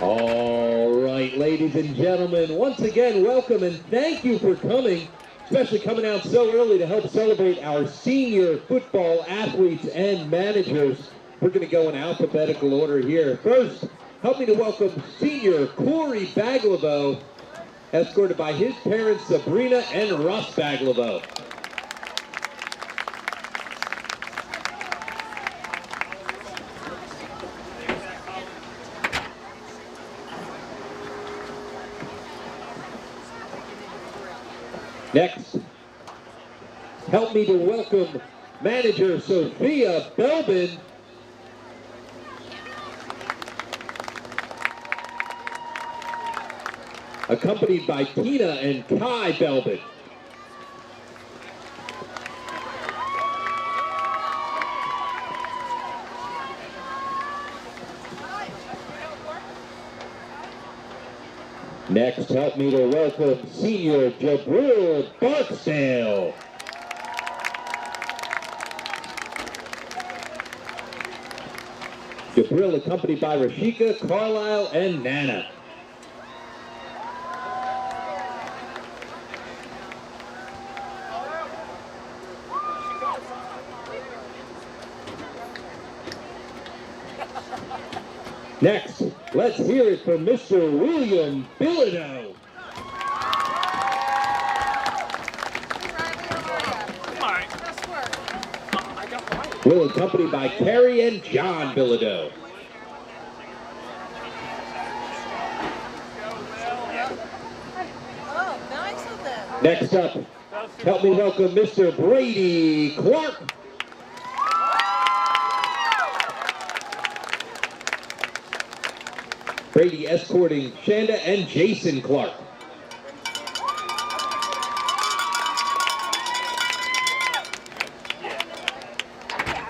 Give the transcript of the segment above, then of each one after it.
All right, ladies and gentlemen, once again, welcome and thank you for coming, especially coming out so early to help celebrate our senior football athletes and managers. We're going to go in alphabetical order here. First, help me to welcome senior Corey Baglivo, escorted by his parents Sabrina and Russ Baglivo. Next, help me to welcome manager Sophia Belbin, accompanied by Tina and Kai Belbin. Next, help me to welcome senior Jabril Barksdale. Jabril accompanied by Rashika, Carlisle, and Nana. Next, let's hear it from Mr. William Bilodeau. Will accompanied by Carrie and John Bilodeau. Next up, help me welcome Mr. Brady Clark. Brady escorting Shanda and Jason Clark.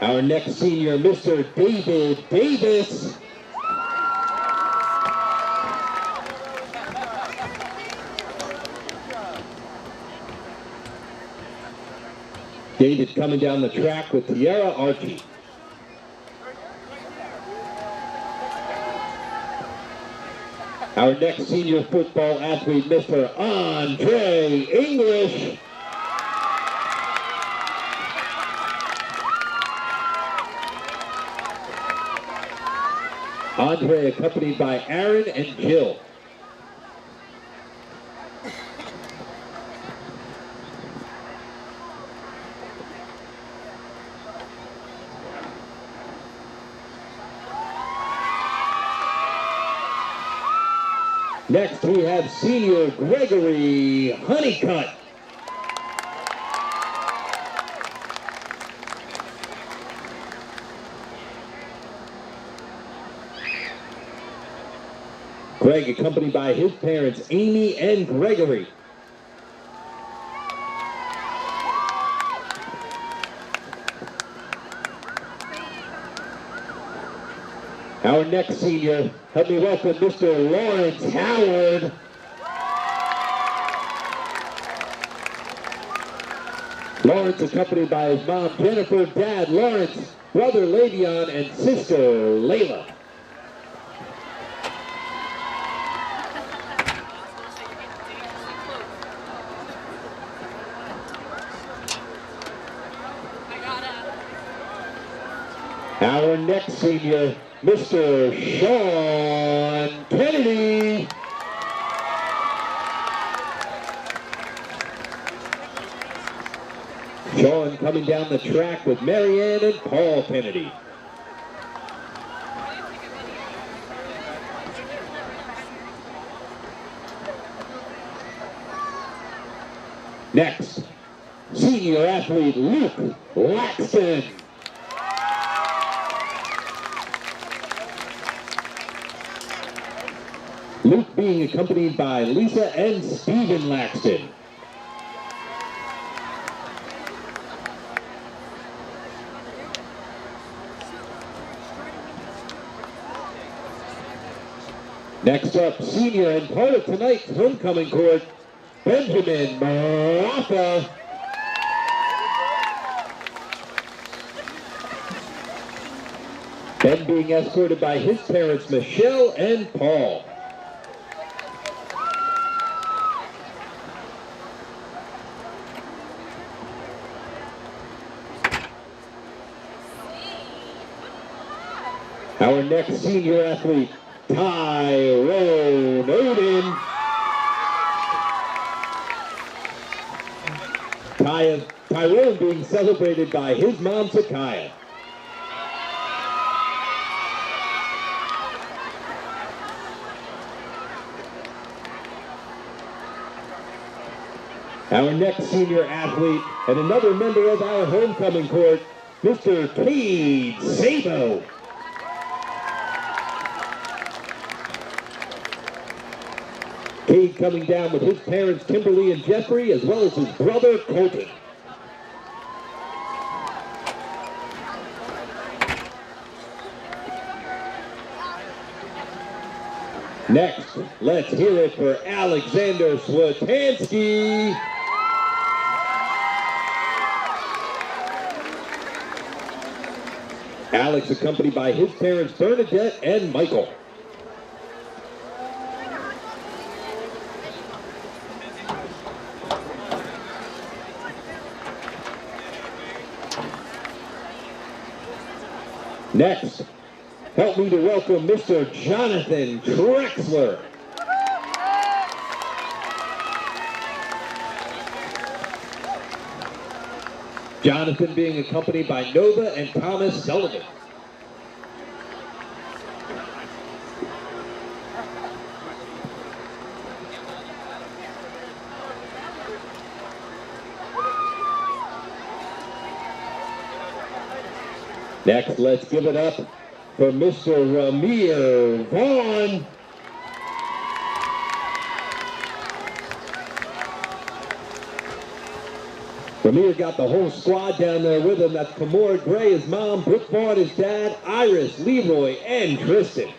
Our next senior, Mr. David Davis. David coming down the track with Tiara Archie. Our next senior football athlete, Mr. Andre English. Andre accompanied by Aaron and Jill. Next, we have senior Gregory Honeycutt. Greg accompanied by his parents, Amy and Gregory. Our next senior, help me welcome Mr. Lawrence Howard. Lawrence accompanied by his mom, Jennifer, dad, Lawrence, brother, Le'Veon, and sister, Layla. Our next senior, Mr. Sean Kennedy. Sean coming down the track with Marianne and Paul Kennedy. Next, senior athlete Luke Laxton. Luke being accompanied by Lisa and Stephen Laxton. Next up, senior and part of tonight's homecoming court, Benjamin Marafa. Ben being escorted by his parents, Michelle and Paul. Our next senior athlete, Tyrone Odin. Tyrone being celebrated by his mom, Sakaya. Our next senior athlete and another member of our homecoming court, Mr. Cade Sabo. Cade coming down with his parents, Kimberly and Jeffrey, as well as his brother, Colton. Next, let's hear it for Alexander Swatansky. Alex accompanied by his parents, Bernadette and Michael. Next, help me to welcome Mr. Jonathan Trexler. Jonathan being accompanied by Nova and Thomas Sullivan. Next, let's give it up for Mr. Ramir Vaughn. Ramir got the whole squad down there with him. That's Kamora Gray, his mom, Brooke Vaughn, his dad, Iris, Leroy, and Tristan.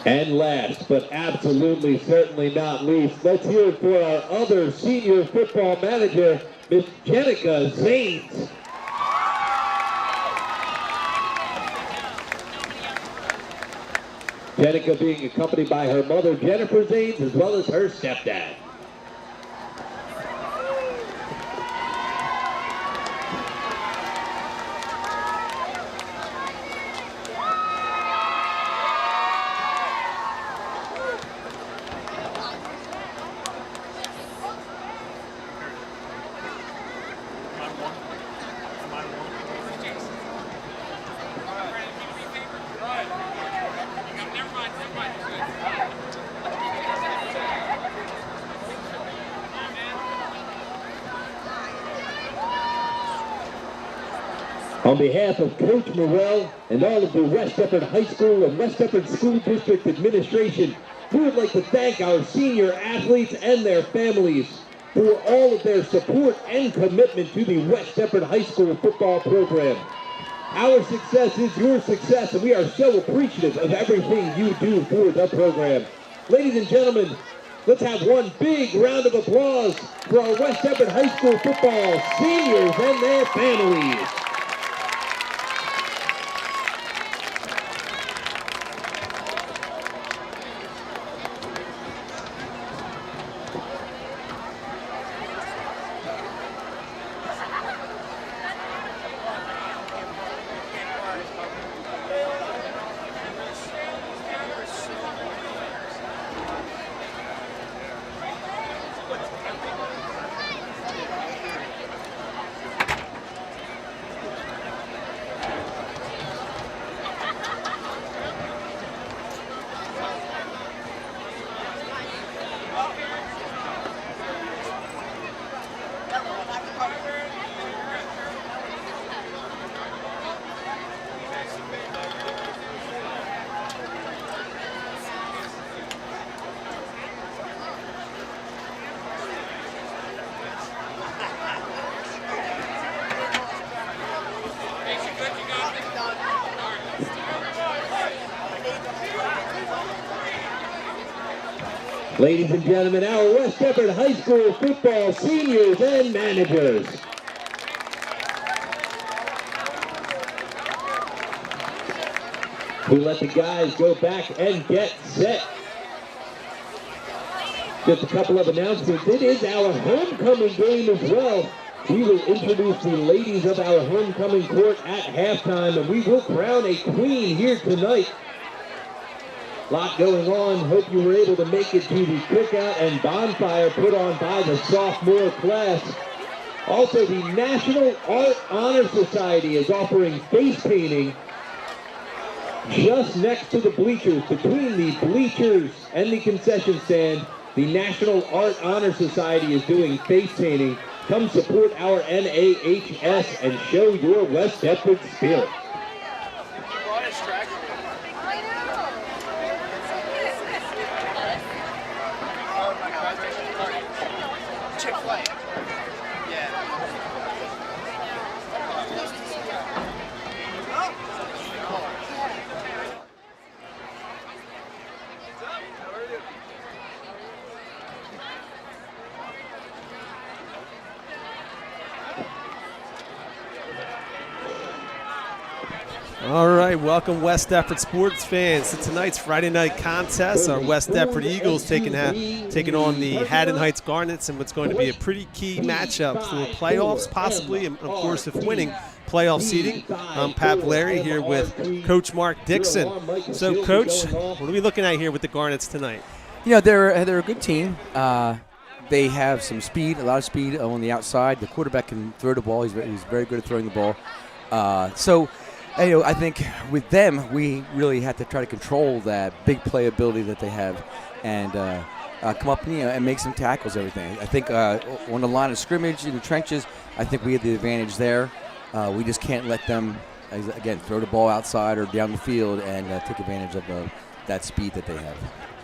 And last, but absolutely certainly not least, let's hear it for our other senior football manager, Miss Jenica Zanes. Jenica being accompanied by her mother, Jennifer Zanes, as well as her stepdad. On behalf of Coach Morrell and all of the West Deptford High School and West Deptford School District administration, we would like to thank our senior athletes and their families for all of their support and commitment to the West Deptford High School football program. Our success is your success, and we are so appreciative of everything you do for the program. Ladies and gentlemen, let's have one big round of applause for our West Deptford High School football seniors and their families. Ladies and gentlemen, our West Deptford High School football seniors and managers. We let the guys go back and get set. Just a couple of announcements. It is our homecoming game as well. We will introduce the ladies of our homecoming court at halftime, and we will crown a queen here tonight. Lot going on. Hope you were able to make it to the cookout and bonfire put on by the sophomore class. Also, the National Art Honor Society is offering face painting just next to the bleachers, between the bleachers and the concession stand. The National Art Honor Society is doing face painting. Come support our NAHS and show your West Deptford spirit. All right, welcome West Deptford sports fans to tonight's Friday night contest. Our West Deptford Eagles taking on the Haddon Heights Garnets in what's going to be a pretty key matchup for playoffs, possibly, and of course, if winning, playoff seeding. I'm Pat Vilari here with Coach Mark Dixon. So, Coach, what are we looking at here with the Garnets tonight? You know, they're a good team. They have some speed, a lot of speed on the outside. The quarterback can throw the ball. He's very good at throwing the ball. I think with them, we really have to try to control that big playability that they have and come up and make some tackles, everything. I think on the line of scrimmage in the trenches, I think we have the advantage there. We just can't let them, again, throw the ball outside or down the field and take advantage of that speed that they have.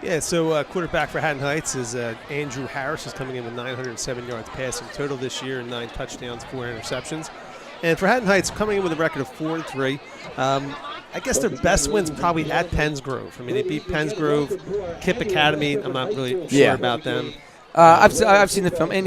Yeah, so quarterback for Haddon Heights is Andrew Harris. He's coming in with 907 yards passing total this year and 9 touchdowns, 4 interceptions. And for Haddon Heights, coming in with a record of 4-3. I guess their best win's probably at Pensgrove. I mean, they beat Pensgrove, Kip Academy. I'm not really sure about them. I've seen the film, and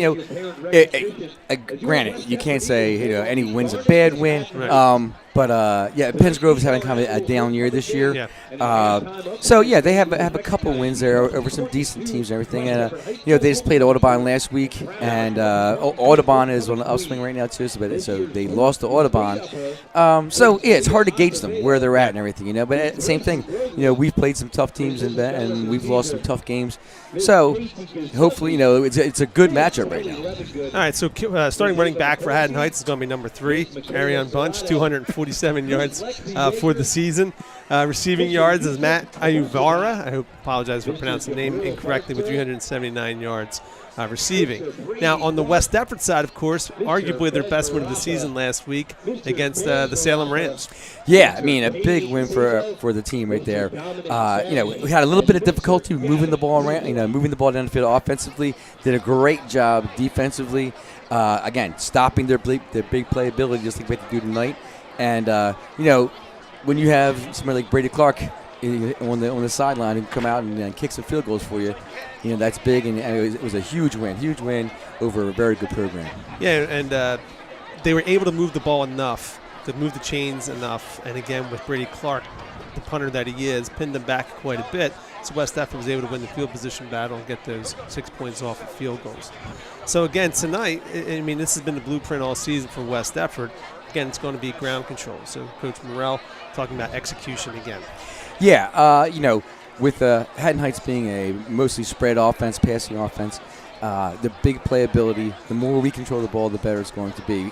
granted, you can't say any win's a bad win. Right. But Pensgrove is having kind of a down year this year. Yeah. They have a couple wins there over some decent teams and everything. And they just played Audubon last week, and Audubon is on the upswing right now too. So they lost to Audubon. It's hard to gauge them where they're at and everything. But same thing. We've played some tough teams and we've lost some tough games. So hopefully, it's a good matchup right now. All right. So starting running back for Haddon Heights is going to be number 3, Arion Bunch, 247 yards for the season. Receiving yards is Matt Ayuvara. I apologize for pronouncing the name incorrectly, with 379 yards receiving. Now, on the West Deptford side, of course, arguably their best win of the season last week against the Salem Rams. Yeah, I mean, a big win for the team right there. We had a little bit of difficulty moving the ball around, moving the ball down the field offensively. Did a great job defensively. Again, stopping their big playability, just like we had to do tonight. And, when you have somebody like Brady Clark on the sideline and come out and kick some field goals for you, that's big. And it was a huge win over a very good program. Yeah, and they were able to move the ball enough, to move the chains enough. And, again, with Brady Clark, the punter that he is, pinned them back quite a bit. So West Deptford was able to win the field position battle and get those 6 points off of field goals. So, again, tonight, I mean, this has been the blueprint all season for West Deptford. Again, it's going to be ground control. So Coach Morrell talking about execution again. Yeah, with Haddon Heights being a mostly spread offense, passing offense, the big playability, the more we control the ball, the better it's going to be.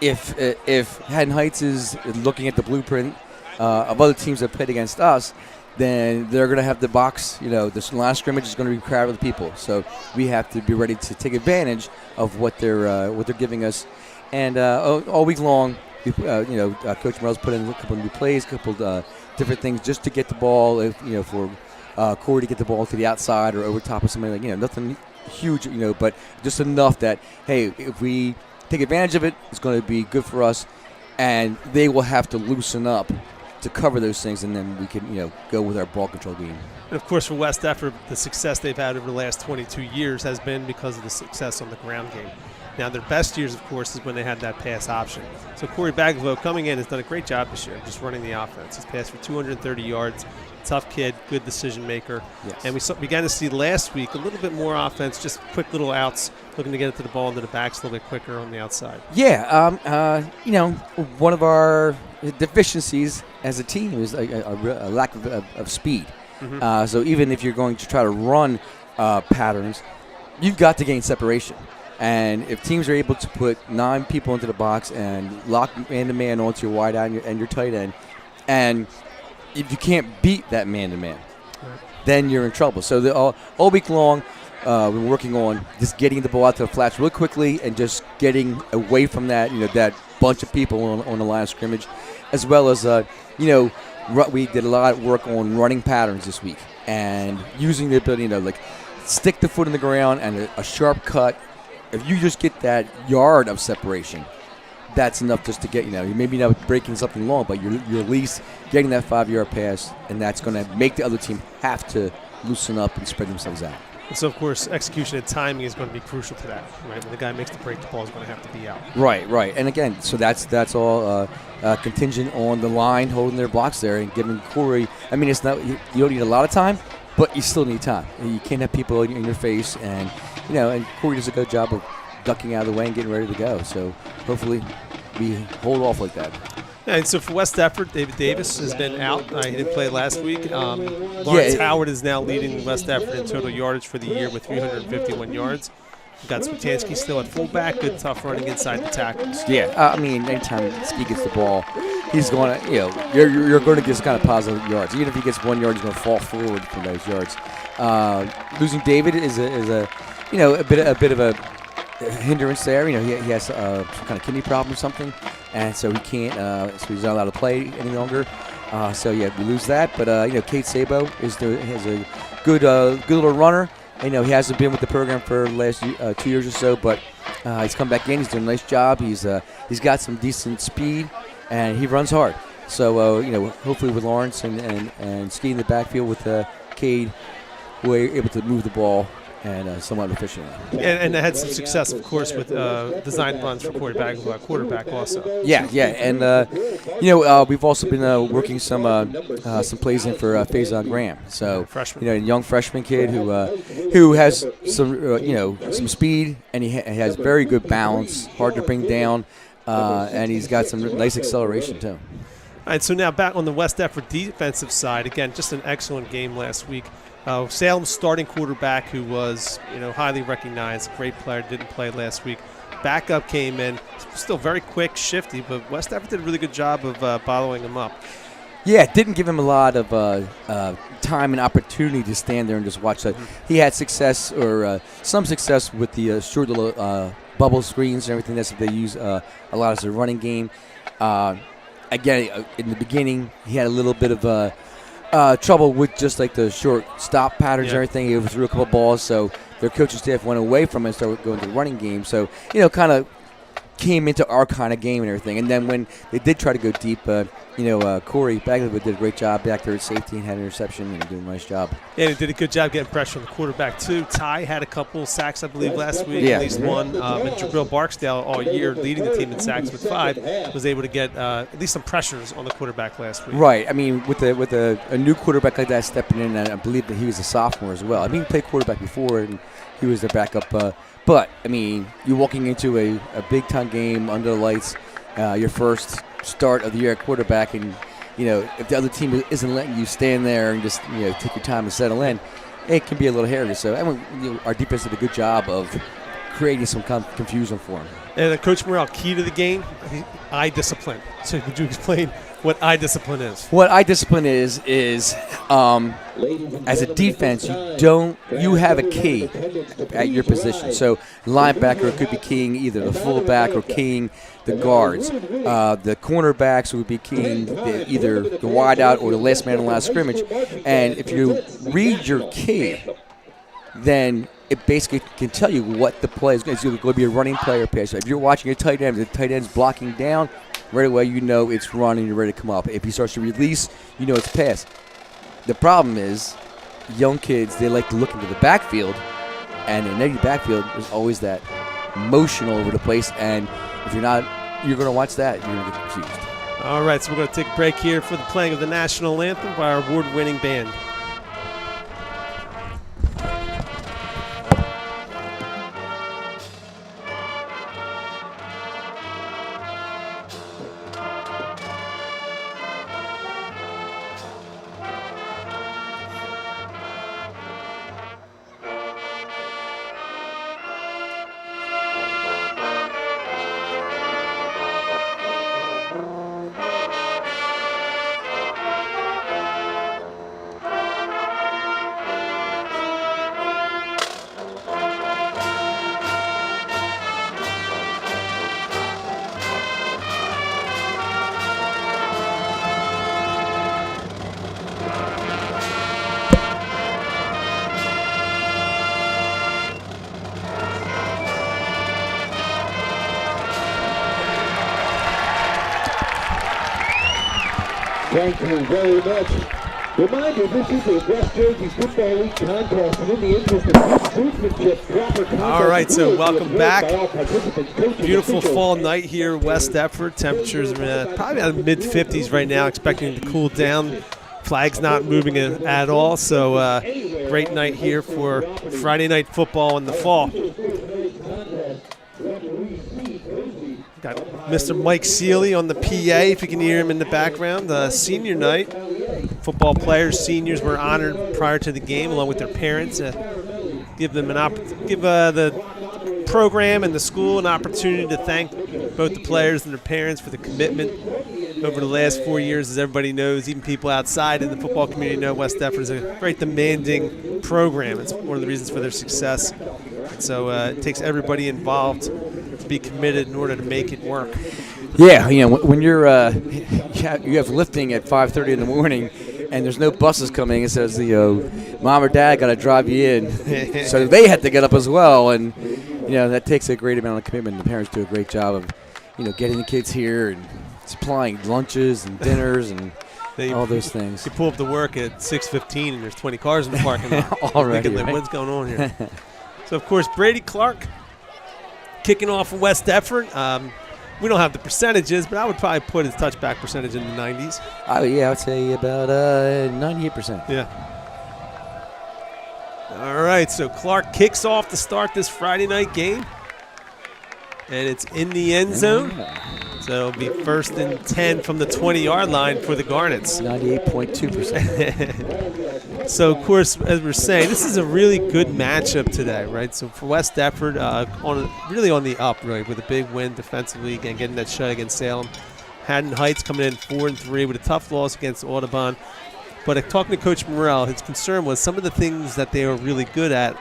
If Haddon Heights is looking at the blueprint of other teams that played against us, then they're going to have the box, the line of scrimmage is going to be crowded with people. So we have to be ready to take advantage of what they're giving us. And all week long, Coach Morrell's put in a couple of new plays, a couple different things just to get the ball, for Corey to get the ball to the outside or over top of somebody, nothing huge, but just enough that, hey, if we take advantage of it, it's going to be good for us, and they will have to loosen up cover those things, and then we can go with our ball control game. And of course, for West Effort, the success they've had over the last 22 years has been because of the success on the ground game. Now, their best years, of course, is when they had that pass option. So Corey Bagavo coming in has done a great job this year, just running the offense. He's passed for 230 yards. Tough kid, good decision maker. Yes. And we began to see last week a little bit more offense, just quick little outs, looking to get it to the ball into the backs a little bit quicker on the outside. Yeah, one of our deficiencies as a team is a lack of speed. Mm-hmm. So even if you're going to try to run patterns, you've got to gain separation. And if teams are able to put 9 people into the box and lock man-to-man onto your wide out and your tight end, and if you can't beat that man-to-man, then you're in trouble. So all week long, we're working on just getting the ball out to the flats real quickly and just getting away from that, that bunch of people on the line of scrimmage, as well as, we did a lot of work on running patterns this week and using the ability to stick the foot in the ground and a sharp cut. If you just get that yard of separation, that's enough just to get, you maybe not breaking something long, but you're at least getting that 5-yard pass, and that's going to make the other team have to loosen up and spread themselves out. And so, of course, execution and timing is going to be crucial to that, right? When the guy makes the break, the ball is going to have to be out. Right. And again, so that's all contingent on the line holding their blocks there and giving Corey. I mean, it's not you don't need a lot of time, but you still need time. You can't have people in your face, and and Corey does a good job of ducking out of the way and getting ready to go. So hopefully we hold off like that. And so for West Effort, David Davis has been out. He didn't play last week. Lawrence Howard is now leading West Effort in total yardage for the year with 351 yards. We've got Smitansky still at fullback. Good, tough running inside the tackles. Yeah, I mean, anytime Ski gets the ball, he's going to, you're going to get kind of positive yards. Even if he gets 1 yard, he's going to fall forward for those yards. Losing David is a bit of a hindrance there. He has some kind of kidney problem or something, and so he can't. So he's not allowed to play any longer. We lose that. But Kate Sabo has a good little runner. He hasn't been with the program for the last 2 years or so, but he's come back in. He's doing a nice job. He's got some decent speed, and he runs hard. So hopefully with Lawrence and Ski in the backfield with Cade, we're able to move the ball and somewhat efficiently. And they had some success, of course, with design runs for quarterback also. Yeah, and we've also been working some plays in for Faison Graham. So freshman, a young freshman kid who has some speed, and he has very good balance, hard to bring down, and he's got some nice acceleration too. All right, so now back on the West Effort defensive side, again, just an excellent game last week. Salem's starting quarterback, who was highly recognized, great player, didn't play last week. Backup came in, still very quick, shifty, but West Effort did a really good job of following him up. Yeah, it didn't give him a lot of time and opportunity to stand there and just watch that. He had success or some success with the short little bubble screens and everything. That's what they use a lot as a running game. Again, in the beginning, he had a little bit of trouble with just the short stop patterns and everything. He overthrew a couple balls, so their coaching staff went away from it and started going to the running game. So, kind of came into our kind of game and everything. And then when they did try to go deep, Corey Bagley did a great job back there at safety and had an interception and did a nice job. Yeah, he did a good job getting pressure on the quarterback, too. Ty had a couple sacks, I believe, last week, at least one. And Jabril Barksdale all year, leading the team in sacks with 5, was able to get at least some pressures on the quarterback last week. Right. I mean, with a new quarterback like that stepping in, I believe that he was a sophomore as well. I mean, he played quarterback before, and he was their backup. But, I mean, you're walking into a big-time game under the lights, your first start of the year at quarterback, and, if the other team isn't letting you stand there and just, take your time to settle in, it can be a little hairy. So, our defense did a good job of creating some confusion for him. And Coach Morrell, key to the game, eye discipline. So could you explain what eye discipline is? What eye discipline is as a defense, you have a key at your position. So linebacker could be keying either the fullback or keying the guards. The cornerbacks would be keying either the wide out or the last man in the last scrimmage. And if you read your key, then it basically can tell you what the play is. It's going to be a running play or pass. If you're watching a tight end, the tight end's blocking down, right away you know it's run and you're ready to come up. If he starts to release, you know it's pass. The problem is young kids, they like to look into the backfield, and in the backfield there's always that motion all over the place, and if you're not, you're going to watch that, you're going to get confused. All right, so we're going to take a break here for the playing of the national anthem by our award-winning band. Thank you very much. Reminder, this is a West Jersey Football League contest, and in the interest of good sportsmanship, proper contact. All right, so welcome back. Beautiful fall night here in West Deptford. Temperatures are probably at mid-50s right now, expecting to cool down. Flag's not moving at all, so great night here for Friday night football in the fall. Got Mr. Mike Seeley on the PA, if you can hear him in the background. Senior night. Football players, seniors were honored prior to the game along with their parents. Give them the program and the school an opportunity to thank both the players and their parents for the commitment over the last 4 years. As everybody knows, even people outside in the football community know West Deptford is a very demanding program. It's one of the reasons for their success. And so it takes everybody involved to be committed in order to make it work. Yeah, you know, when you're you have lifting at 5:30 in the morning, and there's no buses coming, it says mom or dad got to drive you in, so they had to get up as well, and that takes a great amount of commitment. The parents do a great job of getting the kids here and supplying lunches and dinners and all those things. You pull up to work at 6:15 and there's 20 cars in the parking lot. Already, thinking, right? What's going on here? So of course Brady Clark kicking off in West Deptford. We don't have the percentages, but I would probably put his touchback percentage in the 90s. Oh, yeah, I would say about 98%. Yeah. All right, so Clark kicks off to start this Friday night game. And it's in the end zone. So it'll be 1st and 10 from the 20-yard line for the Garnets. 98.2%. So, of course, as we're saying, this is a really good matchup today, right? So for West Deptford, really on the up, right, with a big win defensively and getting that shut against Salem. Haddon Heights coming in 4-3 with a tough loss against Audubon. But talking to Coach Morrell, his concern was some of the things that they were really good at.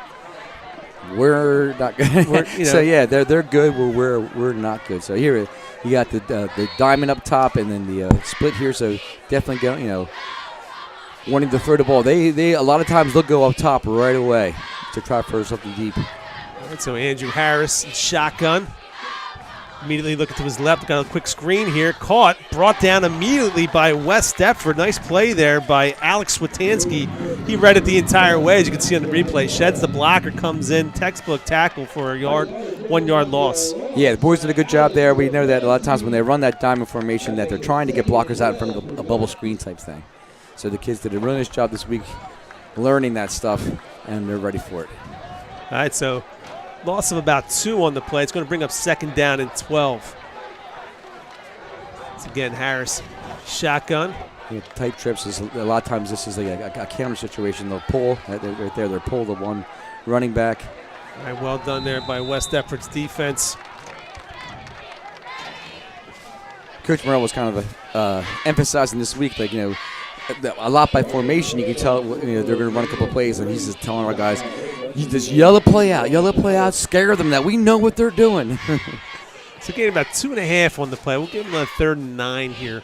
We're not good. So yeah, they're good. We're not good. So here you got the diamond up top and then the split here. So definitely go. Wanting to throw the ball. They a lot of times they'll go up top right away to try for something deep. All right, so Andrew Harris shotgun. Immediately looking to his left, got a quick screen here. Caught, brought down immediately by West Deptford. Nice play there by Alex Switansky. He read it the entire way, as you can see on the replay. Sheds the blocker, comes in, textbook tackle for a 1 yard loss. Yeah, the boys did a good job there. We know that a lot of times when they run that diamond formation that they're trying to get blockers out in front of a bubble screen type thing. So the kids did a really nice job this week learning that stuff, and they're ready for it. All right, so loss of about 2 on the play. It's going to bring up 2nd down and 12. So again, Harris, shotgun. Yeah, tight trips is a lot of times. This is like a counter situation. They'll pull right there. They'll pull the one running back. All right, well done there by West Deptford's defense. Coach Morrell was kind of emphasizing this week, a lot by formation. You can tell they're going to run a couple of plays, and he's just telling our guys, you just yell a play out, scare them that we know what they're doing. So getting about 2.5 on the play. We'll give them a 3rd and 9 here.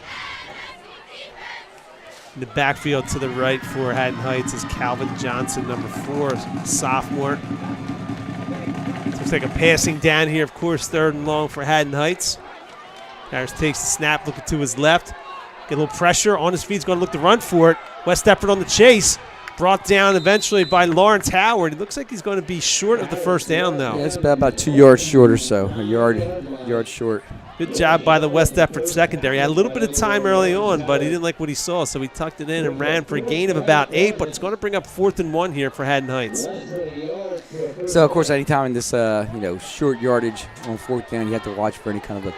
In the backfield to the right for Haddon Heights is Calvin Johnson, number 4, sophomore. So let's take a passing down here, of course, 3rd and long for Haddon Heights. Harris takes the snap, looking to his left. Get a little pressure on his feet. He's going to look to run for it. West Deptford on the chase. Brought down eventually by Lawrence Howard. It looks like he's going to be short of the first down, though. Yeah, it's about 2 yards short or so, a yard short. Good job by the West Deptford secondary. Had a little bit of time early on, but he didn't like what he saw, so he tucked it in and ran for a gain of about 8, but it's going to bring up 4th and 1 here for Haddon Heights. So, of course, anytime in this, short yardage on 4th down, you have to watch for any kind of a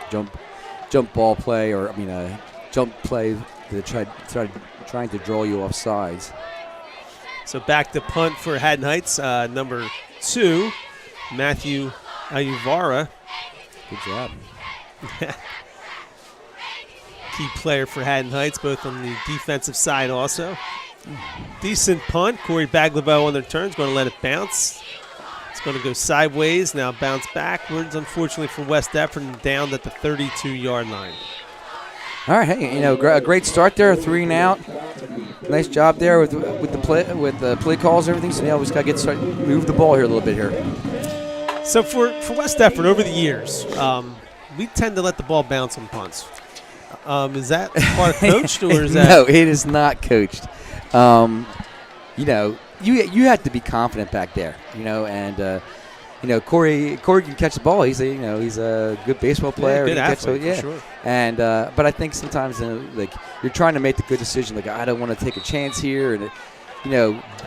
jump ball play or, a jump play that trying to draw you off sides. So back to punt for Haddon Heights, number 2, Matthew Ayuvara. Good job. Key player for Haddon Heights, both on the defensive side also. Decent punt. Corey Baglivo on their turn is going to let it bounce. It's going to go sideways, now bounce backwards, unfortunately for West Deptford, and down at the 32-yard line. All right, hey, a great start there, 3 and out. Nice job there with the play calls and everything. So now we just got to move the ball here a little bit here. So for West Deptford over the years, we tend to let the ball bounce on punts. Is that part coached or is that? No, it is not coached. You have to be confident back there, and. Corey can catch the ball. He's a good baseball player. Good athlete, for sure. And but I think sometimes you're trying to make the good decision. Like I don't want to take a chance here, and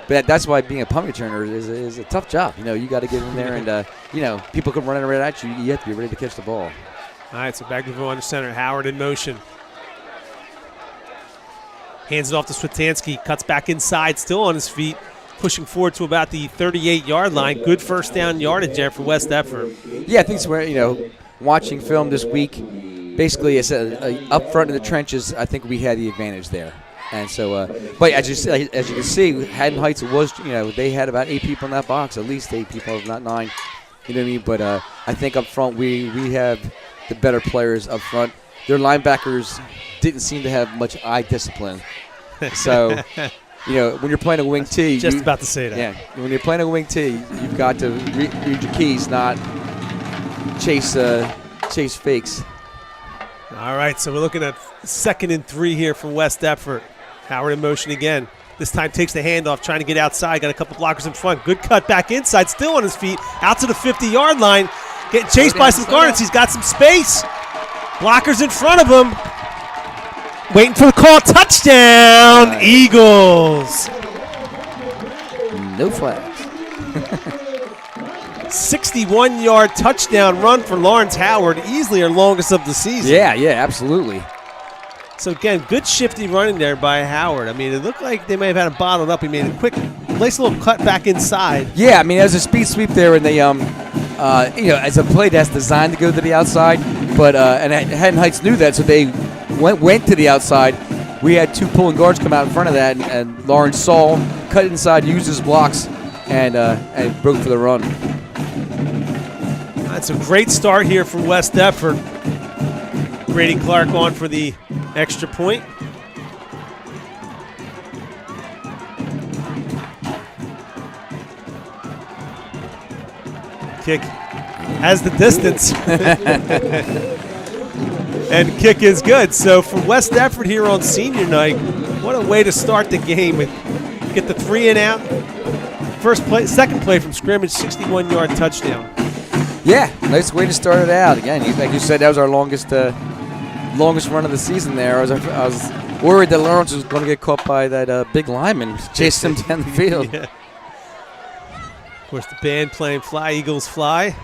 but that's why being a punt returner is a tough job. You got to get in there, and people come running right at you. You have to be ready to catch the ball. All right, so back to the under center. Howard in motion. Hands it off to Switansky. Cuts back inside, still on his feet. Pushing forward to about the 38-yard line. Good first down yardage there for West Deptford. Yeah, I think it's watching film this week, basically it's up front in the trenches, I think we had the advantage there. And so, but as you can see, Haddon Heights was, they had about 8 people in that box, at least 8 people, if not 9. You know what I mean? But I think up front we have the better players up front. Their linebackers didn't seem to have much eye discipline. So... when you're playing a wing T, about to say that. Yeah, when you're playing a wing T, you've got to read your keys, not chase fakes. All right, so we're looking at 2nd and 3 here from West Deptford. Howard in motion again. This time takes the handoff, trying to get outside. Got a couple blockers in front. Good cut back inside, still on his feet, out to the 50-yard line. Getting chased by some Garnets. He's got some space. Blockers in front of him. Waiting for the call. Touchdown, Eagles. No flags. 61-yard touchdown run for Lawrence Howard. Easily our longest of the season. Yeah, absolutely. So, again, good shifty running there by Howard. I mean, it looked like they may have had him bottled up. He made a nice little cut back inside. Yeah, I mean, there's a speed sweep there, and they, as a play that's designed to go to the outside, but and Haddon Heights knew that, so they went to the outside. We had 2 pulling guards come out in front of that, and Lawrence saw, cut inside, used his blocks, and broke for the run. That's a great start here for West Deptford. Grady Clark on for the extra point. Kick has the distance. And kick is good. So for West Deptford here on senior night, what a way to start the game. Get the 3 and out. Second play from scrimmage, 61-yard touchdown. Yeah, nice way to start it out. Again, like you said, that was our longest run of the season there. I was worried that Lawrence was going to get caught by that big lineman, chase him down the field. Yeah. Of course, the band playing Fly, Eagles Fly.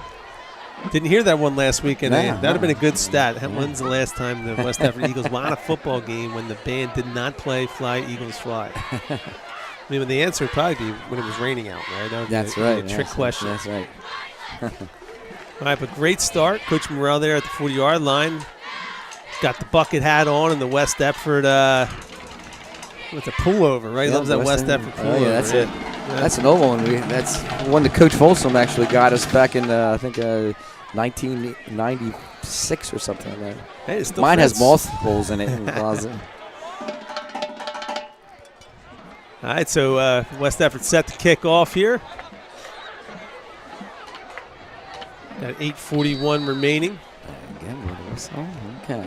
Didn't hear that one last week, and that would have been a good stat. When's the last time the West Deptford Eagles won a football game when the band did not play Fly, Eagles Fly? I mean, the answer would probably be when it was raining out, right? That's right. A trick question. That's right. All right, but great start. Coach Morrell there at the 40-yard line. Got the bucket hat on and the West Deptford with a pullover, right? Loves that West Deptford pullover. Oh, yeah, that's it. Yeah. That's an old one. That's one that Coach Folsom actually got us back in, I think, 1996 or something like that. Hey, it still Mine fits. has moth holes in it in the closet. All right, so West Deptford set to kick off here. Got 8:41 remaining. Again, So, okay.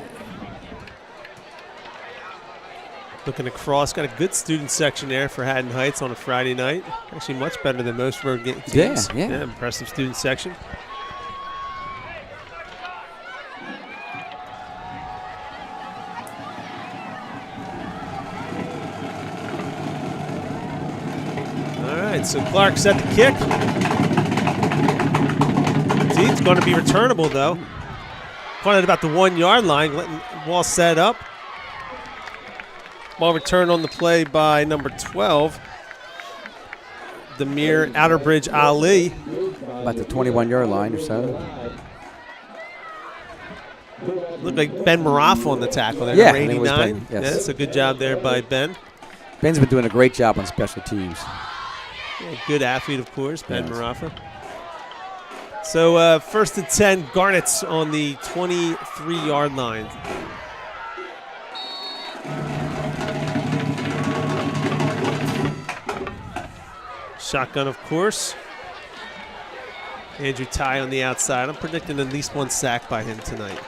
Looking across, got a good student section there for Haddon Heights on a Friday night. Actually, much better than most road teams. Yeah. Impressive student section. All right, so Clark set the kick. It's going to be returnable, though. Caught it about the 1 yard line, letting ball set up. Ball returned on the play by number 12, Demir Outerbridge Ali. About the 21 yard line or so. Looked like Ben Marafa on the tackle there, Yeah, number I think it was 89. Ben, yes. Yeah, that's a good job there by Ben. Ben's been doing a great job on special teams. Yeah, good athlete, of course, Ben Yes. Marafa. So 1st and 10, Garnets on the 23-yard line. Shotgun, of course. Andrew Ty on the outside. I'm predicting at least one sack by him tonight.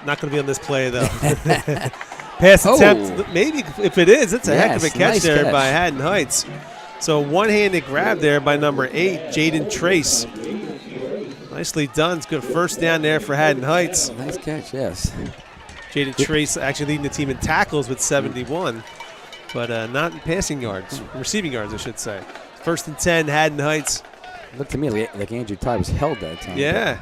Not going to be on this play, though. Pass attempt. Maybe if it is, it's a heck of a catch nice there catch. by Haddon Heights. So one-handed grab there by number 8, Jaden Trace. Nicely done. It's good first down there for Haddon Heights. Nice catch, yes. Jaden Trace actually leading the team in tackles with 71, but not in passing yards, receiving yards, I should say. 1st and 10, Haddon Heights. Looked to me like Andrew Ty was held that time. Yeah.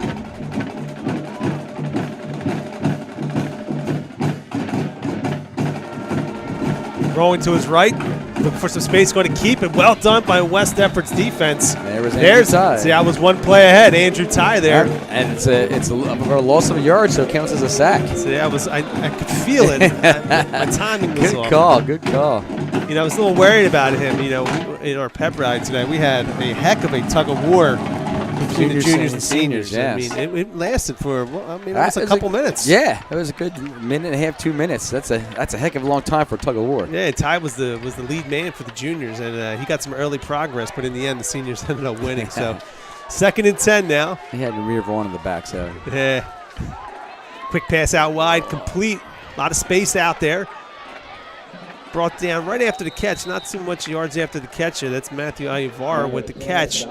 Rolling to his right. Looking for some space, going to keep it. Well done by West Effort's defense. There was Andrew Ty. See, I was one play ahead. Andrew Ty there. And it's a loss of a yard, so it counts as a sack. See, I could feel it. My timing was off. Good call. You know, I was a little worried about him. You know, in our pep ride today, we had a heck of a tug of war between the juniors and seniors. Yes. I mean, it lasted for, it was a couple minutes. Yeah, it was a good minute and a half, 2 minutes. That's a heck of a long time for a tug of war. Yeah, Ty was the lead man for the juniors, and he got some early progress, but in the end, the seniors ended up winning. So, 2nd and 10 now. He had Amir Vaughn on the backside. Yeah. Quick pass out wide, complete. A lot of space out there. Brought down right after the catch, not too much yards after the catch here. That's Matthew Ayuvar with the catch.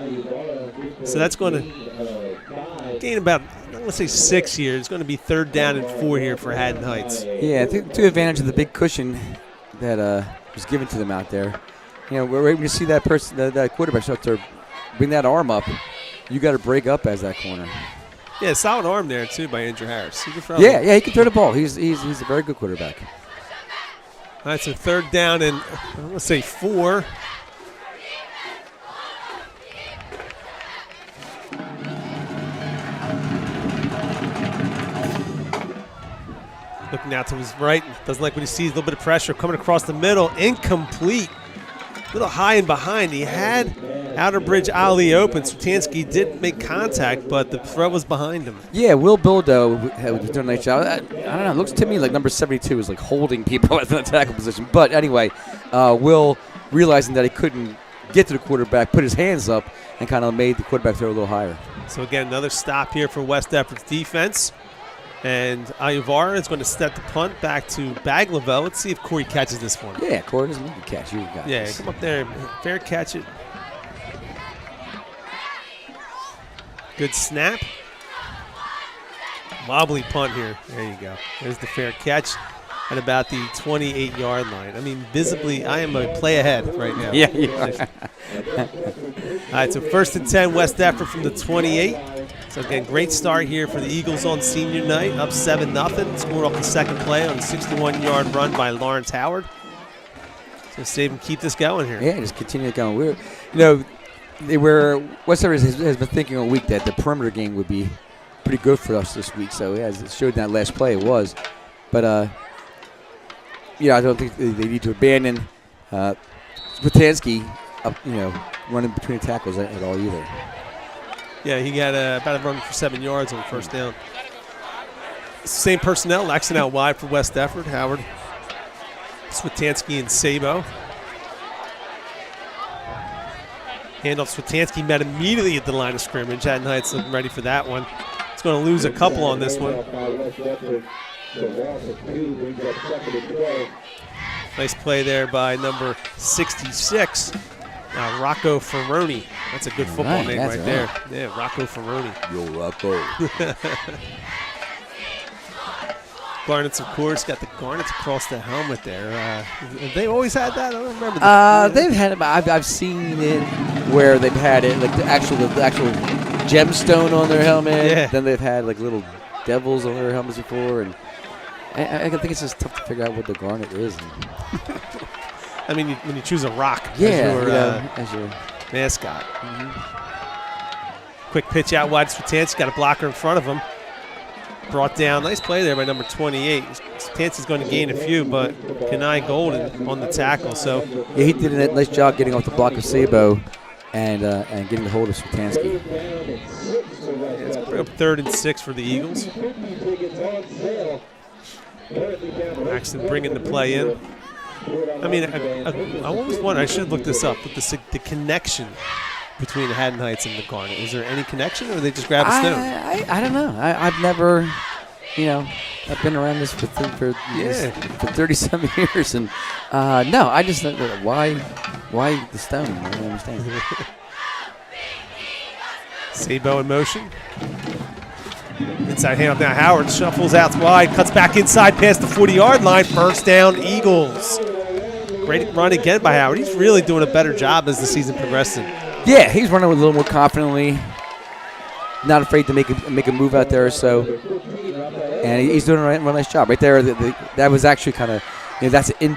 So that's going to gain about, let's say 6 here. It's going to be 3rd down and 4 here for Haddon Heights. Yeah, I think took advantage of the big cushion that was given to them out there. You know, we're able to see that person, that quarterback start to bring that arm up. You got to break up as that corner. Yeah, solid arm there too by Andrew Harris. He can throw the ball. He's a very good quarterback. All right, so 3rd down and let's say 4. Looking out to his right, doesn't like what he sees. A little bit of pressure coming across the middle, incomplete. A little high and behind. He had Outerbridge Ali open. Switanski did make contact, but the throw was behind him. Yeah, Will Bildo was doing a nice job. I don't know. It looks to me like number 72 was like holding people at the tackle position. But anyway, Will, realizing that he couldn't get to the quarterback, put his hands up and kind of made the quarterback throw a little higher. So again, another stop here for West Effort's defense. And Ayuvar is going to set the punt back to Baglavelle. Let's see if Corey catches this one. Yeah, Corey doesn't need to catch. You got this. Come up there. Fair catch it. Good snap. Wobbly punt here. There you go. There's the fair catch at about the 28-yard line. I mean, visibly, I am a play ahead right now. Yeah, you are. All right, so 1st and 10, West Effort from the 28. So, again, great start here for the Eagles on senior night, up 7-0. Scored off the second play on a 61-yard run by Lawrence Howard. So, save and keep this going here. Yeah, just continue going. West Effort has been thinking all week that the perimeter game would be pretty good for us this week. So, as it showed in that last play, it was. But, I don't think they need to abandon Switanski running between tackles at all either. Yeah, he got about a run for 7 yards on 1st down. Same personnel, Laxton out wide for West Effort. Howard, Switanski, and Sabo. Handoff, Switanski met immediately at the line of scrimmage. Haddon Heights looking ready for that one. It's going to lose a couple on this one. Nice play there by number 66, Rocco Ferroni. That's a good football name right there. Yeah, Rocco Ferroni. Yo, Rocco. Garnets, of course, got the garnets across the helmet there. Have they always had that? I don't remember. They've had it. I've seen it where they've had it, like the actual gemstone on their helmet. Yeah. Then they've had like little devils on their helmets before, and I think it's just tough to figure out what the garnet is. I mean, when you choose a rock as your mascot. Quick pitch out wide. Switanski got a blocker in front of him. Brought down. Nice play there by number 28. Switanski's going to gain a few, but Kenai Golden on the tackle. So yeah, he did a nice job getting off the block of Sabo and getting the hold of Switanski. It's bring up 3rd and 6 for the Eagles. Axton bringing the play in. I mean, I always wonder, I should look this up, but the connection between the Haddon Heights and the Garnet. Is there any connection, or they just grab a stone? I don't know. I've never, I've been around this for 37 years, and no, I just why the stone? I don't understand. Sabo in motion. Inside handoff now. Howard shuffles out wide, cuts back inside past the 40-yard line. First down, Eagles. Great run again by Howard. He's really doing a better job as the season progresses. Yeah, he's running a little more confidently. Not afraid to make a move out there. So, and he's doing a nice job right there. That was actually kind of, that's an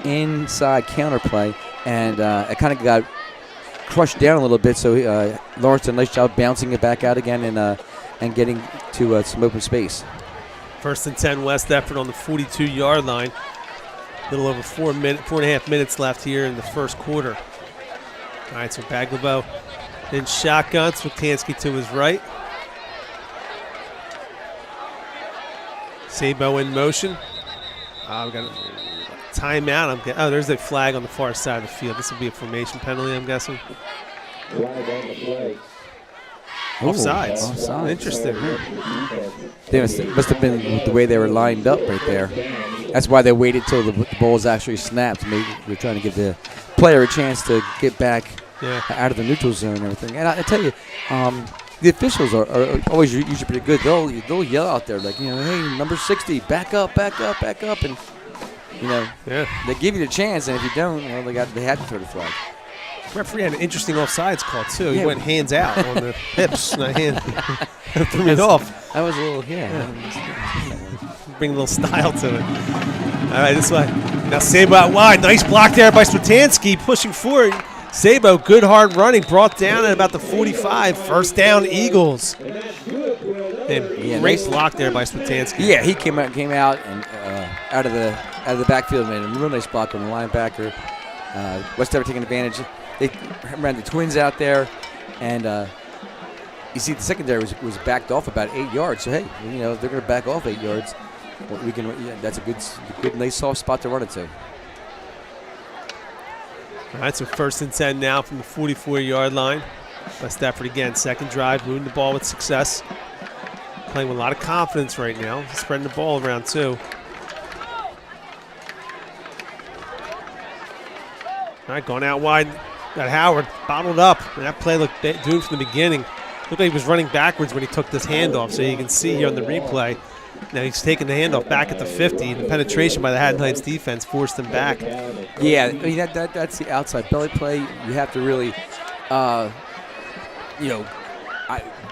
inside counter play, and it kind of got crushed down a little bit. So Lawrence did a nice job bouncing it back out again and getting to some open space. 1st and 10 West effort on the 42-yard line. A little over 4.5 minutes left here in the first quarter. All right, so Baglivo in shotgun. Switanski to his right. Sabo in motion. We got a timeout. There's a flag on the far side of the field. This will be a formation penalty, I'm guessing. Flag on the play. Offsides. Offsides. Interesting. It must have been the way they were lined up right there. That's why they waited till the ball's actually snapped. Maybe they're trying to give the player a chance to get back out of the neutral zone and everything. And I tell you, the officials are always usually pretty good. They'll yell out there like, hey, number 60, back up, and they give you the chance. And if you don't, they had to throw the flag. Referee had an interesting offsides call too. He went hands out on the hips, not hand. Threw it off. That was a little, Bring a little style to it. All right, this way. Now Sabo out wide. Nice block there by Switanski, pushing forward. Sabo, good hard running, brought down at about the 45. First down, Eagles. And great block there by Switanski. Yeah, he came out and out of the backfield, made a real nice block on the linebacker. West Everett taking advantage. They ran the twins out there, and you see the secondary was backed off about 8 yards. So hey, if they're going to back off 8 yards, we can. That's a good, nice soft spot to run it to. All right, so 1st and 10 now from the 44-yard line. West Everett again, second drive, moving the ball with success. Playing with a lot of confidence right now, spreading the ball around too. All right, going out wide. Got Howard bottled up. And that play looked doomed from the beginning. Looked like he was running backwards when he took this handoff. So you can see here on the replay. Now he's taking the handoff back at the 50. The penetration by the Haddon Heights defense forced him back. Yeah, I mean that's the outside belly play. You have to really,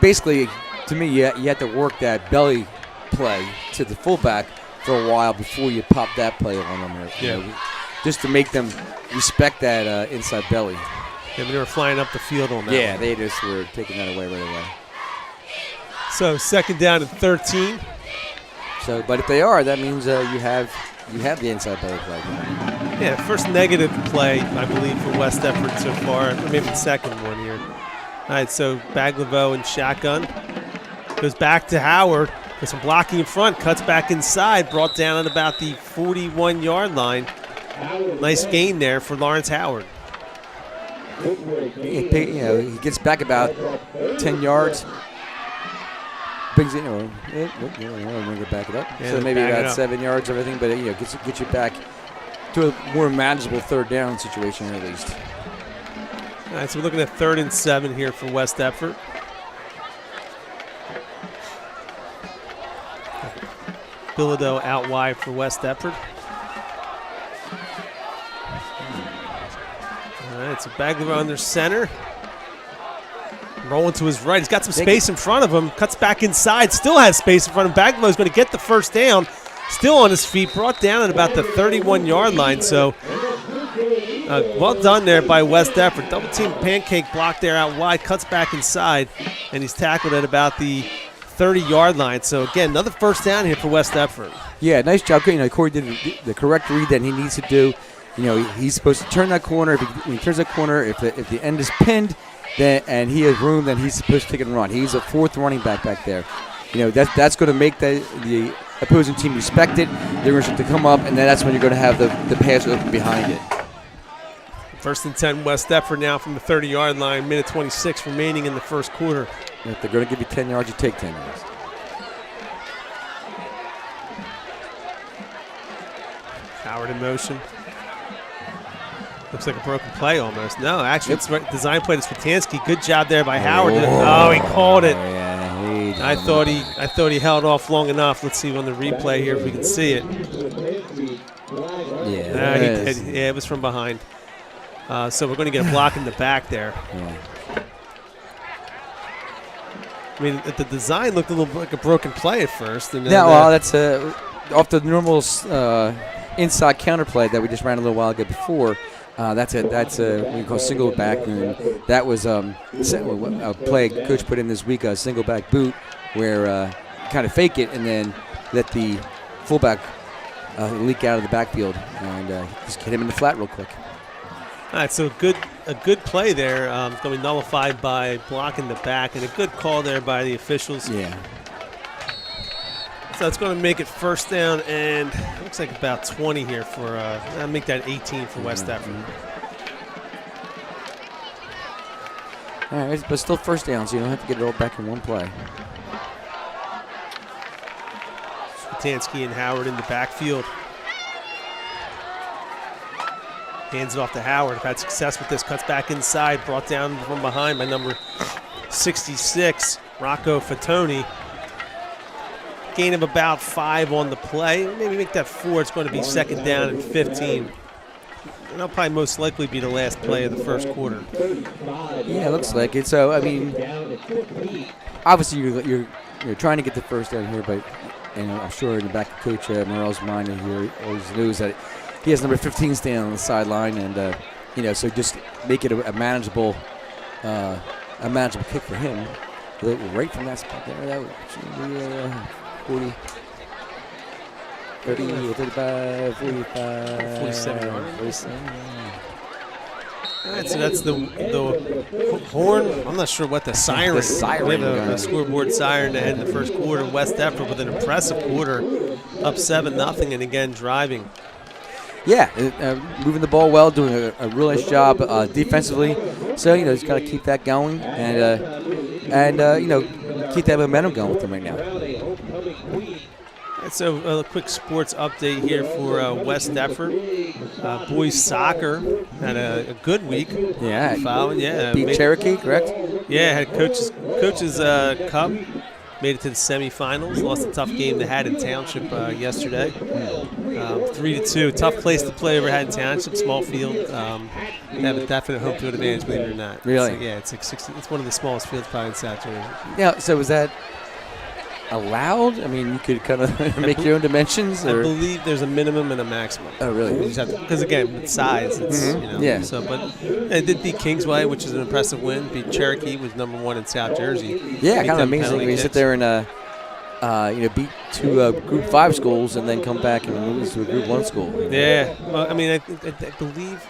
basically, to me, you have to work that belly play to the fullback for a while before you pop that play on them. Just to make them respect that inside belly. Yeah, they were flying up the field on that. Yeah, one. they just were taking that away right away. So 2nd down and 13. So, but if they are, that means you have the inside belly play. Yeah, first negative play, I believe, for West Everett so far, or maybe the second one here. All right, so Baglivo in shotgun. Goes back to Howard. With some blocking in front, cuts back inside, brought down at about the 41-yard line. Nice gain there for Lawrence Howard. He gets back about 10 yards. brings it, bring it back it up. Yeah, So maybe back it about up. 7 yards, everything, but gets you back to a more manageable third down situation at least. All right, so we're looking at 3rd and 7 here for West Deptford. Bilodeau out wide for West Deptford. All right, so Bagler under center. Rolling to his right. He's got some space in front of him. Cuts back inside. Still has space in front of him. Bagler is going to get the first down. Still on his feet. Brought down at about the 31-yard line. So well done there by West Deptford. Double team pancake block there out wide. Cuts back inside. And he's tackled at about the 30-yard line. So, again, another first down here for West Deptford. Yeah, nice job. Corey did the correct read that he needs to do. He's supposed to turn that corner. When he turns that corner, if the end is pinned and he has room, then he's supposed to take it and run. He's a 4th running back there. That's going to make the opposing team respect it. They're going to come up, and then that's when you're going to have the pass open behind it. 1st and 10 West Deptford now from the 30-yard line. Minute 26 remaining in the first quarter. If they're going to give you 10 yards, you take 10 yards. Howard in motion. Looks like a broken play almost. No, actually, it's right. Design play to Spatansky. Good job there by Howard. Oh, he called it. Yeah, I thought he held off long enough. Let's see on the replay here if we can see it. Yeah, he did. Yeah, it was from behind. So we're going to get a block in the back there. Yeah. I mean, the design looked a little like a broken play at first. And that's off the normal inside counterplay that we just ran a little while ago before. That's what we call single back, and that was a play coach put in this week, a single back boot, where kind of fake it and then let the fullback leak out of the backfield and just hit him in the flat real quick. All right, so a good play there. It's going to be nullified by blocking the back, and a good call there by the officials. Yeah. So it's going to make it first down, and it looks like about 20 here for. I'll make that 18 for West Deptford. All right, but still first down, so you don't have to get it all back in one play. Spatansky and Howard in the backfield. Hands it off to Howard. Had success with this. Cuts back inside. Brought down from behind by number 66, Rocco Fatoni. Gain of about 5 on the play. Maybe make that 4. It's going to be 2nd down and 15. And that'll probably most likely be the last play of the first quarter. Yeah, it looks like it. So, I mean, obviously you're trying to get the first down here, but I'm sure in the back of Coach Morrell's mind he always knows that he has number 15 standing on the sideline, and so just make it a manageable kick for him. Right from that spot there, that would be 40, 30, 35, 45, 47. 47. All right, so that's the horn. I'm not sure what the siren. The siren. We have a scoreboard siren to end the first quarter. West Deptford with an impressive quarter, up 7-0, and again driving. Yeah, moving the ball well, doing a real nice job defensively. So just got to keep that going, and keep that momentum going with them right now. So a quick sports update here for West Deptford. Boys soccer had a good week. Yeah, beat Cherokee, correct? Yeah, had coaches cup. Made it to the semifinals. Lost a tough game to Haddon Township yesterday. 3-2. Tough place to play over Haddon Township. Small field. They have a definite home field advantage, believe it or not. Really? So, yeah, it's like 60. It's one of the smallest fields probably in South Jersey. Yeah. So was that allowed? I mean, you could kind of make your own dimensions. Or? I believe there's a minimum and a maximum. Oh, really? Because again, with size, it's Yeah. So, but it did beat Kingsway, which is an impressive win. Beat Cherokee, was number 1 in South Jersey. Yeah, kind of amazing when you sit there and beat 2 Group 5 schools and then come back and lose to a Group 1 school. Yeah. Well, I mean, I believe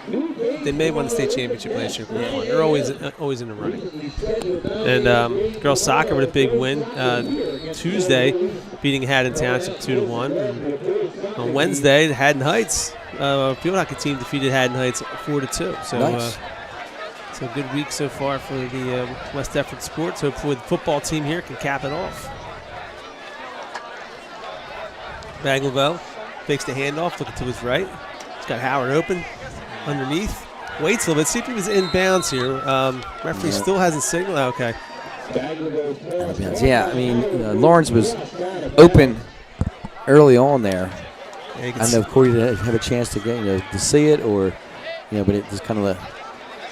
they may have won the state championship last year. Group 1. They're always in the running. And girls soccer with a big win Tuesday, beating Haddon Township 2-1. And on Wednesday, the Haddon Heights field hockey team defeated Haddon Heights 4-2. So. Nice. So a good week so far for the West Deptford sports. Hopefully the football team here can cap it off. Baglivo fakes the handoff, looking to his right. He's got Howard open underneath. Waits a little bit. See if he was in bounds here. Referee still hasn't signaled. Okay. Out of bounds. Yeah, I mean, Lawrence was open early on there. I don't know if Corey did have a chance to get, to see it, or, but it just kind of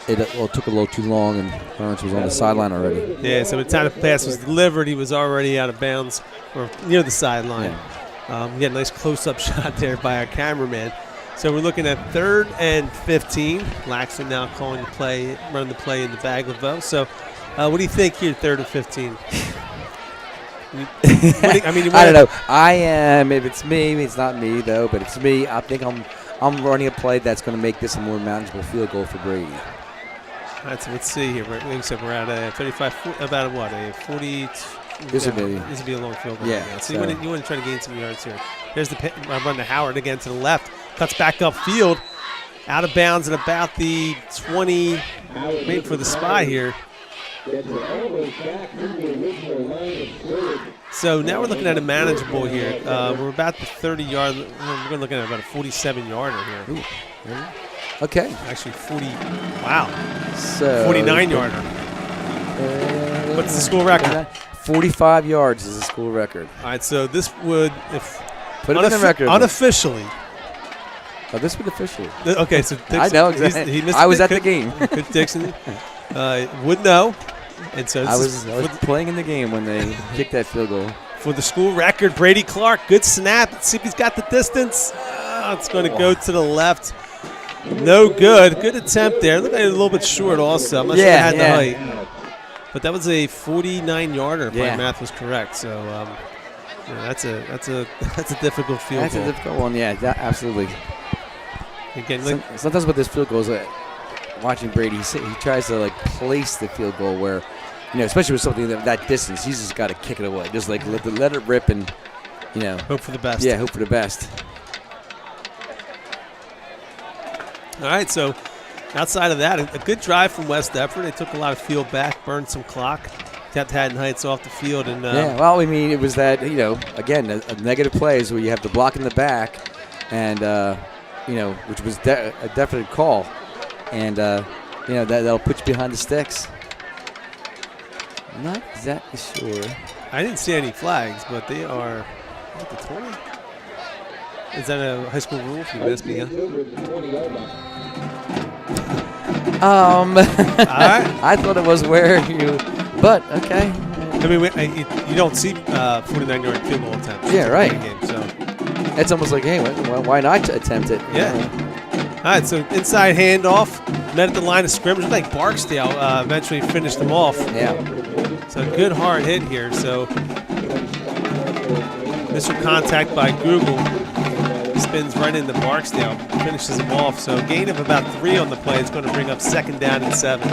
it took a little too long, and Lawrence was on the sideline already. Yeah, so by the time the pass was delivered, he was already out of bounds or near the sideline. Yeah. We got a nice close-up shot there by our cameraman. So we're looking at 3rd and 15. Laxton now running the play in the Baglivo. So what do you think here, 3rd and 15? I don't know. I am. If it's me, it's not me though. But it's me. I think I'm running a play that's going to make this a more manageable field goal for Brady. All right, so let's see here. We're at a 35. About what, a 40. This would be a long field goal. Yeah. Right, so you want to try to gain some yards here. Here's the run to Howard again to the left. Cuts back upfield, out of bounds at about the 20. Waiting for the spy here. So now we're looking at a manageable here. We're about the 30-yard. We're going to look at about a 47-yarder here. Ooh. Okay. Actually, 40. Wow. So 49-yarder. What's the school record? 45 yards is the school record. All right. So this would, if put it in the record unofficially. Oh, this would officially. Okay, so Dixon, I know exactly. I was at the game. Could Dixon would know, and so I was playing in the game when they kicked that field goal. For the school record, Brady Clark, good snap. Let's see if he's got the distance. It's going to go to the left. No good. Good attempt there. Looked like a little bit short also. I'm not sure it had the height. But that was a 49-yarder if my math was correct. So that's a difficult field goal. That's a difficult one, absolutely. Again, sometimes with this field goal, watching Brady, he tries to place the field goal where, especially with something that distance, he's just got to kick it away. Just let it rip and, hope for the best. Yeah, hope for the best. All right, so outside of that, a good drive from West Deptford. They took a lot of field back, burned some clock, kept Haddon Heights off the field. And it was that, again, a negative plays where you have the block in the back and, which was a definite call. And, that'll put you behind the sticks. I'm not exactly sure. I didn't see any flags, but they are at the 20. Is that a high school rule if you missed me? All right. I thought it was where but okay. I mean, you don't see 49-yard field goal attempts. Yeah, right. Game, so it's almost like, hey, why not attempt it? Yeah. All right, so inside handoff, met at the line of scrimmage. Like Barksdale eventually finished them off. Yeah. So good hard hit here. So Mr. Contact by Google spins right into Barksdale, finishes him off. So a gain of about 3 on the play. It's going to bring up 2nd down and 7.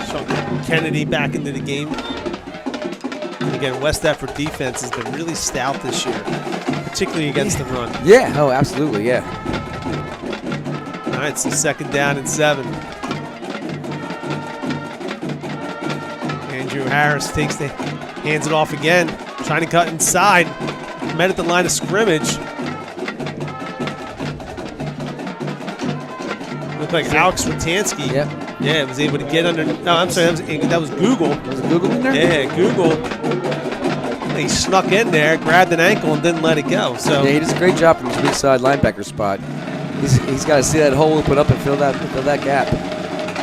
Sean Kennedy back into the game. And again, West Deptford defense has been really stout this year, particularly against the run. Yeah, oh, absolutely, yeah. All right, so 2nd down and 7. Andrew Harris hands it off again, trying to cut inside. Met at the line of scrimmage. Looked like Alex Ratanski. Yep. Yeah, was able to get under. No, I'm sorry, that was Google. Was it Google in there? Yeah, Google. He snuck in there, grabbed an ankle, and didn't let it go. So yeah, he does a great job from his weak side linebacker spot. He's got to see that hole open up and fill that gap.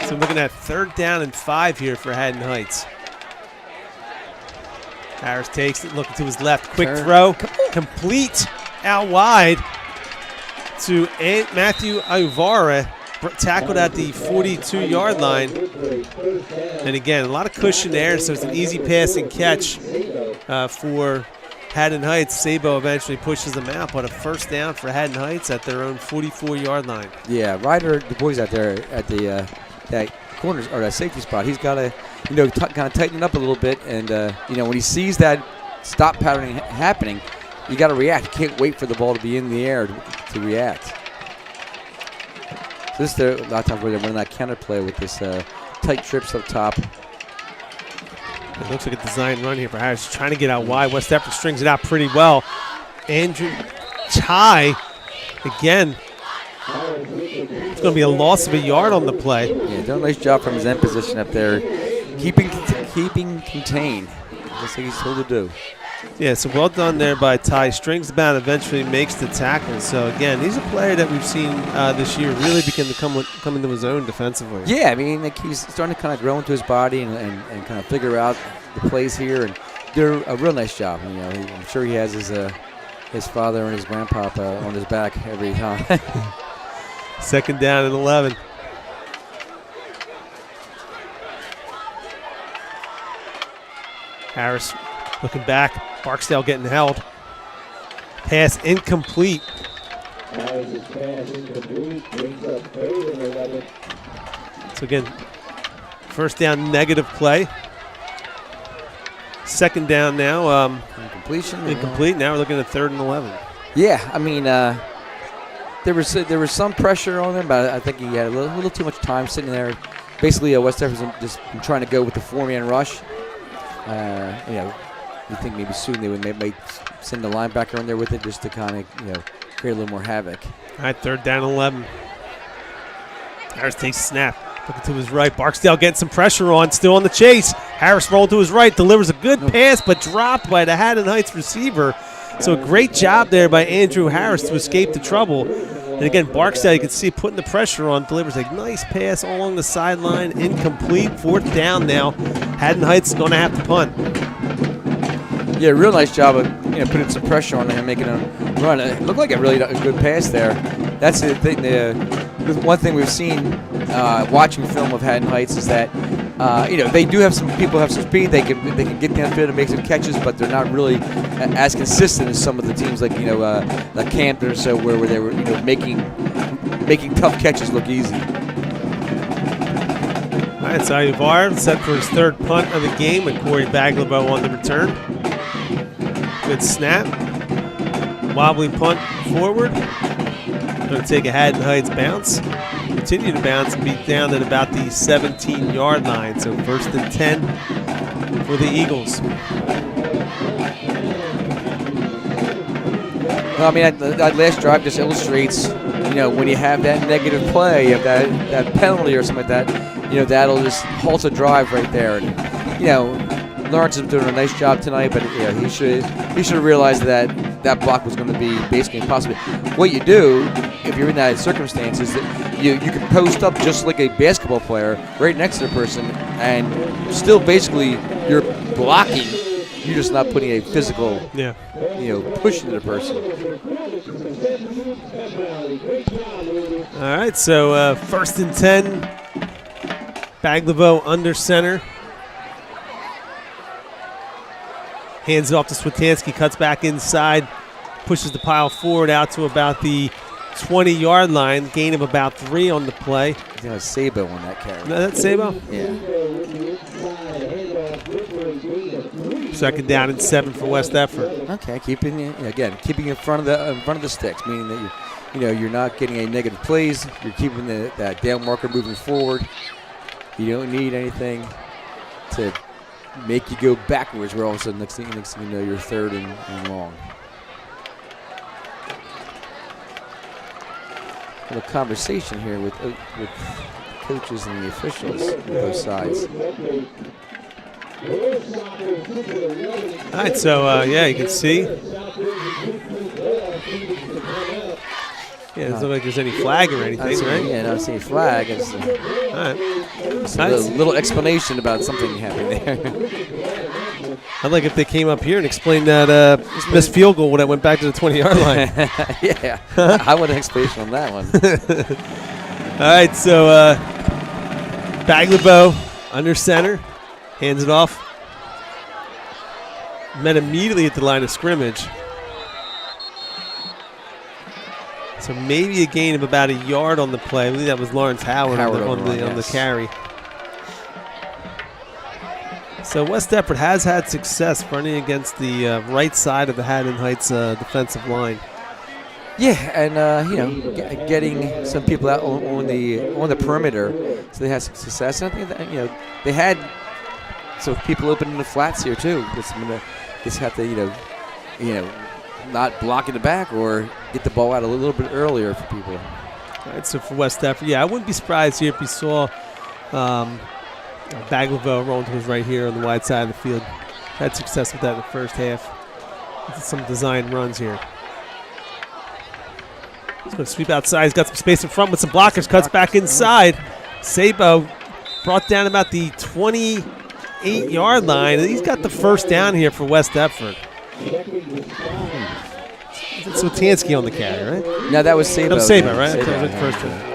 So looking at 3rd down and 5 here for Haddon Heights. Harris takes it, looking to his left. Quick throw, complete out wide to Matthew Ivara, tackled at the 42-yard line. And again, a lot of cushion there, so it's an easy pass and catch for Haddon Heights. Sabo eventually pushes them out, but a 1st down for Haddon Heights at their own 44-yard line. Yeah, Ryder, the boys out there at the that corners or that safety spot, he's got to kind of tighten it up a little bit, and when he sees that stop pattern happening, you got to react. You can't wait for the ball to be in the air to react. So this is a lot of times where they're running that counter play with this tight trips up top. It looks like a design run here for Harris. Trying to get out wide. West Effort strings it out pretty well. Andrew Chai, again, it's going to be a loss of a yard on the play. Yeah, done a nice job from his end position up there. Keeping contained, just like he's told to do. Yeah, so well done there by Ty. Strings the bound, eventually makes the tackle. So, again, he's a player that we've seen this year really begin to come into his own defensively. Yeah, I mean, like he's starting to kind of grow into his body and kind of figure out the plays here and do a real nice job. You know, I'm sure he has his father and his grandpapa on his back every time. 2nd down and 11. Harris looking back. Barksdale getting held. Pass incomplete. Harris's pass incomplete. Brings up 3rd and 11. So again, 1st down negative play. 2nd down now. Incompletion. Incomplete. Now we're looking at 3rd and 11. Yeah, I mean, there was some pressure on him, but I think he had a little too much time sitting there. Basically, West Jefferson just trying to go with the 4-man rush. You know, you think maybe soon they might send the linebacker in there with it just to kind of, you know, create a little more havoc. All right, 3rd down and 11. Harris takes a snap. Looking to his right. Barksdale getting some pressure on. Still on the chase. Harris rolling to his right. Delivers a good pass, but dropped by the Haddon Heights receiver. So a great job there by Andrew Harris to escape the trouble. And again, Barksdale, you can see putting the pressure on. Delivers a nice pass along the sideline. Incomplete. 4th down now. Haddon Heights is going to have to punt. Yeah, real nice job of putting some pressure on him, making him run. It looked like a really good pass there. That's the thing. The one thing we've seen watching film of Haddon Heights is that they do have some speed. They can get downfield and make some catches, but they're not really as consistent as some of the teams like Campton or so, where they were making tough catches look easy. All right, so Vilari set for his 3rd punt of the game, and Corey Baglabo on the return. Good snap. Wobbly punt forward. Going to take a Haddon Heights bounce. Continue to bounce and be down at about the 17-yard line. So 1st and 10 for the Eagles. Well, I mean, that last drive just illustrates, when you have that negative play, you have that penalty or something like that, that'll just halt a drive right there. And, Lawrence is doing a nice job tonight, but he should have realized that block was going to be basically impossible. What you do, if you're in that circumstance, is that you can post up just like a basketball player right next to the person, and still basically you're blocking. You're just not putting a physical, push into the person. All right, so 1st and 10. Baglavo under center. Hands it off to Switansky, cuts back inside, pushes the pile forward out to about the 20-yard line, gain of about 3 on the play. I think it was Sabo on that carry. No, that's Sabo? Yeah. 2nd down and 7 for West Effort. Okay, keeping in front of the sticks, meaning that you're not getting any negative plays. You're keeping that down marker moving forward. You don't need anything to make you go backwards, where all of a sudden next thing you know, you're 3rd and long. A little conversation here with coaches and the officials on both sides. All right, so you can see. Yeah, it doesn't look like there's any flag or anything, right? Yeah, I don't see any flag. It's, all right. It's a little explanation about something happening there. I'd like if they came up here and explained that missed field goal when it went back to the 20-yard line. Yeah, I want an explanation on that one. All right, so Baglabo under center, hands it off. Met immediately at the line of scrimmage. So maybe a gain of about a yard on the play. I believe that was Lawrence Howard on the carry. So West Effort has had success running against the right side of the Haddon Heights defensive line. Yeah, and getting some people out on the perimeter, so they had some success. And I think that, they had So people open in the flats here too. Just have to not block in the back or get the ball out a little bit earlier for people. All right, so for West Effort, I wouldn't be surprised here if you saw Baglivo rolling to his right here on the wide side of the field. Had success with that in the first half. Some design runs here. He's going to sweep outside. He's got some space in front with some blockers. Cuts back inside. Sabo brought down about the 28-yard line. And he's got the first down here for West Effort. It's Swetansky on the carry, right? No, that was Sabo. No, Sabo, right? Sabo, That was the first down.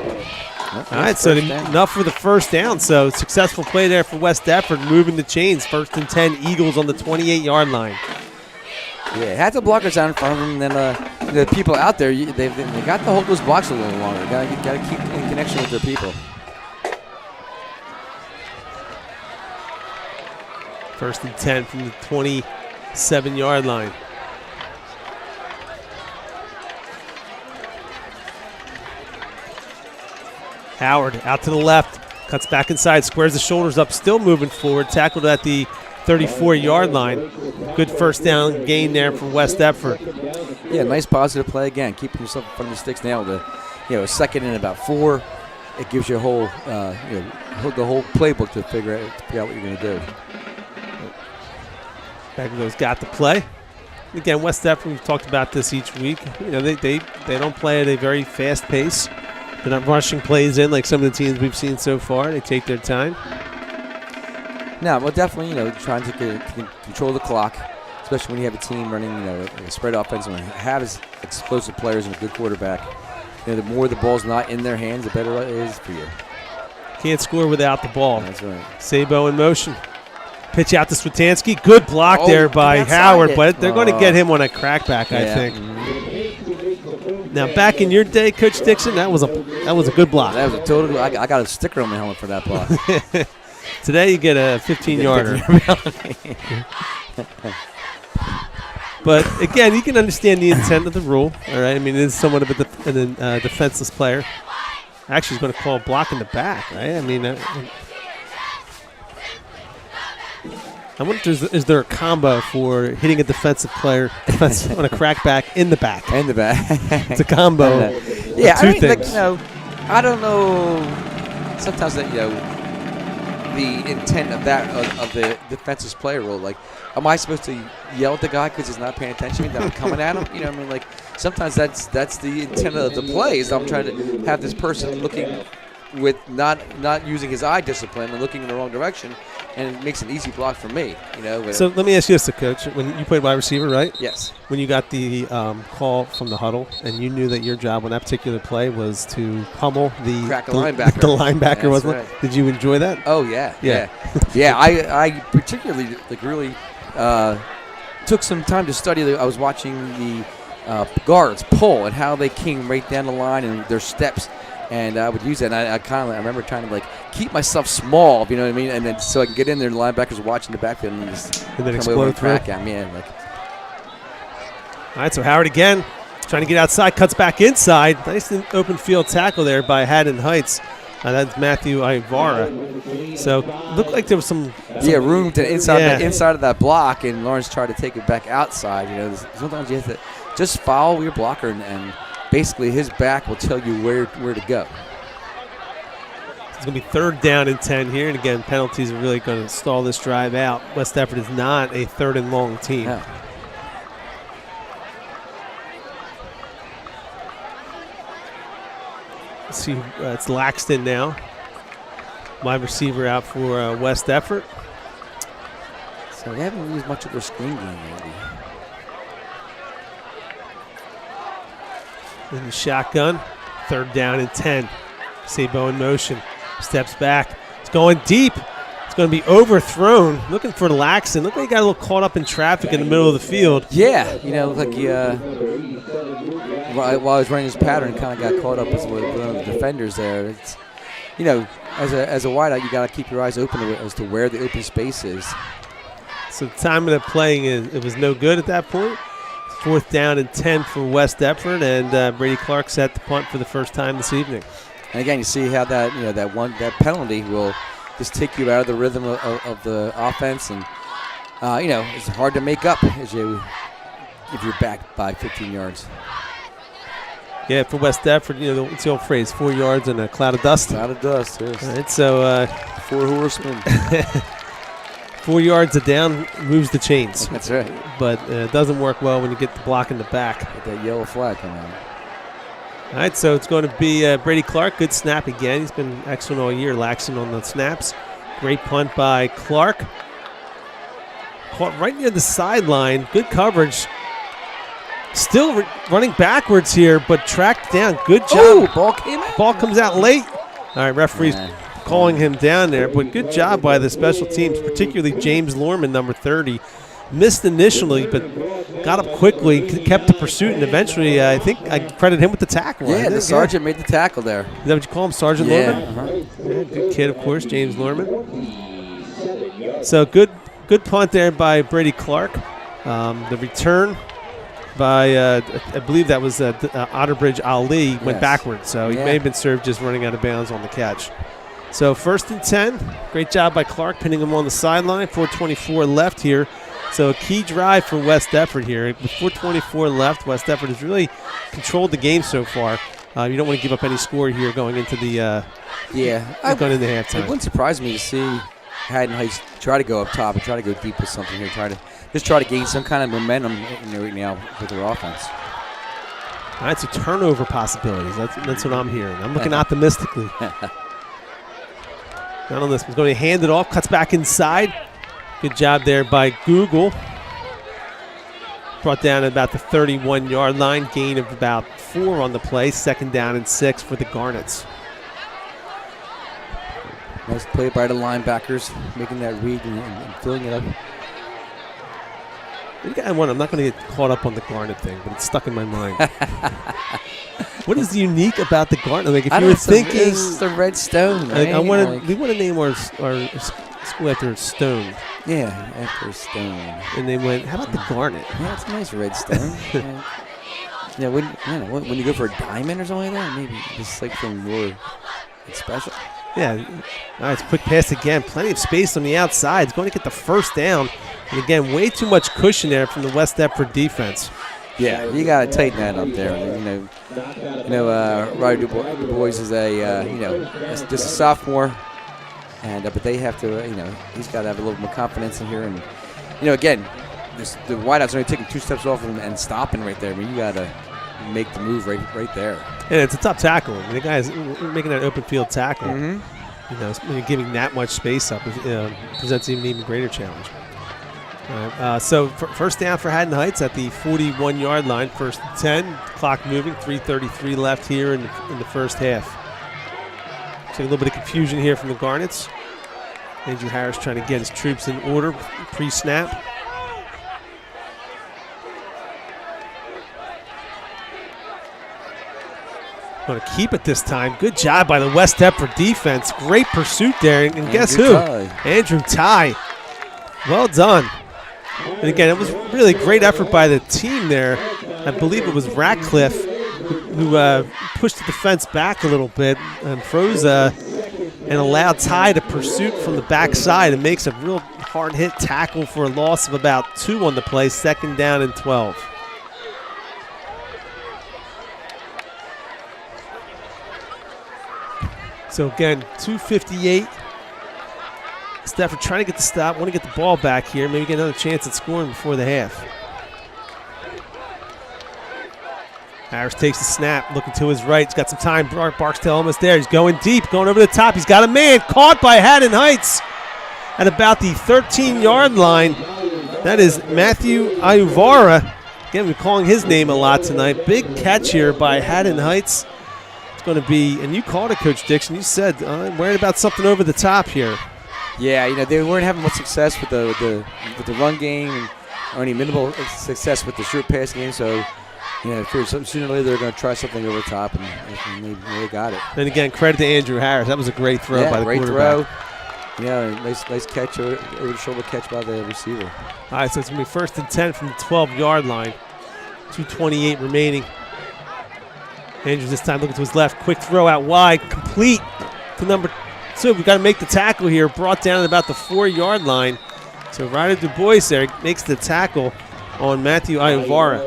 All right, so enough for the first down. So successful play there for West Effort, moving the chains. 1st and 10, Eagles on the 28-yard line. Yeah, had the blockers out in front of them, and then the people out there, they got to hold those blocks a little longer. Got to keep in connection with their people. 1st and 10 from the 27-yard line. Howard out to the left, cuts back inside, squares the shoulders up, still moving forward, tackled at the 34-yard line. Good first down gain there for West Effort. Yeah, nice positive play again. Keeping yourself in front of the sticks now. A 2nd and about 4. It gives you a whole, the whole playbook to figure out what you're going to do. Baglivo's got the play. Again, West Effort, we've talked about this each week. They don't play at a very fast pace. They're not rushing plays in like some of the teams we've seen so far. They take their time. No, well, definitely, trying to control the clock, especially when you have a team running, a spread offense and have explosive players and a good quarterback. The more the ball's not in their hands, the better it is for you. Can't score without the ball. That's right. Sabo in motion. Pitch out to Swetansky. Good block there by Howard, but they're going to get him on a crackback, I think. Now, back in your day, Coach Dixon, that was a good block. That was a total. I got a sticker on my helmet for that block. Today you get a 15-yarder. But, again, you can understand the intent of the rule. All right, I mean, it is somewhat of a defenseless player. Actually, he's going to call a block in the back, right? I mean, I wonder if is there a combo for hitting a defensive player on a crackback in the back? In the back. It's a combo. Yeah, two things. I don't know. Sometimes that the intent of that of the defensive player role. Like, am I supposed to yell at the guy because he's not paying attention that I'm coming at him? Sometimes that's the intent of the play. Is I'm trying to have this person looking with not using his eye discipline and looking in the wrong direction, and it makes an easy block for me. So let me ask you this, Coach. When you played wide receiver, right? Yes. When you got the call from the huddle, and you knew that your job on that particular play was to pummel the linebacker. The linebacker, wasn't it? Right. Did you enjoy that? Oh yeah. I particularly really took some time to study. I was watching the guards pull and how they came right down the line and their steps. And I would use that. And I remember trying to keep myself small, you know what I mean, and then so I can get in there. And the linebackers watching the backfield and then explode through. At me. All right, so Howard again trying to get outside, cuts back inside. Nice open field tackle there by Haddon Heights. That's Matthew Ivara. So looked like there was some room to inside of that block, and Lawrence tried to take it back outside. Sometimes you have to just follow your blocker and basically his back will tell you where to go. It's going to be 3rd down and 10 here. And again, penalties are really going to stall this drive out. West Effort is not a 3rd and long team. No. Let's see, it's Laxton now. Wide receiver out for West Effort. So they haven't used much of their screen game lately. In the shotgun, 3rd down and 10. Sabo in motion, steps back. It's going deep. It's going to be overthrown. Looking for Laxton. Look like he got a little caught up in traffic in the middle of the field. Yeah, looked like he, while he was running his pattern, kind of got caught up with one of the defenders there. It's, as a wideout, you got to keep your eyes open as to where the open space is. So the time of the playing, it was no good at that point. 4th down and 10 for West Effort, and Brady Clark set the punt for the first time this evening. And again, you see how that that penalty will just take you out of the rhythm of the offense, and it's hard to make up if you're back by 15 yards. Yeah, for West Deptford, it's the old phrase, 4 yards and a cloud of dust. Cloud of dust, yes. All right, so 4 horsemen. 4 yards of down moves the chains. That's right. But it doesn't work well when you get the block in the back. Get that yellow flag coming out. All right, so it's going to be Brady Clark. Good snap again. He's been excellent all year, laxing on the snaps. Great punt by Clark. Caught right near the sideline. Good coverage. Still running backwards here, but tracked down. Good job. Oh, ball came out. Ball comes out late. All right, referee's calling him down there, but good job by the special teams, particularly James Lorman, number 30. Missed initially, but got up quickly, kept the pursuit, and eventually I think I credit him with the tackle. Yeah, the sergeant made the tackle there. Is that what you call him, Sergeant Lorman? Uh-huh. Yeah, good kid, of course, James Lorman. So good punt there by Brady Clark. The return by, I believe that was Otterbridge Ali, went backwards. So he may have been served just running out of bounds on the catch. So 1st and 10. Great job by Clark, pinning him on the sideline. 4:24 left here. So a key drive for West Deptford here. With 4:24 left, West Deptford has really controlled the game so far. You don't want to give up any score here going into the going into halftime. It wouldn't surprise me to see Haddon Heights try to go up top and try to go deep with something here. Try to gain some kind of momentum right now with their offense. All right, so turnover possibilities. That's what I'm hearing. I'm looking optimistically. Not on this. He's going to hand it off. Cuts back inside. Good job there by Google. Brought down at about the 31-yard line. Gain of about 4 on the play. 2nd down and 6 for the Garnets. Nice play by the linebackers, making that read and filling it up. I'm not going to get caught up on the Garnet thing, but it's stuck in my mind. What is unique about the Garnet? Like, if you were thinking, it's the red stone. Right? We want to name our school after Stone. Yeah, after Stone. And they went, how about the Garnet? Yeah, it's a nice red stone. When you go for a diamond or something like that, maybe just like something more special. Yeah. All right, it's a quick pass again. Plenty of space on the outside. It's going to get the 1st down. And again, way too much cushion there from the West Deptford defense. Yeah, you got to tighten that up there. Roger Du Bois is just a sophomore, and but they have to, he's got to have a little more confidence in here. And again, the wideouts are only taking 2 steps off and stopping right there. I mean, you got to make the move right there. And it's a tough tackle. I mean, the guy's making that open field tackle. Mm-hmm. When you're giving that much space up, presents an even greater challenge. So 1st down for Haddon Heights at the 41-yard line. 1st and 10. Clock moving. 3:33 left here in the first half. So a little bit of confusion here from the Garnets. Andrew Harris trying to get his troops in order pre-snap. Going to keep it this time. Good job by the West Deptford defense. Great pursuit there. And guess who? Andrew Ty. Well done. And again, it was really great effort by the team there. I believe it was Ratcliffe who pushed the defense back a little bit and froze and allowed Ty to pursuit from the backside and makes a real hard-hit tackle for a loss of about 2 on the play. 2nd down and 12. So again, 2:58. Stafford trying to get the stop, want to get the ball back here, maybe get another chance at scoring before the half. Harris takes the snap, looking to his right. He's got some time. Barksdale almost there. He's going deep, going over the top. He's got a man caught by Haddon Heights at about the 13-yard line. That is Matthew Ayuvara. Again, we're calling his name a lot tonight. Big catch here by Haddon Heights. It's going to be, and you called it, Coach Dixon. You said, I'm worried about something over the top here. Yeah, they weren't having much success with the run game or any minimal success with the short pass game. So, sooner or later they're going to try something over the top, and they got it. And again, credit to Andrew Harris. That was a great throw by the quarterback. Throw. Yeah, nice catch, over the shoulder catch by the receiver. All right, so it's going to be 1st and 10 from the 12-yard line. 2:28 remaining. Andrews this time looking to his left. Quick throw out wide, complete to number So we've got to make the tackle here. Brought down at about the 4-yard line. So Ryder Du Bois there makes the tackle on Matthew Iovara.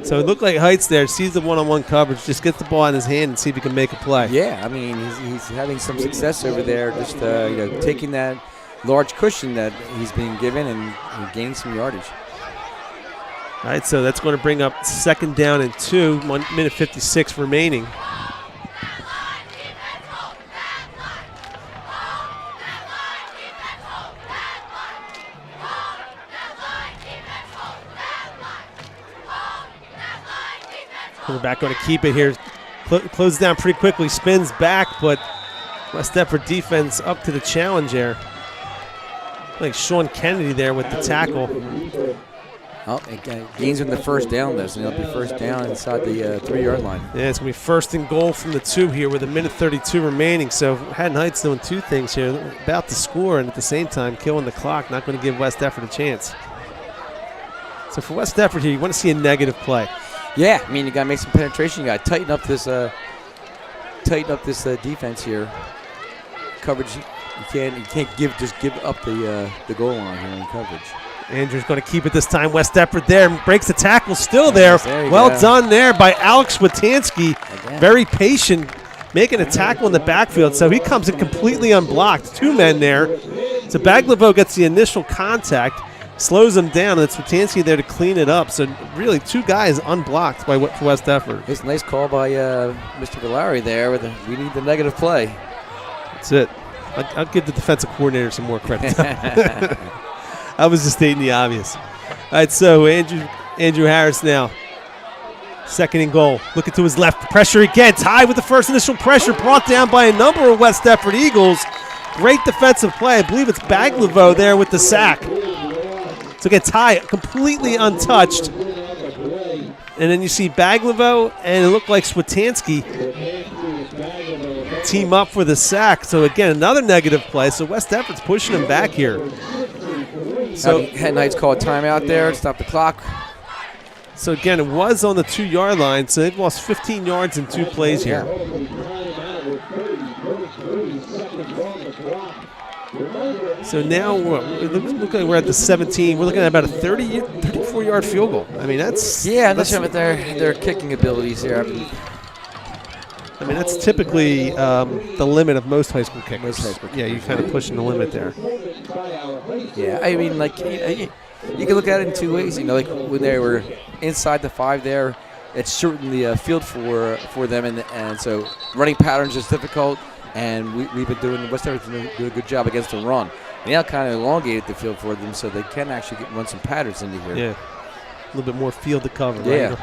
So it looked like Heights there sees the one-on-one coverage, just gets the ball in his hand and see if he can make a play. Yeah, I mean, he's having some success over there, just taking that large cushion that he's being given and gaining some yardage. All right, so that's going to bring up 2nd down and 2, 1 minute 56 remaining. Quarterback going to keep it here. Closes down pretty quickly, spins back, but West Deptford defense up to the challenge there. Like Sean Kennedy there with the tackle. Oh, gains in the 1st down, though, so it'll be 1st down inside the 3-yard line. Yeah, it's going to be 1st and goal from the 2 here with 1:32 remaining. So Haddon Heights doing 2 things here. About to score and at the same time killing the clock. Not going to give West Deptford a chance. So for West Deptford here, you want to see a negative play. Yeah, I mean, you got to make some penetration. You got to tighten up this defense here. Coverage, you can't just give up the goal line here in coverage. Andrew's going to keep it this time. West Deptford there, breaks the tackle, still there. Well done there by Alex Witansky. Very patient, making a tackle in the backfield. So he comes in completely unblocked. 2 men there. So Baglivo gets the initial contact, slows him down, and it's Witansky there to clean it up. So really 2 guys unblocked by West Deptford. It's a nice call by Mr. Vilari there. We need the negative play. That's it. I'll give the defensive coordinator some more credit. I was just stating the obvious. All right, so Andrew Harris now. 2nd and goal. Looking to his left. Pressure again. Tied with the first initial pressure. Brought down by a number of West Deptford Eagles. Great defensive play. I believe it's Baglivo there with the sack. So again, Ty completely untouched. And then you see Baglivo and it looked like Switansky team up for the sack. So again, another negative play. So West Deptford's pushing him back here. So Haddon Heights call a timeout there to stop the clock. So again, it was on the 2-yard line. So they've lost 15 yards in 2 plays here. So now it looks like we're at the 17. We're looking at about a 34-yard field goal. I mean, that's... Yeah, that's their kicking abilities here. I mean, that's typically the limit of most high school kickers. Yeah, you're kind of pushing the limit there. Yeah, I mean, like, you can look at it in 2 ways. You know, like when they were inside the 5 there, it's certainly a field for them, and so running patterns is difficult, and we've been doing, West Deptford do a good job against the run. They now kind of elongated the field for them so they can actually run some patterns into here. Yeah, a little bit more field to cover. Yeah. Right?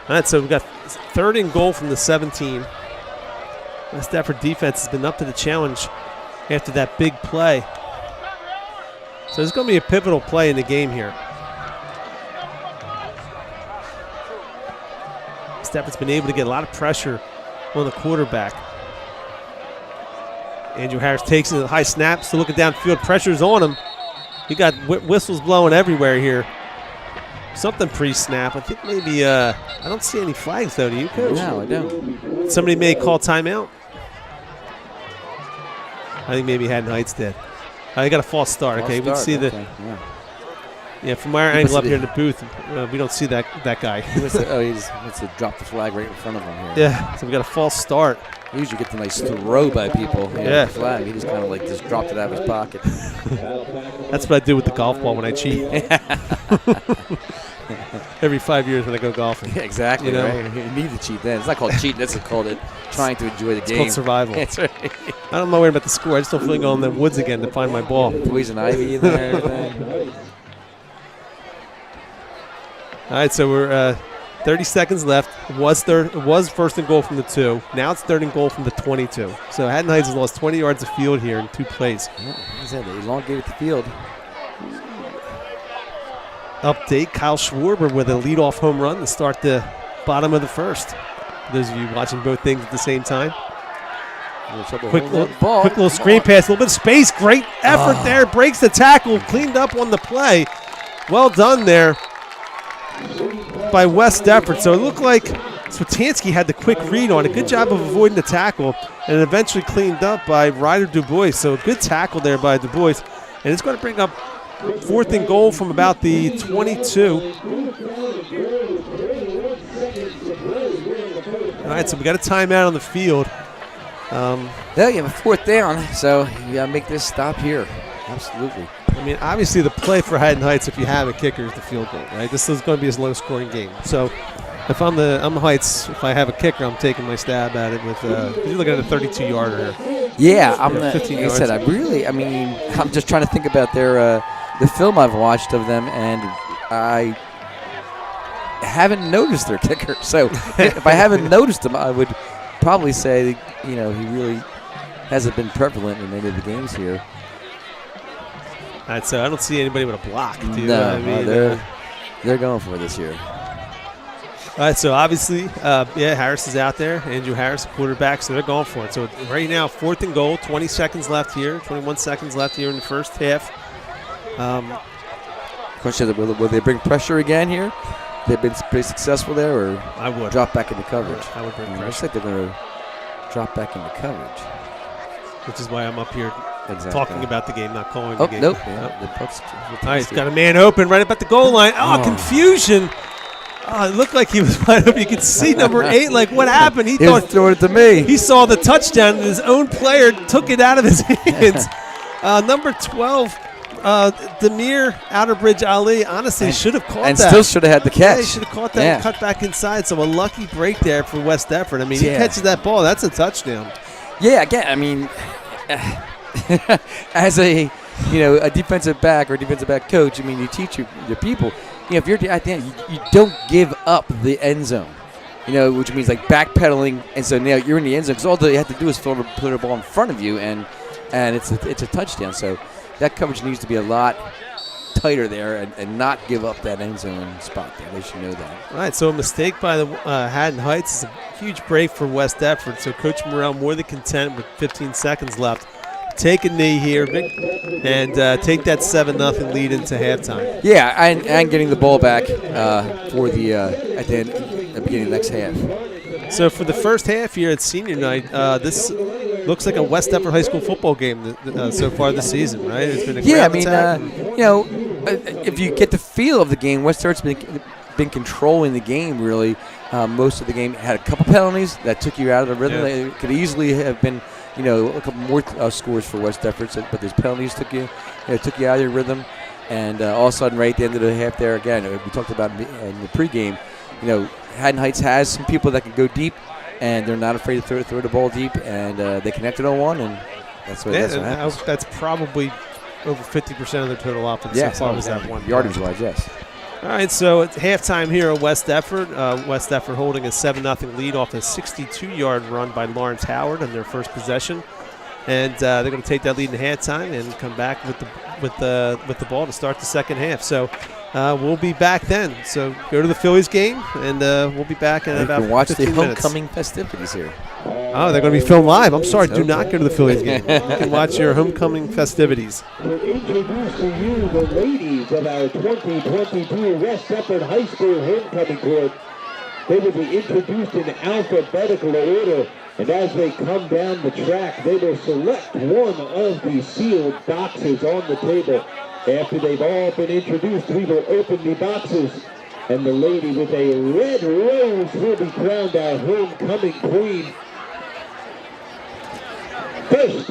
All right, so we've got 3rd and goal from the 17. West Deptford defense has been up to the challenge after that big play. So there's going to be a pivotal play in the game here. West Deptford's been able to get a lot of pressure on the quarterback. Andrew Harris takes it to the high snap, still looking downfield. Pressure's on him. He got whistles blowing everywhere here. Something pre-snap. I think maybe, I don't see any flags though, do you, Coach? No, I don't. Somebody may call timeout. I think maybe Haddon Heights did. They got a false start. Okay, we can see the. Yeah, from our angle up here in the booth, we don't see that guy. He must have dropped the flag right in front of him here. Yeah, so we got a false start. He usually gets a nice throw by people. Yeah. The flag. He just kind of like just dropped it out of his pocket. That's what I do with the golf ball when I cheat. Every 5 years when I go golfing. Yeah, exactly. You know? Right? You need to cheat then. It's not called cheating. It's called trying to enjoy the game. It's called survival. That's right. I don't know worried about the score. I just don't feel like going in the woods again to find my ball. Poison ivy in there and everything. All right, so we're 30 seconds left. It was 1st and goal from the 2. Now it's 3rd and goal from the 22. So Haddon Heights has lost 20 yards of field here in 2 plays. They elongated the field. Update, Kyle Schwarber with a leadoff home run to start the bottom of the 1st. For those of you watching both things at the same time. Quick little screen pass, a little bit of space. Great effort there. Breaks the tackle, cleaned up on the play. Well done there by West Deptford. So it looked like Switansky had the quick read on it. Good job of avoiding the tackle. and eventually cleaned up by Ryder DuBois. So a good tackle there by DuBois. And it's going to bring up 4th and goal from about the 22. All right, so we got a timeout on the field. Yeah, you have a 4th down, so you got to make this stop here. Absolutely. I mean, obviously the play for Haddon Heights, if you have a kicker, is the field goal, right? This is going to be a low-scoring game. So if I'm the Heights, if I have a kicker, I'm taking my stab at it with. You're looking at a 32-yarder here. Yeah, I'm. 15 Like I yards. said, I'm just trying to think about their the film I've watched of them, and I haven't noticed their kicker. So if I haven't noticed him, I would probably say, he really hasn't been prevalent in any of the games here. All right, so I don't see anybody with a block. No, they're going for it this year. All right, so obviously, Harris is out there. Andrew Harris, quarterback, so they're going for it. So right now, 4th and goal, 20 seconds left here, 21 seconds left here in the first half. Question is, will they bring pressure again here? They've been pretty successful there, or I would drop back into coverage? I would bring pressure. Looks like they're going to drop back into coverage. Which is why I'm up here Exactly. talking about the game, not calling the game. Nope. All right, he's got a man open right up at the goal line. Oh, confusion. Oh, it looked like he was wide open. You could see number 8, like, what happened? He was throwing it to me. He saw the touchdown, and his own player took it out of his hands. Number 12, Demir Outerbridge Ali, honestly, should have caught that. And still should have had the catch. Yeah, he should have caught that and cut back inside. So a lucky break there for West Deptford. I mean, he catches that ball. That's a touchdown. Yeah, again, I mean, as a defensive back or defensive back coach, I mean, you teach your people, if you're at the end, you don't give up the end zone, which means like backpedaling. And so now you're in the end zone because all you have to do is put a ball in front of you, and it's a touchdown. So that coverage needs to be a lot tighter there and not give up that end zone spot there. They should know that. All right, so a mistake by the Haddon Heights is a huge break for West Deptford. So Coach Morrell more than content with 15 seconds left. Take a knee here, Vic, and take that 7-0 lead into halftime. Yeah, and getting the ball back for the at the beginning of the next half. So for the first half here at senior night, this looks like a West Deptford High School football game so far this season, right? It's been a great attack. If you get the feel of the game, West Deptford's been controlling the game really. Most of the game had a couple penalties that took you out of the rhythm. Yeah. It could easily have been, a couple more scores for West Deptford, but those penalties took you out of your rhythm. And all of a sudden, right at the end of the half there, again, we talked about in the pregame, Haddon Heights has some people that can go deep, and they're not afraid to throw the ball deep, and they connected on one, and that's what happens. That's probably over 50% of their total offense so far was that one. Yardage-wise, yes. All right, so it's halftime here at West Deptford. West Deptford holding a 7-0 lead off a 62-yard run by Lawrence Howard on their first possession, and they're going to take that lead in halftime and come back with the ball to start the second half. So we'll be back then. So go to the Phillies game, and we'll be back in about 15 minutes. You can watch the homecoming festivities here. Oh, they're going to be filmed live. I'm sorry, do not go to the Phillies game. You can watch your homecoming festivities. To introduce to you the ladies of our 2022 West Deptford High School homecoming court. They will be introduced in alphabetical order, and as they come down the track, they will select one of the sealed boxes on the table. After they've all been introduced, we will open the boxes, and the lady with a red rose will be crowned our homecoming queen. First,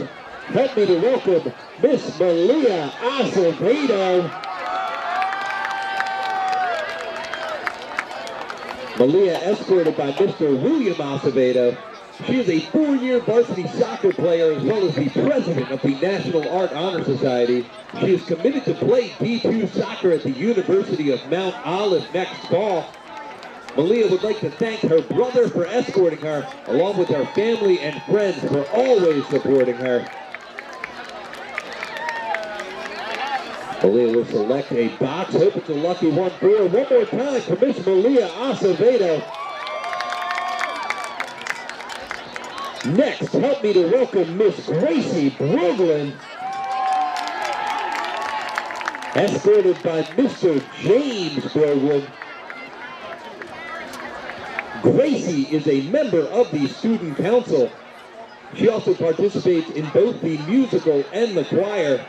help me to welcome Miss Malia Acevedo. Malia, escorted by Mr. William Acevedo. She is a 4-year varsity soccer player as well as the president of the National Art Honor Society. She is committed to play D2 soccer at the University of Mount Olive next fall. Malia would like to thank her brother for escorting her, along with her family and friends for always supporting her. Malia will select a box. Hope it's a lucky one for her. One more time for Miss Malia Acevedo. Next, help me to welcome Miss Gracie Brooklyn, escorted by Mr. James Brooklyn. Gracie is a member of the Student Council. She also participates in both the musical and the choir.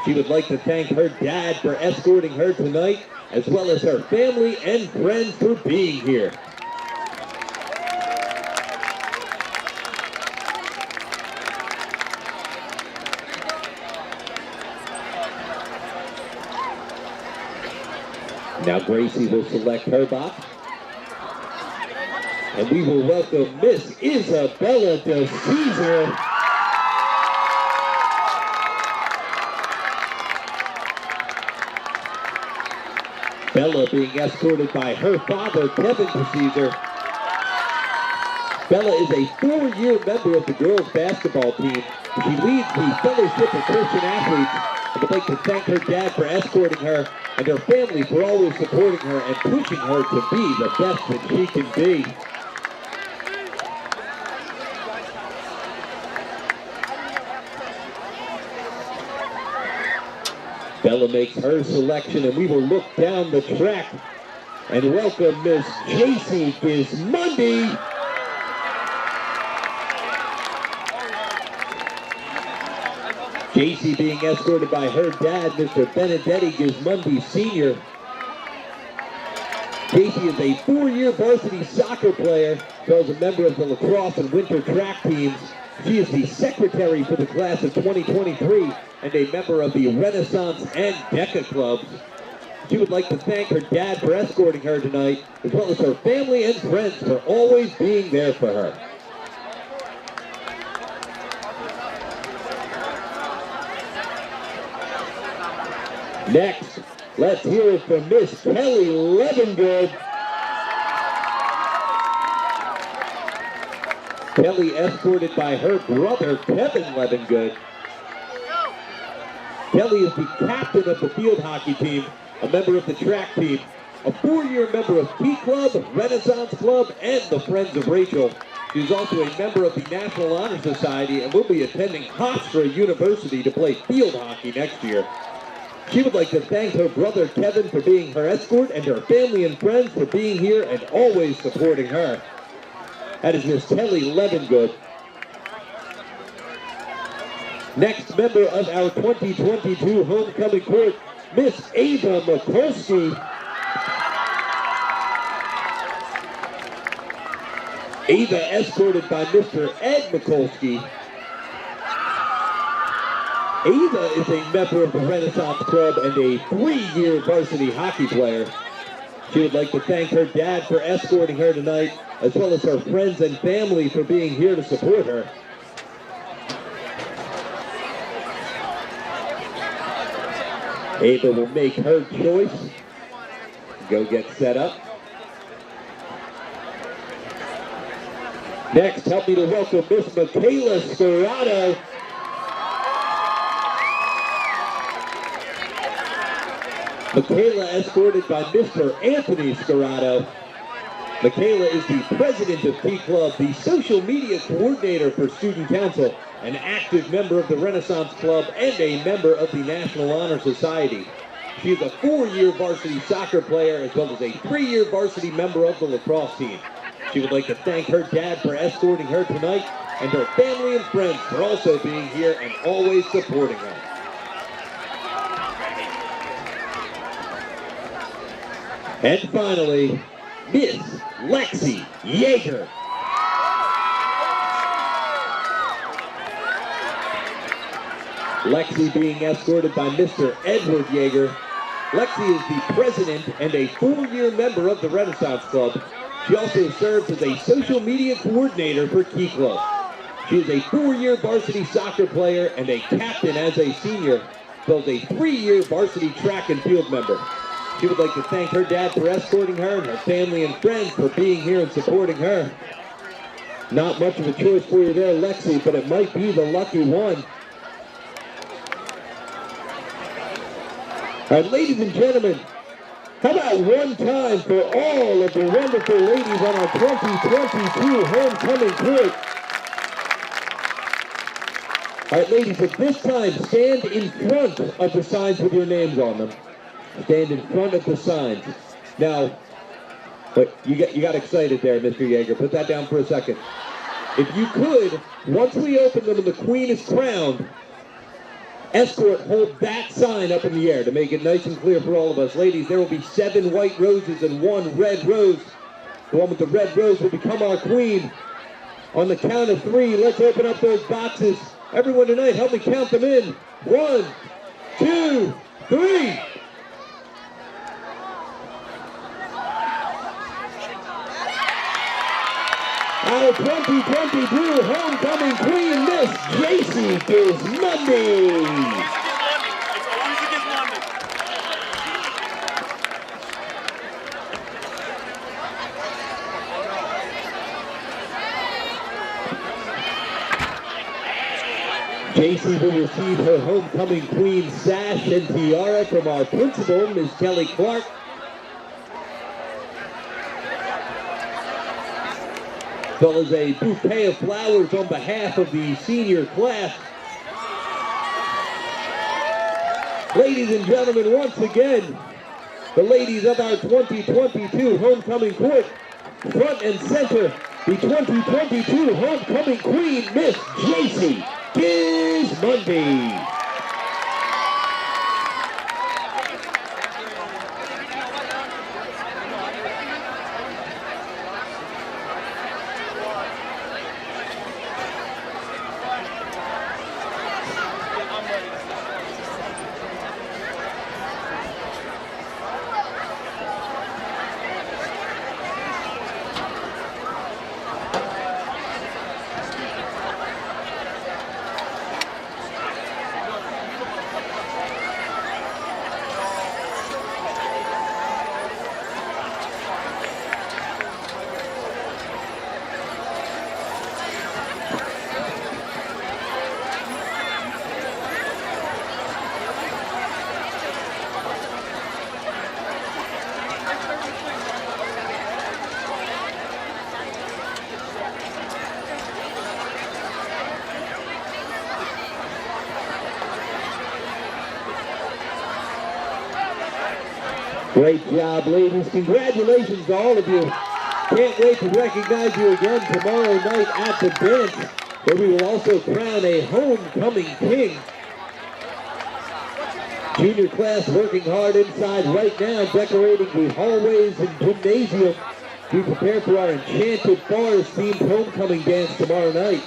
She would like to thank her dad for escorting her tonight, as well as her family and friends for being here. Now Gracie will select her box. And we will welcome Miss Isabella DeCesar. Bella being escorted by her father, Kevin DeCesar. Bella is a 4-year member of the girls basketball team. She leads the Fellowship of Christian Athletes. I would like to thank her dad for escorting her and her family for always supporting her and pushing her to be the best that she can be. Bella makes her selection, and we will look down the track and welcome Miss J.C. Gismondi. J.C. being escorted by her dad, Mr. Benedetti Gismondi Sr. J.C. is a 4-year varsity soccer player, as well as a member of the lacrosse and winter track teams. She is the secretary for the class of 2023 and a member of the Renaissance and DECA clubs. She would like to thank her dad for escorting her tonight, as well as her family and friends for always being there for her. Next, let's hear it from Miss Kelly Levengood. Kelly escorted by her brother, Kevin Levengood. Kelly is the captain of the field hockey team, a member of the track team, a 4-year member of Key Club, Renaissance Club, and the Friends of Rachel. She is also a member of the National Honor Society and will be attending Hofstra University to play field hockey next year. She would like to thank her brother Kevin for being her escort and her family and friends for being here and always supporting her. That is Miss Kelly Levengood. Next member of our 2022 homecoming court, Miss Ava Mikulski. Ava escorted by Mr. Ed Mikulski. Ava is a member of the Renaissance Club and a 3-year varsity hockey player. She would like to thank her dad for escorting her tonight, as well as her friends and family for being here to support her. Ava will make her choice. Go get set up. Next, help me to welcome Miss Michaela Scarrato. Michaela escorted by Mr. Anthony Scarrato. Michaela is the president of Key Club, the social media coordinator for Student Council, an active member of the Renaissance Club, and a member of the National Honor Society. She is a 4-year varsity soccer player, as well as a 3-year varsity member of the lacrosse team. She would like to thank her dad for escorting her tonight, and her family and friends for also being here and always supporting her. And finally, Miss Lexi Yeager. Lexi being escorted by Mr. Edward Yeager. Lexi is the president and a 4-year member of the Renaissance Club. She also serves as a social media coordinator for Key Club. She is a 4-year varsity soccer player and a captain as a senior, as well as a 3-year varsity track and field member. She would like to thank her dad for escorting her and her family and friends for being here and supporting her. Not much of a choice for you there, Lexi, but it might be the lucky one. All right, ladies and gentlemen, how about one time for all of the wonderful ladies on our 2022 homecoming court? All right, ladies, at this time, stand in front of the signs with your names on them. Stand in front of the signs. Now, but you got excited there, Mr. Yeager. Put that down for a second. If you could, once we open them and the queen is crowned, escort, hold that sign up in the air to make it nice and clear for all of us. Ladies, there will be 7 white roses and 1 red rose. The one with the red rose will become our queen. On the count of 3, let's open up those boxes. Everyone tonight, help me count them in. 1, 2, 3. Our 2022 homecoming queen, Miss JC Gismondi. JC will receive her homecoming queen sash and tiara from our principal, Ms. Kelly Clark. As well as a bouquet of flowers on behalf of the senior class. Ladies and gentlemen, once again, the ladies of our 2022 homecoming court, front and center, the 2022 homecoming queen, Miss JC Gismondi. Great job, ladies. Congratulations to all of you. Can't wait to recognize you again tomorrow night at the dance, where we will also crown a homecoming king. Junior class working hard inside right now, decorating the hallways and gymnasium to prepare for our Enchanted Forest themed homecoming dance tomorrow night.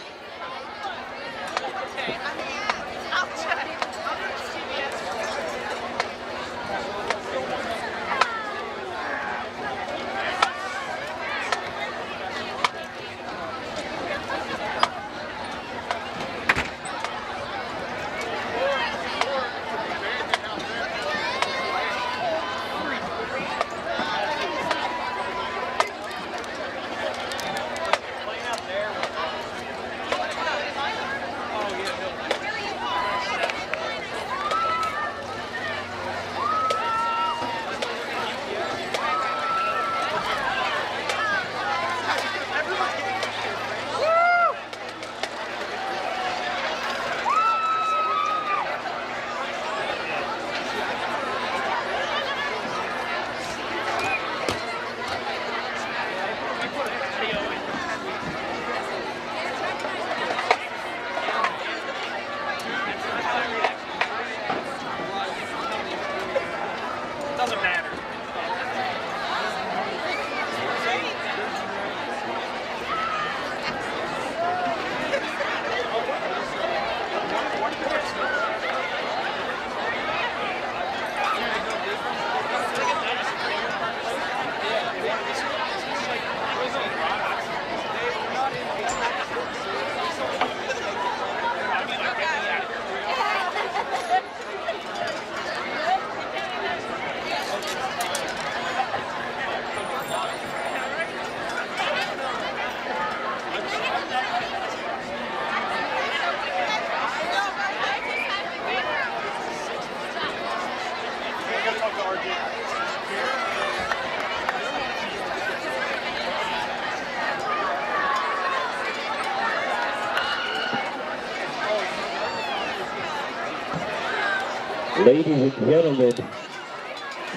Ladies and gentlemen,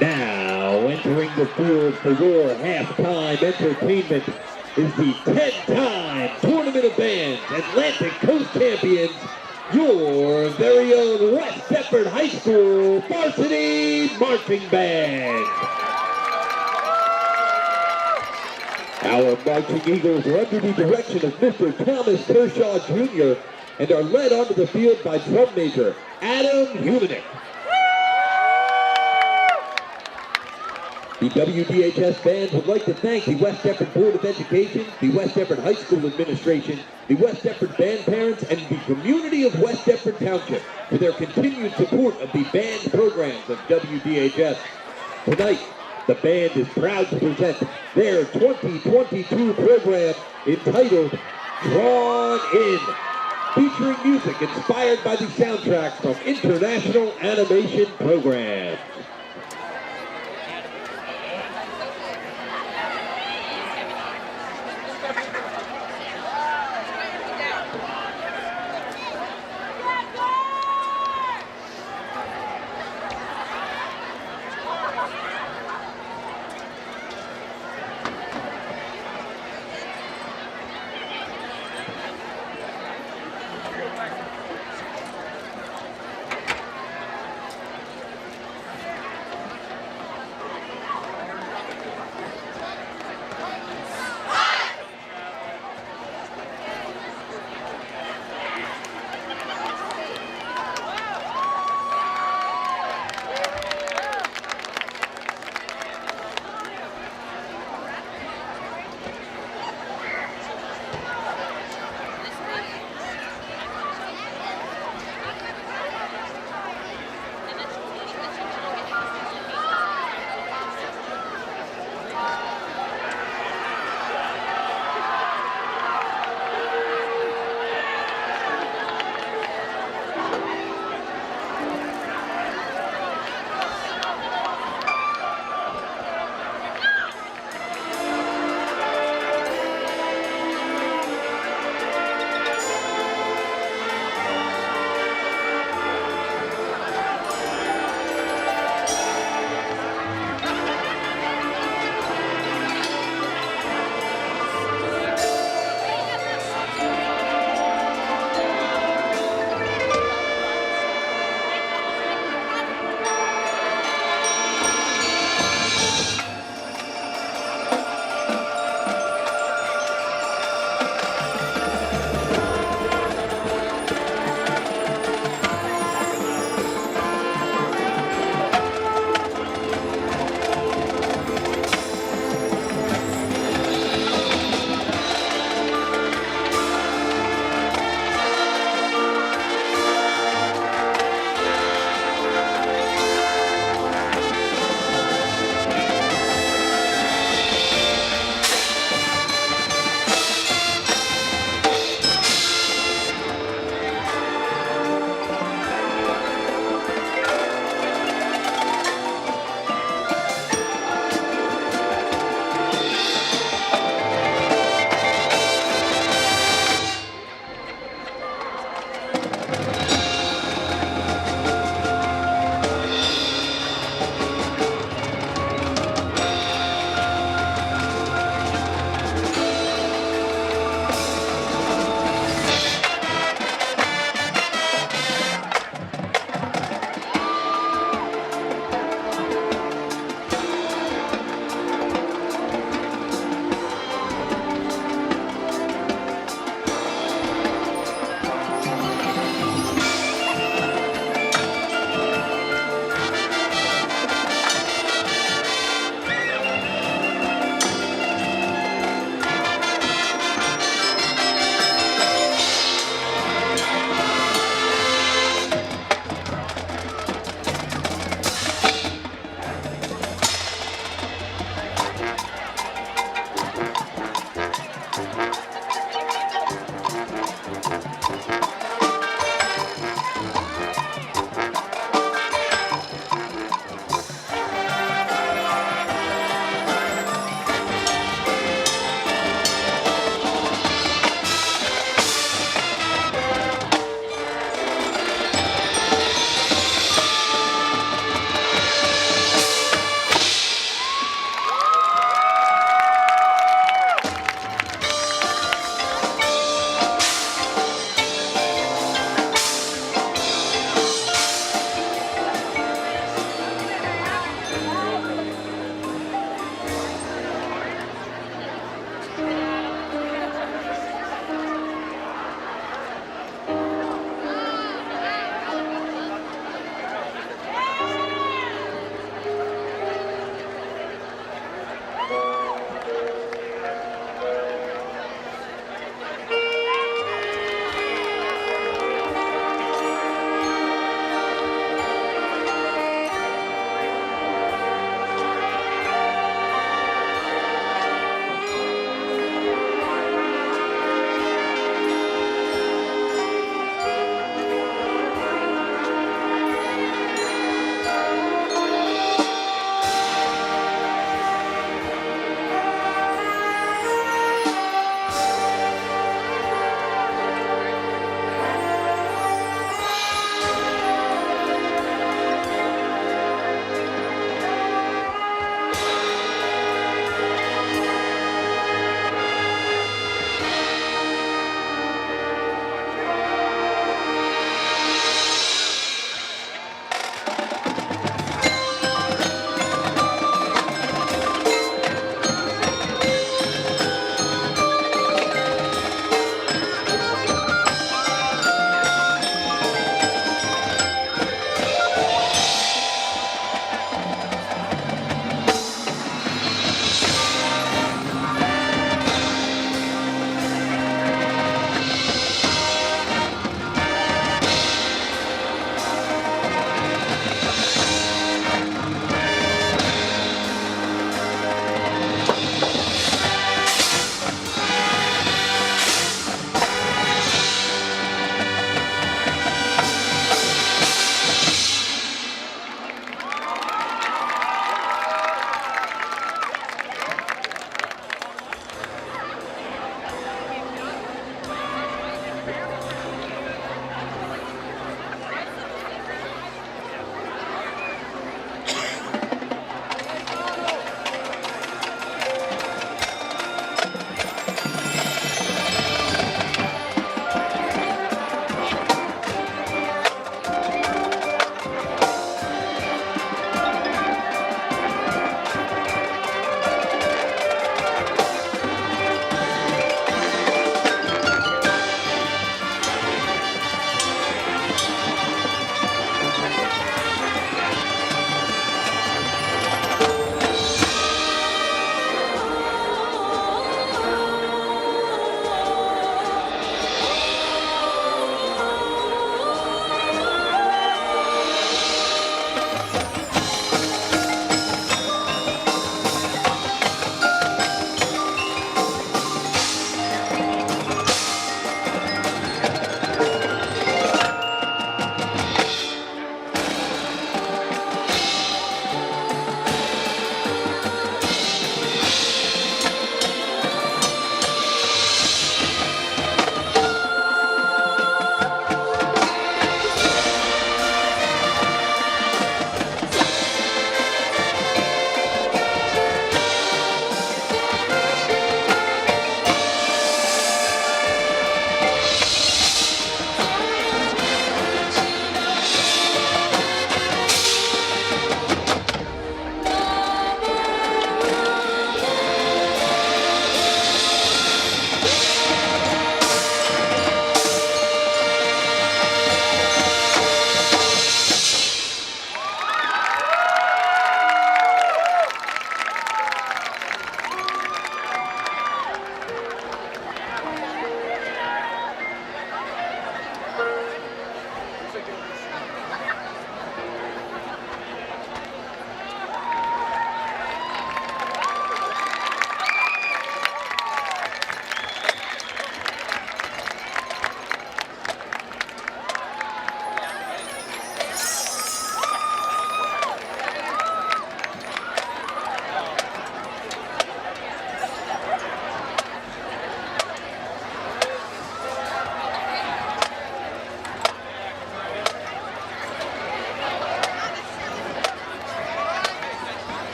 now entering the field for your halftime entertainment, is the 10-time Tournament of Bands Atlantic Coast Champions, your very own West Deptford High School Varsity Marching Band. Our Marching Eagles are under the direction of Mr. Thomas Kershaw Jr. and are led onto the field by drum major Adam Humanick. The WDHS band would like to thank the West Deptford Board of Education, the West Deptford High School Administration, the West Deptford band parents, and the community of West Deptford Township for their continued support of the band programs of WDHS. Tonight, the band is proud to present their 2022 program entitled Drawn In, featuring music inspired by the soundtracks from international animation programs.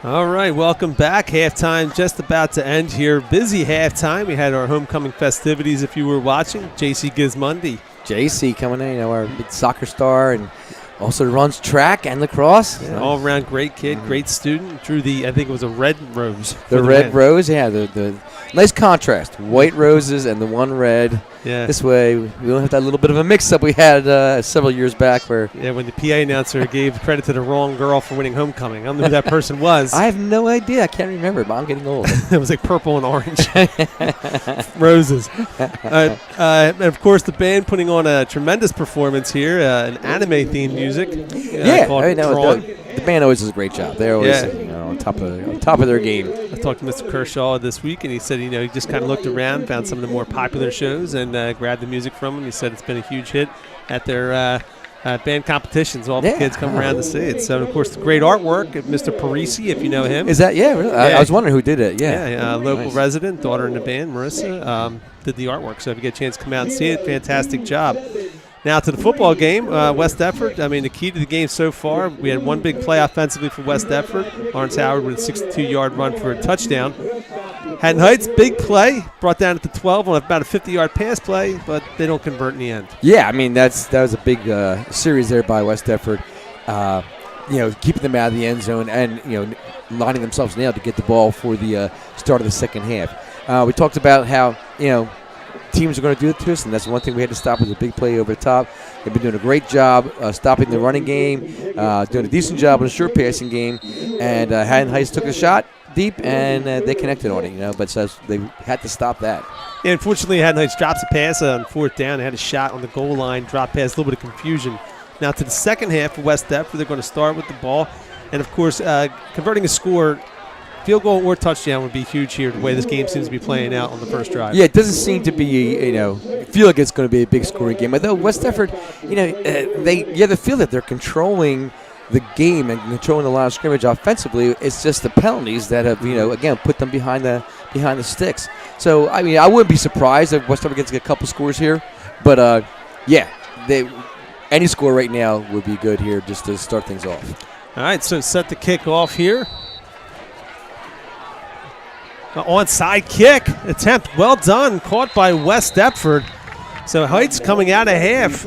All right, welcome back. Halftime just about to end here. Busy halftime. We had our homecoming festivities if you were watching. JC Gismondi. JC coming in, our big soccer star, and also runs track and lacrosse. Yeah, all-around great kid, great student. Drew I think it was a red rose. The red rose, yeah, the nice contrast. White roses and the one red. Yeah. This way, we don't have that little bit of a mix-up we had several years back where... Yeah, when the PA announcer gave credit to the wrong girl for winning homecoming. I don't know who that person was. I have no idea. I can't remember, but I'm getting old. It was like purple and orange. Roses. And of course, the band putting on a tremendous performance here, an anime-themed music. Called the band always does a great job. They're always on top of their game. I talked to Mr. Kershaw this week, and he said, he just kind of looked around, found some of the more popular shows, and grabbed the music from them. He said it's been a huge hit at their band competitions. All the kids come around to see it. So, of course, the great artwork of Mr. Parisi, if you know him. Is that, really? I was wondering who did it. Yeah, local resident, daughter in the band, Marissa, did the artwork. So if you get a chance to come out and see it, fantastic job. Now to the football game, West Deptford. I mean, the key to the game so far, we had one big play offensively for West Deptford. Lawrence Howard with a 62-yard run for a touchdown. Haddon Heights, big play, brought down at the 12 on about a 50-yard pass play, but they don't convert in the end. Yeah, I mean, that was a big series there by West Deptford. Keeping them out of the end zone and, lining themselves now to get the ball for the start of the second half. We talked about how, teams are going to do it to us, and that's one thing we had to stop with a big play over the top. They've been doing a great job stopping the running game, doing a decent job on the short passing game, and Haddon Heights took a shot deep, and they connected on it, but so they had to stop that. Yeah, unfortunately, Haddon Heights drops a pass on fourth down. They had a shot on the goal line, drop pass, a little bit of confusion. Now to the second half for West Deptford, they're going to start with the ball, and of course, converting a score, field goal or touchdown would be huge here, the way this game seems to be playing out on the first drive. Yeah, it doesn't seem to be, feel like it's going to be a big scoring game. Although West Deptford, they feel that they're controlling the game and controlling the line of scrimmage offensively. It's just the penalties that have, again, put them behind the sticks. So, I mean, I wouldn't be surprised if West Deptford gets a couple scores here. But, any score right now would be good here just to start things off. All right, so set the kick off here. Onside kick attempt, well done, caught by West Deptford. So Heights coming out of half,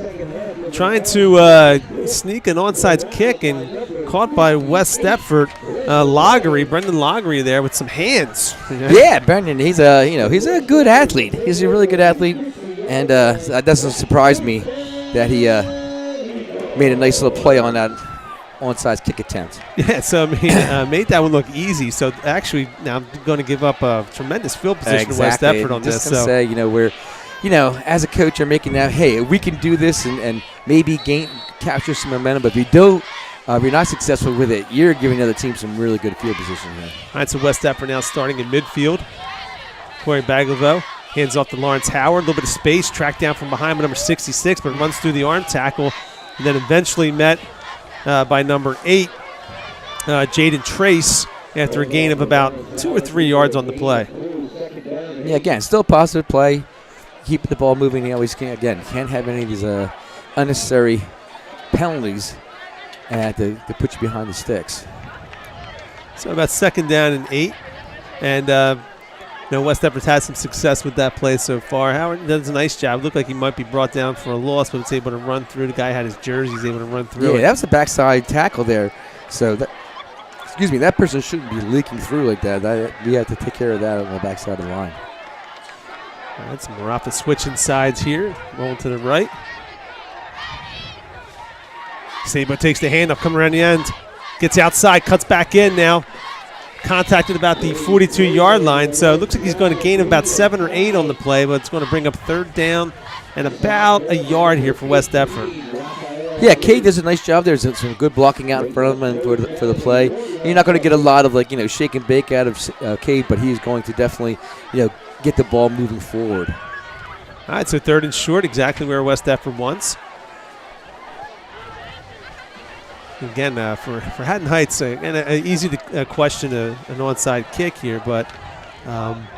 trying to sneak an onside kick, and caught by West Deptford. Brendan Loggery there with some hands. Yeah, Brendan, he's a good athlete. He's a really good athlete, and that doesn't surprise me that he made a nice little play on that onside kick attempt. Yeah, so made that one look easy. So actually, now I'm going to give up a tremendous field position to West Deptford on this. So say, we're, as a coach, you're making that. Hey, we can do this and maybe capture some momentum. But if you don't, if you're not successful with it, you're giving the other team some really good field position here. All right, so West Deptford now starting in midfield. Corey Baglivo hands off to Lawrence Howard. A little bit of space, tracked down from behind by number 66, but runs through the arm tackle, and then eventually met by number 8, Jaden Trace, after a gain of about 2 or 3 yards on the play. Yeah, again, still a positive play. Keep the ball moving. You always can't have any of these unnecessary penalties to put you behind the sticks. So about second down and 8. And West Deptford's had some success with that play so far. Howard does a nice job. Looked like he might be brought down for a loss, but it's able to run through. The guy had his jersey. He's able to run through. Yeah, that was a backside tackle there. So that person shouldn't be leaking through like that. We have to take care of that on the backside of the line. All right, so Marafa switching sides here, rolling to the right. Sabo takes the handoff, coming around the end, gets outside, cuts back in now. Contacted about the 42-yard line, so it looks like he's going to gain about 7 or 8 on the play, but it's going to bring up third down and about a yard here for West Deptford. Yeah, Cade does a nice job. There's some good blocking out in front of him and for the play. And you're not going to get a lot of shake and bake out of Cade, but he's going to definitely get the ball moving forward. All right, so 3rd and short, exactly where West Deptford wants. Again, for Haddon Heights, easy to question an onside kick here, but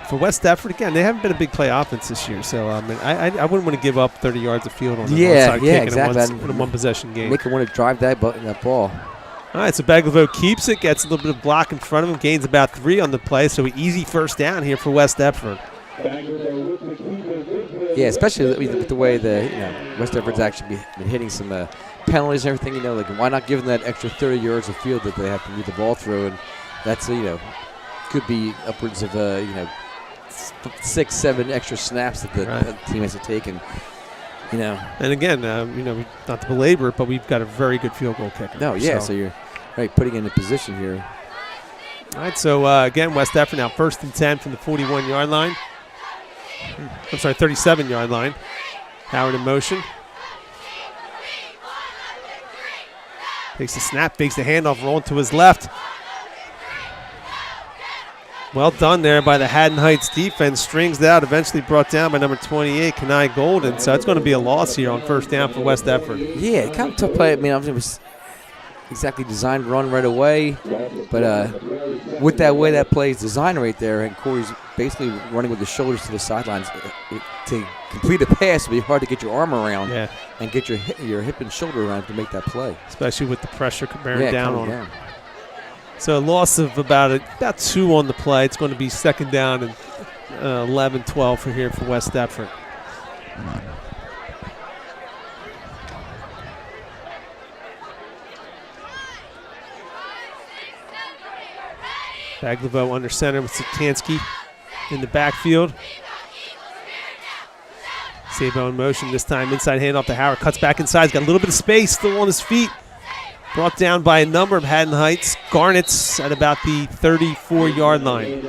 for West Deptford, again, they haven't been a big play offense this year, so I wouldn't want to give up 30 yards of field on an onside kick in a one-possession game. Make him want to drive that ball. All right, so Baglivo keeps it, gets a little bit of block in front of him, gains about 3 on the play, so an easy first down here for West Deptford. Yeah, especially with the way West Deptford's actually been hitting some penalties and everything. Why not give them that extra 30 yards of field that they have to move the ball through? And that's could be upwards of 6, 7 extra snaps that the team has to take. And and again, not to belabor it, but we've got a very good field goal kicker. No, yeah, so you're putting in a position here. All right, so again, West Deptford now 1st and 10 from the 41-yard line. I'm sorry, 37-yard line. Howard in motion. Takes the snap, fakes the handoff, rolling to his left. Well done there by the Haddon Heights defense. Strings it out, eventually brought down by number 28, Kenai Golden. So it's going to be a loss here on 1st down for West Deptford. Yeah, kind of tough play. I mean, it was exactly designed to run right away, but with that way that play is designed right there, and Corey's basically running with the shoulders to the sidelines. To complete a pass, it'll be hard to get your arm around and get your hip and shoulder around to make that play. Especially with the pressure bearing down on him. So a loss of about 2 on the play. It's going to be 2nd down and 11-12 for West Deptford. Baglivo under center with Satansky in the backfield. Sabo in motion this time. Inside handoff to Howard. Cuts back inside. He's got a little bit of space. Still on his feet. Brought down by a number of Haddon Heights. Garnett's at about the 34-yard line.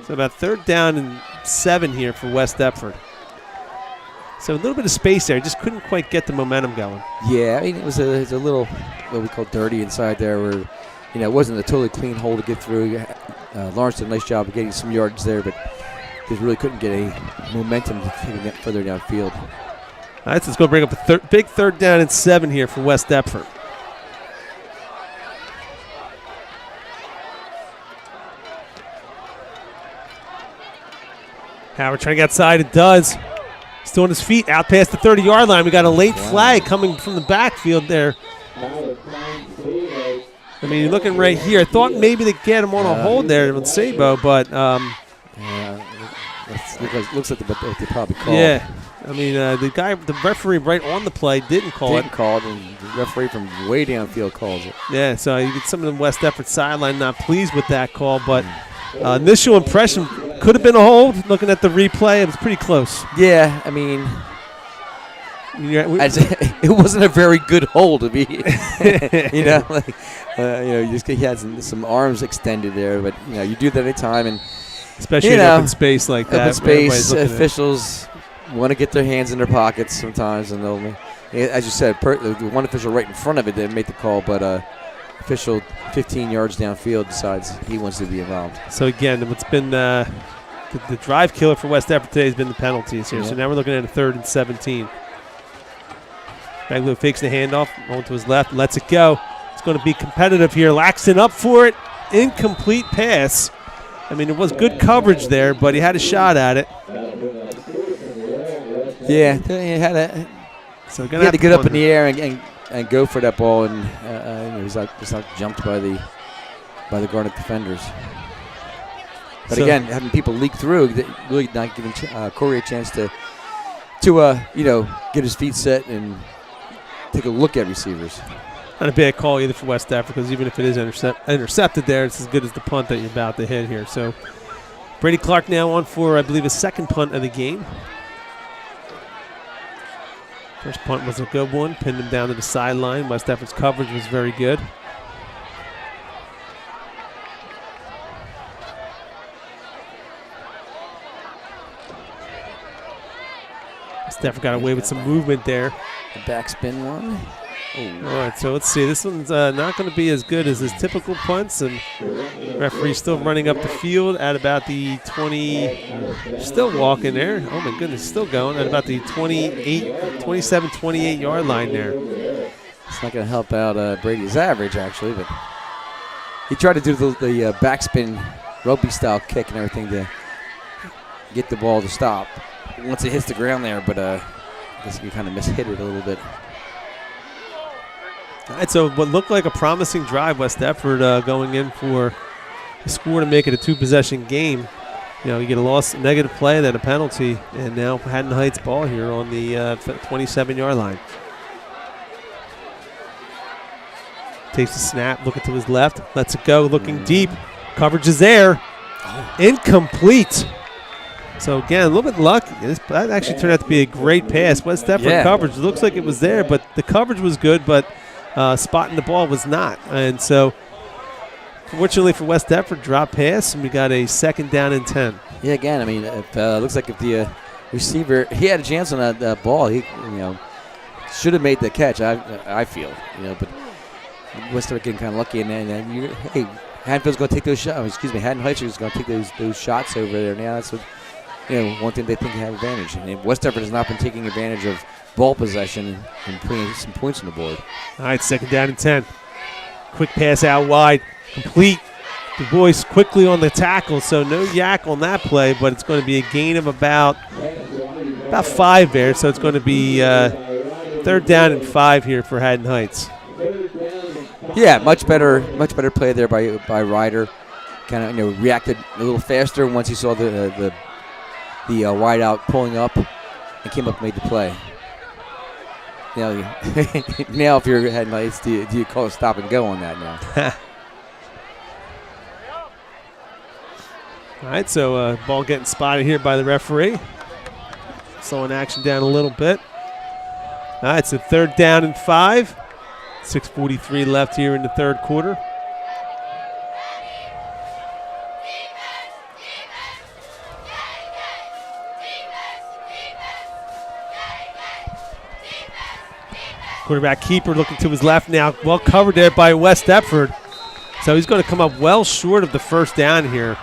So about 3rd down and 7 here for West Deptford. So a little bit of space there. Just couldn't quite get the momentum going. Yeah, I mean, it was a little what we call dirty inside there where, it wasn't a totally clean hole to get through. Lawrence did a nice job of getting some yards there, but just really couldn't get any momentum to take it further downfield. All right, so it's going to bring up a big 3rd down and 7 here for West Deptford. Howard trying to get outside. It does. Still on his feet, out past the 30-yard line. We got a late flag coming from the backfield there. I mean, you're looking right here. I thought maybe they get him on a hold there with Sabo, but looks like what they probably called. Yeah. I mean, the referee right on the play didn't call it. And the referee from way downfield calls it. Yeah, so you get some of the West Deptford sideline not pleased with that call, but initial impression could have been a hold. Looking at the replay, it was pretty close. Yeah, I mean, it wasn't a very good hold to be. He had some arms extended there, but you do that anytime, and especially in open space like that. Open space officials want to get their hands in their pockets sometimes, and they'll, as you said, the one official right in front of it didn't make the call, but official 15 yards downfield decides he wants to be involved. So again, what's been the drive killer for West Deptford today has been the penalties here. Yeah. So now we're looking at a 3rd and 17. Baglivo fakes the handoff, rolling to his left, lets it go. It's going to be competitive here. Laxton up for it. Incomplete pass. I mean, it was good coverage there, but he had a shot at it. Yeah, he had to get up in the air and go for that ball, and he was not jumped by the Garnet defenders. But again, having people leak through, really not giving Corey a chance to get his feet set and take a look at receivers. Not a bad call either for West Deptford, because even if it is intercepted there, it's as good as the punt that you're about to hit here. So Brady Clark now on for, I believe, a 2nd punt of the game. First punt was a good one, pinned him down to the sideline. West Deptford's coverage was very good. Stefford got away with some movement there. The backspin one. Ooh. All right, so let's see. This one's not going to be as good as his typical punts, and referee still running up the field at about the 20. Still walking there. Oh my goodness, still going at about the 27, 28 yard line there. It's not going to help out Brady's average actually, but he tried to do the backspin rugby style kick and everything to get the ball to stop once it hits the ground there, but I guess he kind of mishit it a little bit. All right, so what looked like a promising drive, West Deptford going in for a score to make it a 2-possession game. You know, you get a loss, negative play, then a penalty, and now Haddon Heights ball here on the 27-yard line. Takes the snap, looking to his left, lets it go, looking deep. Coverage is there. Incomplete. So, again, a little bit lucky. That actually turned out to be a great pass. West Deptford coverage looks like it was there, but the coverage was good, but spotting the ball was not. And so, fortunately for West Deptford, drop pass, and we got a 2nd down and 10. Yeah, again, I mean, it looks like if the receiver, he had a chance on that ball, he should have made the catch, I feel, but West Deptford getting kind of lucky, and then hey, Haddonfield's going to take those shots. Haddon Heights is going to take those shots over there. Now that's what, one thing they think they have advantage. And West Deptford has not been taking advantage of ball possession and putting some points on the board. All right, 2nd down and 10. Quick pass out wide, complete. Du Bois quickly on the tackle, so no yak on that play, but it's going to be a gain of about 5 there. So it's going to be 3rd down and 5 here for Haddon Heights. Yeah, much better play there by Ryder. Kind of reacted a little faster once he saw the wide out pulling up and came up and made the play. Now if you're Haddon Heights, do you call a stop and go on that now? All right, so ball getting spotted here by the referee. Slowing action down a little bit. All right, so 3rd down and 5. 6:43 left here in the 3rd quarter. Quarterback keeper looking to his left now. Well covered there by West Deptford. So he's going to come up well short of the 1st down here.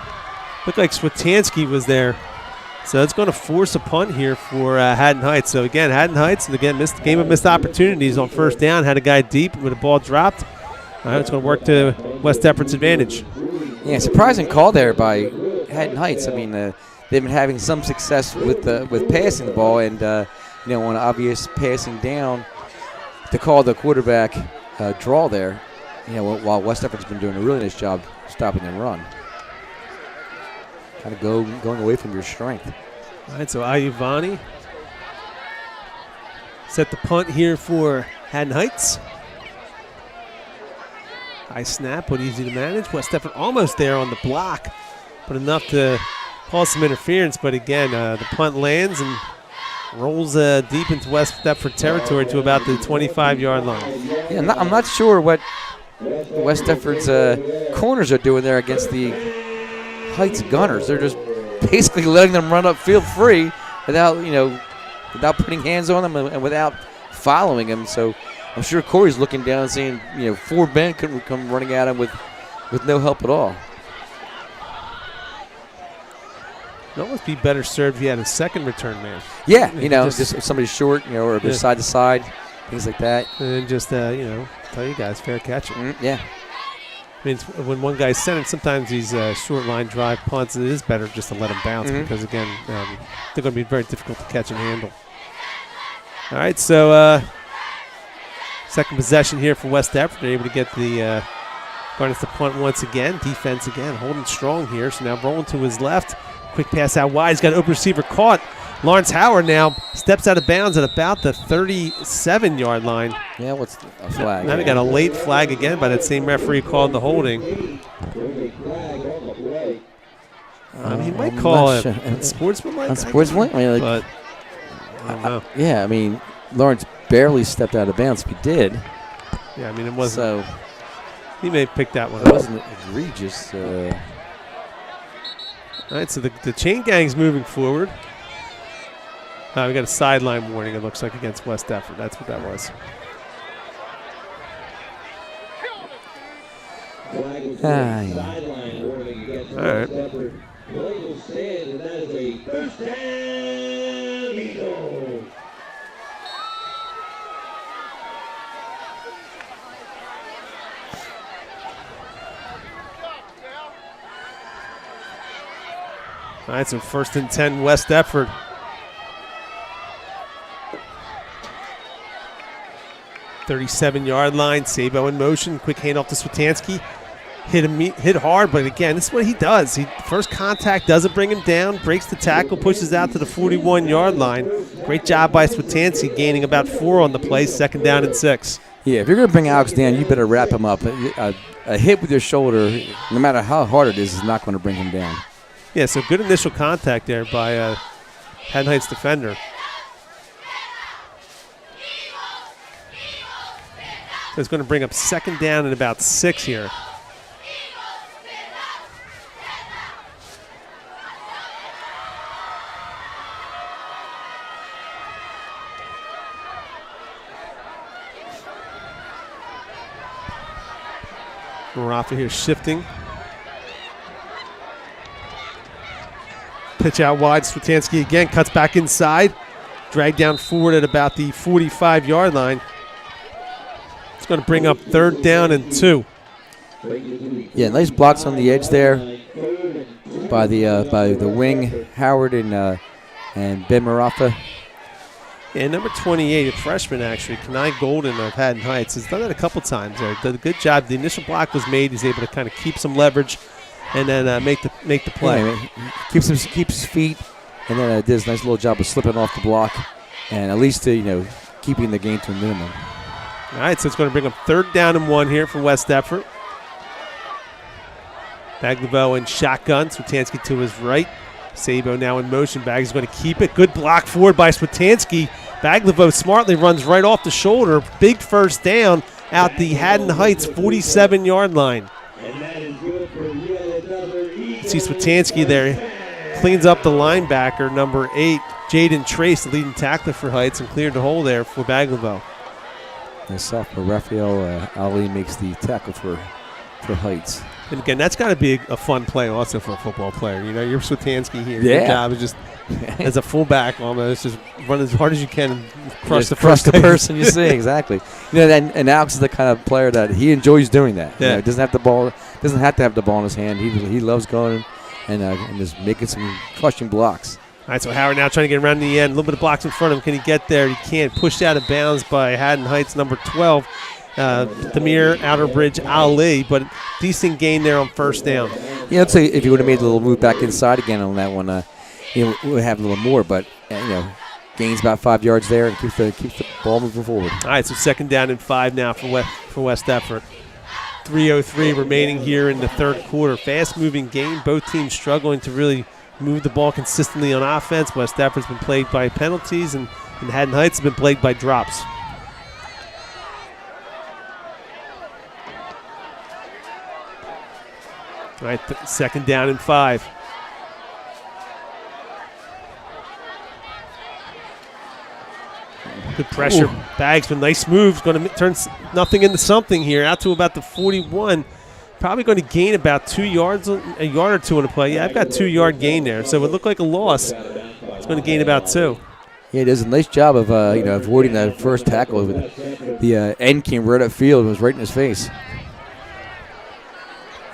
Looked like Switansky was there. So it's going to force a punt here for Haddon Heights. So again, Haddon Heights, and again, game of missed opportunities on 1st down. Had a guy deep with a ball dropped. All right, it's going to work to West Deptford's advantage. Yeah, surprising call there by Haddon Heights. I mean, they've been having some success with passing the ball, and on an obvious passing down, to call the quarterback draw there. While West Deptford's been doing a really nice job stopping the run. Kind of going away from your strength. All right, so Ayuvani set the punt here for Haddon Heights. High snap, but easy to manage. West Deptford almost there on the block, but enough to cause some interference. But again, the punt lands and rolls deep into West Deptford territory to about the 25-yard line. Yeah, I'm not sure what West Deptford's corners are doing there against the Heights Gunners. They're just basically letting them run upfield free without putting hands on them and without following them. So I'm sure Corey's looking down and seeing 4 men come running at him with no help at all. It almost be better served if you had a 2nd return man. Yeah, just if somebody's short, or they're side to side, things like that. And then just tell you guys, fair catch. Yeah. I mean, when one guy's centered, sometimes these short line drive punts, it is better just to let them bounce because, again, they're going to be very difficult to catch and handle. All right, so 2nd possession here for West Deptford. They're able to get the Garnets to punt once again. Defense again, holding strong here. So now rolling to his left. Quick pass out wide. He's got an open receiver caught. Lawrence Howard now steps out of bounds at about the 37-yard line. Yeah, what's a flag? Now we got a late flag again by that same referee called the holding. He might call it unsportsmanlike. Unsportsmanlike? But I don't know. Yeah, I mean, Lawrence barely stepped out of bounds if he did. Yeah, I mean, it wasn't. So he may have picked that one up. It wasn't egregious. All right, so the chain gang's moving forward. We got a sideline warning, it looks like, against West Deptford. That's what that was. Sideline warning against West Deptford. Play will stand, and that is a first down Eagle. All right, so 1st and 10, West Deptford. .37-yard line. Sabo in motion. Quick handoff to Swetansky. Hit hard, but again, this is what he does. First contact doesn't bring him down, breaks the tackle, pushes out to the 41-yard line. Great job by Swetansky, gaining about 4 on the play, 2nd down and 6. Yeah, if you're going to bring Alex down, you better wrap him up. A hit with your shoulder, no matter how hard it is not going to bring him down. Yeah, so good initial contact there by Haddon Heights defender. So it's going to bring up 2nd down and about 6 here. Marafa here shifting. Pitch out wide. Swetansky again cuts back inside. Dragged down forward at about the 45-yard line. It's going to bring up 3rd down and 2. Yeah, nice blocks on the edge there by the wing, Howard and Ben Marafa. Yeah, number 28, a freshman actually, Kenai Golden of Haddon Heights, has done that a couple times there. Did a good job. The initial block was made. He's able to kind of keep some leverage and then make the play. Yeah, keeps his feet, and then does a nice little job of slipping off the block, and at least keeping the gain to a minimum. All right, so it's going to bring up 3rd down and 1 here for West Deptford. Baglivo in shotgun. Swetansky to his right. Sabo now in motion. Baggs is going to keep it. Good block forward by Swetansky. Baglivo smartly runs right off the shoulder. Big 1st down out the Haddon Heights 47-yard line. See Swetansky there. Cleans up the linebacker, number 8, Jaden Trace, the leading tackler for Heights, and cleared the hole there for Baglivo. The sophomore Raphael Ali makes the tackle for Heights. And again, that's got to be a fun play also for a football player. You're Swetansky here. Yeah. Your job is just, as a fullback almost, just run as hard as you can and crush the person you see. Exactly. And Alex is the kind of player that he enjoys doing that. Yeah. Doesn't have to have the ball in his hand. He loves going and just making some crushing blocks. All right, so Howard now trying to get around the end. A little bit of blocks in front of him. Can he get there? He can't. Pushed out of bounds by Haddon Heights, number 12. Demir Outerbridge Ali, but decent gain there on 1st down. Yeah, I'd say if you would have made a little move back inside again on that one, we would have a little more, but gains about 5 yards there and keeps the ball moving forward. All right, so 2nd down and 5 now for West Deptford. 3:03 remaining here in the 3rd quarter. Fast-moving game. Both teams struggling to really move the ball consistently on offense. West Deptford's been plagued by penalties, and Haddon Heights has been plagued by drops. All right, 2nd down and 5. Good pressure. Ooh. Baggs with nice moves. Going to turn nothing into something here. Out to about the 41. Probably going to gain about 2 yards, a yard or 2 on the play. Yeah, I've got 2-yard gain there. So it looked like a loss. It's going to gain about 2. Yeah, he does a nice job of avoiding that first tackle. The end came right upfield and was right in his face.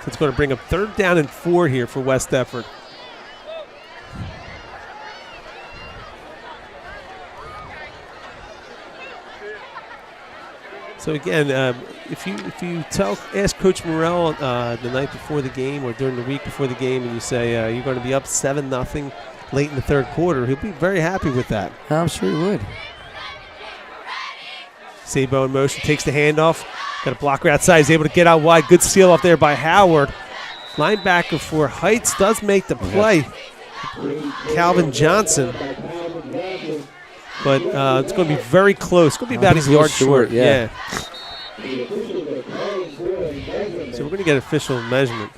So it's going to bring up 3rd down and 4 here for West Deptford. So again, if you ask Coach Morrell the night before the game or during the week before the game, and you say you're going to be up 7-0 late in the 3rd quarter, he'll be very happy with that. I'm sure he would. Sabo in motion, takes the handoff. Got a blocker outside. He's able to get out wide. Good seal off there by Howard. Linebacker for Heights does make the play. Calvin Johnson. But it's going to be very close. It's going to be about a yard short. Yeah. So we're going to get official measurement.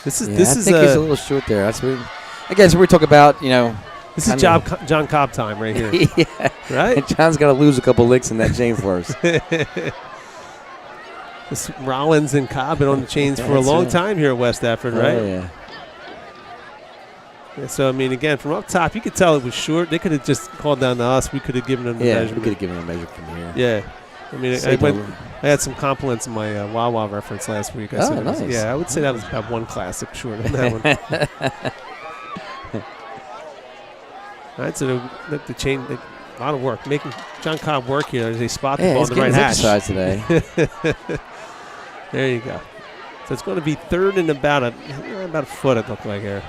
This is I think he's a little short there. That's what, again, so we talk about, This is John Cobb time right here. Yeah. Right? And John's got to lose a couple licks in that chain for us. This Rollins and Cobb been on the chains for a long time here at West Effort, right? Oh, yeah. So, I mean, again, from up top, you could tell it was short. They could have just called down to us. We could have given them the measurement. We could have given them a measure from here. Yeah. I mean, I had some compliments in my Wawa reference last week. I said nice. I would say that was about one classic short on that one. All right, so the chain, a lot of work. Making John Cobb work here as they spot the ball in the right hash. Exercise today. There you go. So it's going to be third and about a foot, it looked like here.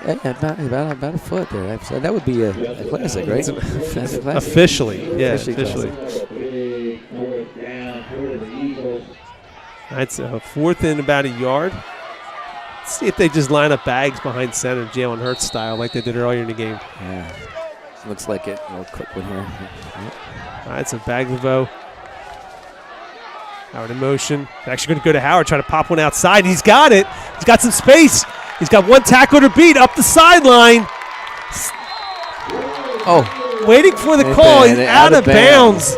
Yeah, about a foot there. So that would be a classic, right? That's a classic. Officially. Yeah, officially. All right, so fourth and about a yard. Let's see if they just line up bags behind center, Jalen Hurts style, like they did earlier in the game. Yeah, looks like it. A little quick one here. Yep. All right, so Baglivo. Howard in motion. Actually going to go to Howard, try to pop one outside. He's got it. He's got some space. He's got one tackle to beat up the sideline. Oh. Waiting for the call. He's out of bounds.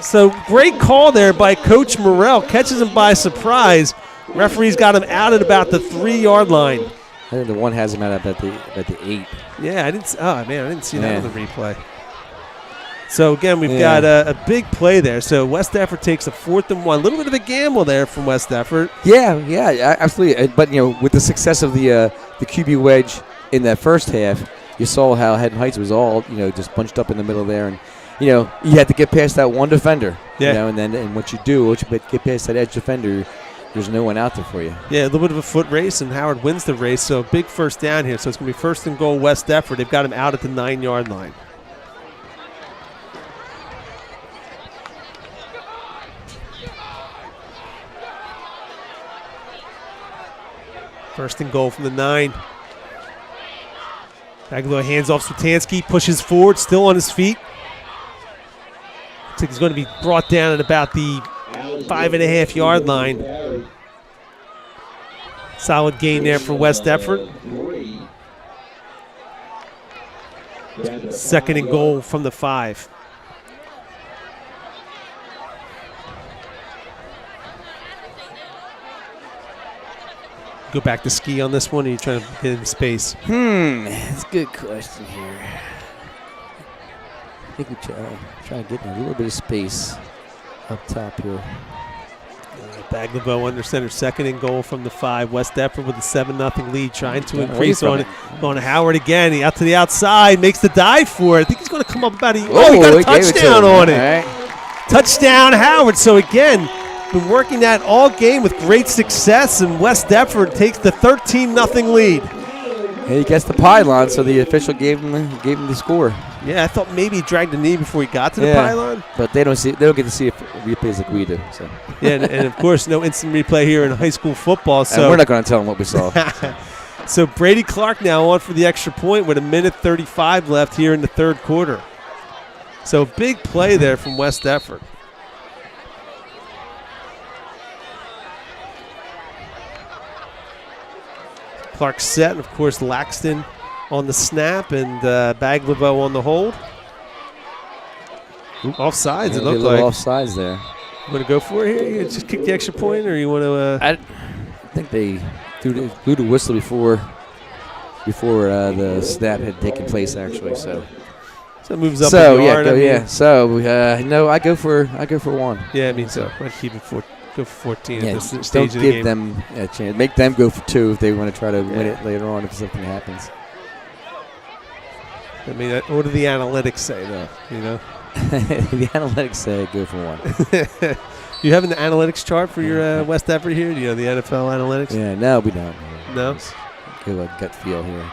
So great call there by Coach Morrell. Catches him by surprise. Referee's got him out at about the 3-yard line. I think the one has him out at the 8. Yeah, I didn't see that on the replay. So, again, we've got a big play there. So, West Effort takes a 4th and 1. A little bit of a gamble there from West Effort. Yeah, absolutely. But, with the success of the QB wedge in that first half, you saw how Haddon Heights was all, just bunched up in the middle there. And, you had to get past that one defender. Yeah. And what you do, once you get past that edge defender, there's no one out there for you. Yeah, a little bit of a foot race, and Howard wins the race. So, big first down here. So, it's going to be 1st and goal West Effort. They've got him out at the 9-yard line. First and goal from the 9. Baglivo hands off Swetansky, pushes forward, still on his feet. Looks like he's going to be brought down at about the 5.5-yard line. Solid gain there for West Effort. 2nd and goal from the 5. Go back to ski on this one, or are you trying to get in space? That's a good question here. I think we try to get in a little bit of space up top here. Baglivo under center, 2nd and goal from the 5. West Effort with a 7-0 lead, trying to increase on it. Going to Howard again. He out to the outside, makes the dive for it. I think he's going to come up about he got a touchdown on it. Right. Touchdown, Howard. So again, been working that all game with great success, and West Effort takes the 13-0 lead. And he gets the pylon, so the official gave him the score. Yeah, I thought maybe he dragged the knee before he got to the pylon. But they don't get to see replays like we do. So. Yeah, and of course, no instant replay here in high school football. So and we're not going to tell them what we saw. So Brady Clark now on for the extra point with 1:35 left here in the 3rd quarter. So big play there from West Effort. Clark set, and of course Laxton on the snap, and Baglivo on the hold. Offsides, it looked like. Offsides there. You want to go for it here? You just kick the extra point, or you want to? I think they blew the whistle before the snap had taken place, actually. So it moves up a yard. No, I go for 1. Yeah, I mean so. I'd keep it go for 14 at this stage don't of the game. give them a chance. Make them go for 2 if they want to try to win it later on if something happens. I mean, what do the analytics say, though? The analytics say go for 1. Do you have an analytics chart for your West Effort here? Do you know the NFL analytics? Yeah, no, we don't. No? Good gut feel here.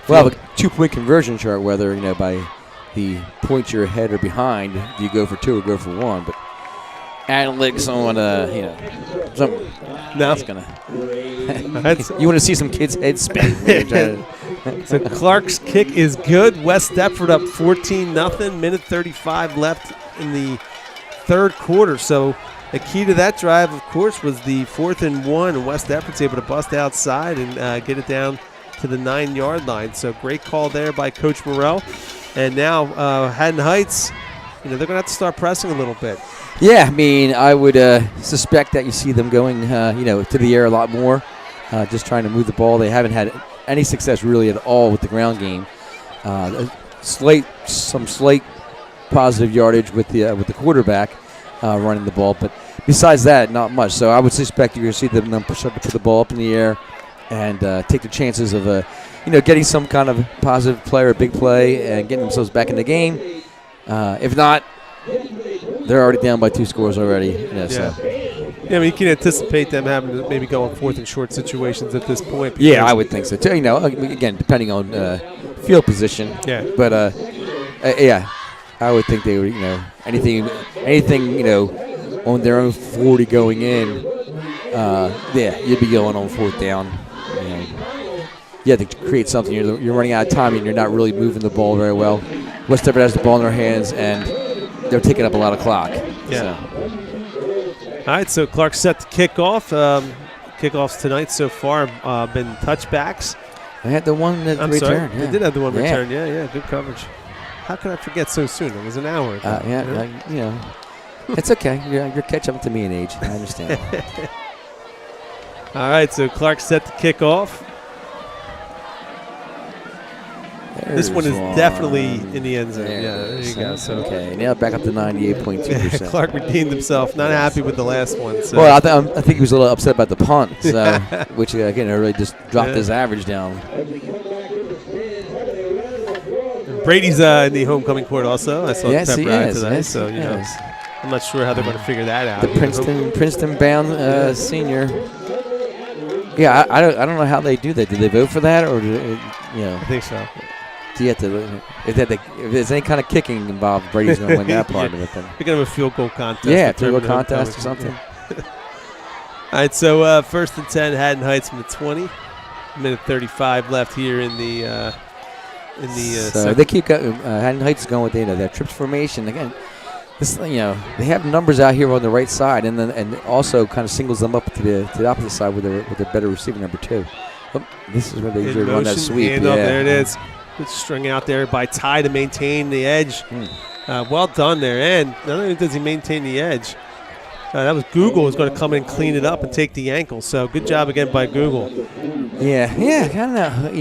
Well, a 2-point conversion chart, whether, by the points you're ahead or behind, do you go for 2 or go for 1? But analytics on, no. You want to see some kids' heads spin. So Clark's kick is good. West Effort up 14-0. 1:35 left in the 3rd quarter. So the key to that drive, of course, was the 4th and 1. And West Effort's able to bust outside and get it down to the 9-yard line. So great call there by Coach Morrell. And now Haddon Heights, they're going to have to start pressing a little bit. Yeah, I mean, I would suspect that you see them going, to the air a lot more, just trying to move the ball. They haven't had any success really at all with the ground game. Some slight positive yardage with the quarterback running the ball, but besides that, not much. So I would suspect you're going to see them start to put the ball up in the air and take the chances of getting some kind of positive play or a big play and getting themselves back in the game. If not, they're already down by 2 scores already. So. Yeah, I mean, you can anticipate them having to maybe go on 4th and short situations at this point. Yeah, I would think so too. Again, depending on field position. Yeah. But I would think they would. Anything, on their own 40 going in. You'd be going on 4th down. You have to create something. You're running out of time and you're not really moving the ball very well. West Deptford has the ball in their hands and they're taking up a lot of clock. Yeah. So. All right, so Clark set to kickoff. Kickoffs tonight so far been touchbacks. They had the one that returned. Sorry. Yeah. They did have the one return. Yeah, good coverage. How could I forget so soon? It was an hour ago. It's okay. You're catching up to me in age. I understand. All right, so Clark set to kick off. This one is definitely in the end zone. There you go. So okay, now back up to 98.2%. Clark redeemed himself. Not happy with the last one. So. Well, I think he was a little upset about the punt, which again really just dropped his average down. Brady's in the homecoming court also. I saw the pep rally today, yes, so I'm not sure how they're going to figure that out. The Princeton-bound senior. Yeah, I don't know how they do that. Did they vote for that, or I think so. Do you have to? If there's any kind of kicking involved, Brady's going to win that part of it. Then you're going to have a field goal contest. Yeah, field goal contest or something. All right, so 1st and 10, Haddon Heights from the 20. Minute 35 left here in the. So they keep Haddon Heights is going with that trips formation again. This they have numbers out here on the right side, and also kind of singles them up to the opposite side with a better receiver number 2. Oh, this is where they usually run that sweep. There it is. Good string out there by Ty to maintain the edge. Well done there, and not only does he maintain the edge, that was Google who's going to come in and clean it up and take the ankle. So good job again by Google. Yeah, kind of.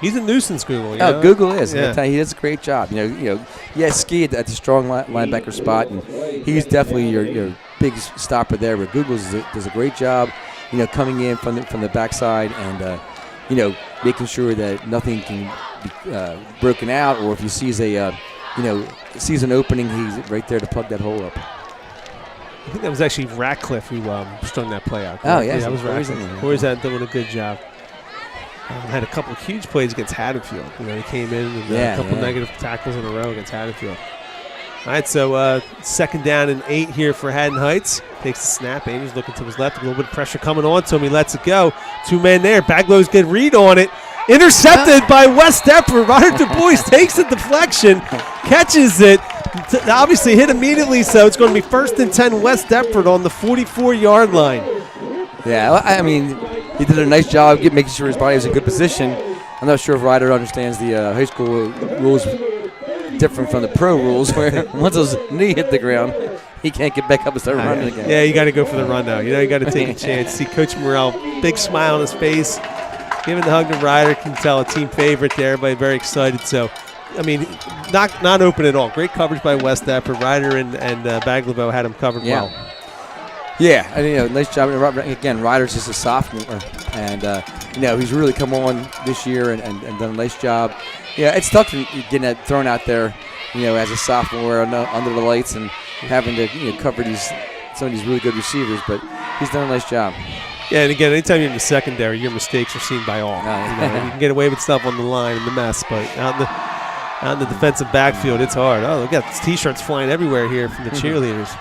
He's a nuisance, Google. Google is. Yeah. He does a great job. Ski at the strong linebacker spot, and he's definitely your big stopper there. But Google does a great job, coming in from the backside and making sure that nothing can be broken out, or if he sees sees an opening, he's right there to plug that hole up. I think that was actually Ratcliffe who strung that play out. Oh yeah, that was Ratcliffe. Corey's doing a good job. Had a couple of huge plays against Haddonfield. He came in and a couple negative tackles in a row against Haddonfield. All right, so 2nd down and 8 here for Haddon Heights. Takes the snap. Andrews looking to his left. A little bit of pressure coming on to him. He lets it go. 2 men there. Baglow's good read on it. Intercepted by West Deptford. Ryder Du Bois takes the deflection, catches it. Obviously hit immediately, so it's going to be 1st and 10 West Deptford on the 44-yard line. Yeah, I mean, he did a nice job making sure his body was in good position. I'm not sure if Ryder understands the high school rules different from the pro rules, where once his knee hit the ground, he can't get back up and start running again. Yeah, you got to go for the run now. You got to take a chance. See Coach Morrell, big smile on his face, giving the hug to Ryder. Can tell a team favorite there. Everybody very excited. So, I mean, not open at all. Great coverage by West Deptford. Ryder and Baglavo had him covered well. Yeah, nice job. Again, Ryder's just a sophomore, and he's really come on this year and done a nice job. Yeah, it's tough getting that thrown out there, as a sophomore under the lights and having to cover some of these really good receivers. But he's done a nice job. Yeah, and again, anytime you're in the secondary, your mistakes are seen by all. You can get away with stuff on the line and the mess, but out in the defensive backfield, it's hard. Oh, look at these T-shirts flying everywhere here from the cheerleaders.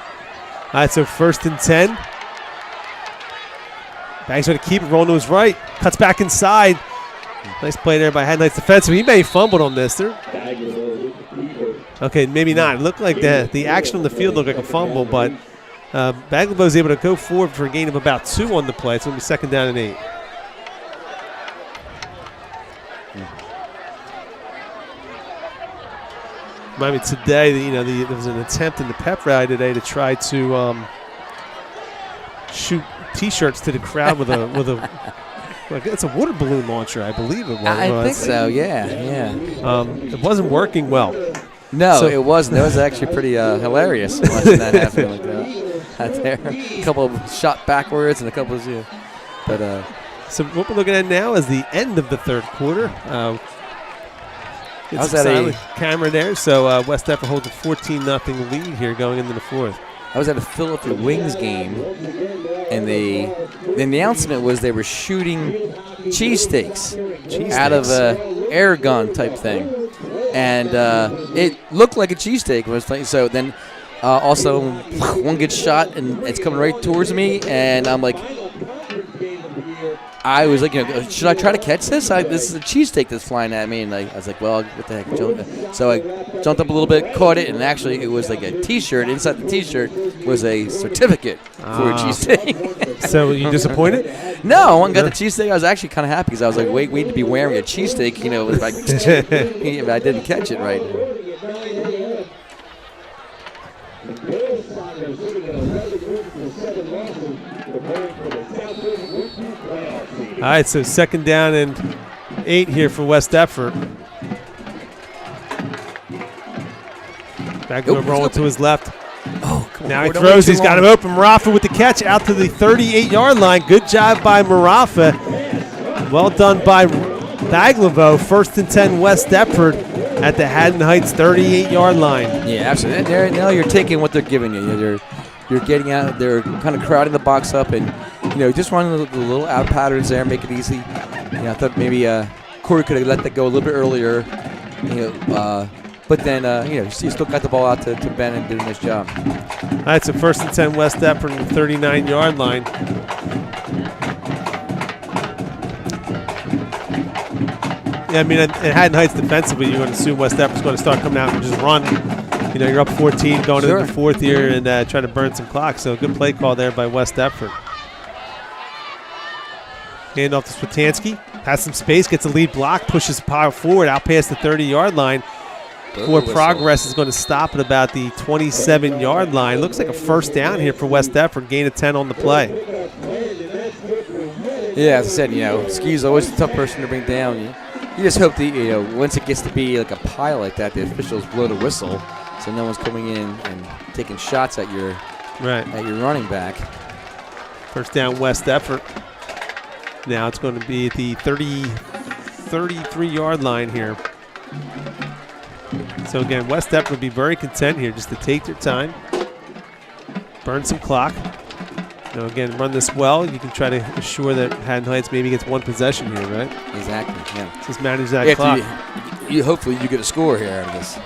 All right, so 1st and 10. Bag's going to keep it, rolling to his right. Cuts back inside. Nice play there by Haddon Heights defensive. He may have fumbled on this. Okay, maybe not. It looked like the action on the field looked like a fumble, but Baglavo was able to go forward for a gain of about 2 on the play. It's going to be 2nd down and 8. Remind me today, there was an attempt in the pep rally today to try to shoot T-shirts to the crowd with a like it's a water balloon launcher, I believe it was. I think so. Yeah. It wasn't working well. No, it wasn't. It was actually pretty hilarious watching that happen like that. There, a couple of shot backwards and a couple of So what we're looking at now is the end of the third quarter. I was at a camera there. So West Deptford holds a 14-0 lead here going into the fourth. I was at a Philadelphia Wings game, and the announcement was they were shooting cheesesteaks out of a air gun type thing, and it looked like a cheesesteak. So then also one gets shot and it's coming right towards me, and I'm like, I was like, should I try to catch this? This is a cheesesteak that's flying at me, and I was like, well, what the heck? So I jumped up a little bit, caught it, and actually it was like a T-shirt. Inside the T-shirt was a certificate for a cheesesteak. So were you disappointed? No, when I got the cheesesteak, I was actually kind of happy because I was like, waiting to be wearing a cheesesteak, if I didn't catch it right. All right, so 2nd down and 8 here for West Deptford. Back rolling to his left. Oh, come now on, he throws. He's got him open. Marafa with the catch out to the 38-yard line. Good job by Marafa. Well done by Baglavo. 1st and 10 West Deptford at the Haddon Heights 38-yard line. Yeah, absolutely. Now you're taking what they're giving you. You're getting out. They're kind of crowding the box up, and just running the little out patterns there, make it easy. I thought maybe Corey could have let that go a little bit earlier. But then you still got the ball out to Ben and did a nice job. All right, so 1st and 10 West Deptford from the 39-yard line. Yeah, I mean, at Haddon Heights defensively, you're going to assume West Deptford's going to start coming out and just run. You're up 14 going into the fourth year and trying to burn some clock. So good play call there by West Deptford. Hand off to Switansky. Has some space, gets a lead block, pushes the power forward, out past the 30-yard line. Forward progress is going to stop at about the 27-yard line. Looks like a 1st down here for West Deptford. Gain of 10 on the play. Yeah, as I said, Ski's always a tough person to bring down. You just hope that, once it gets to be like a pile like that, the officials blow the whistle so no one's coming in and taking shots at your running back. 1st down West Deptford. Now it's going to be at the 33-yard line here. So again, West Deptford will be very content here just to take their time, burn some clock. Again, run this well. You can try to assure that Haddon Heights maybe gets one possession here, right? Exactly, yeah. Just manage that clock. Hopefully you get a score here out of this.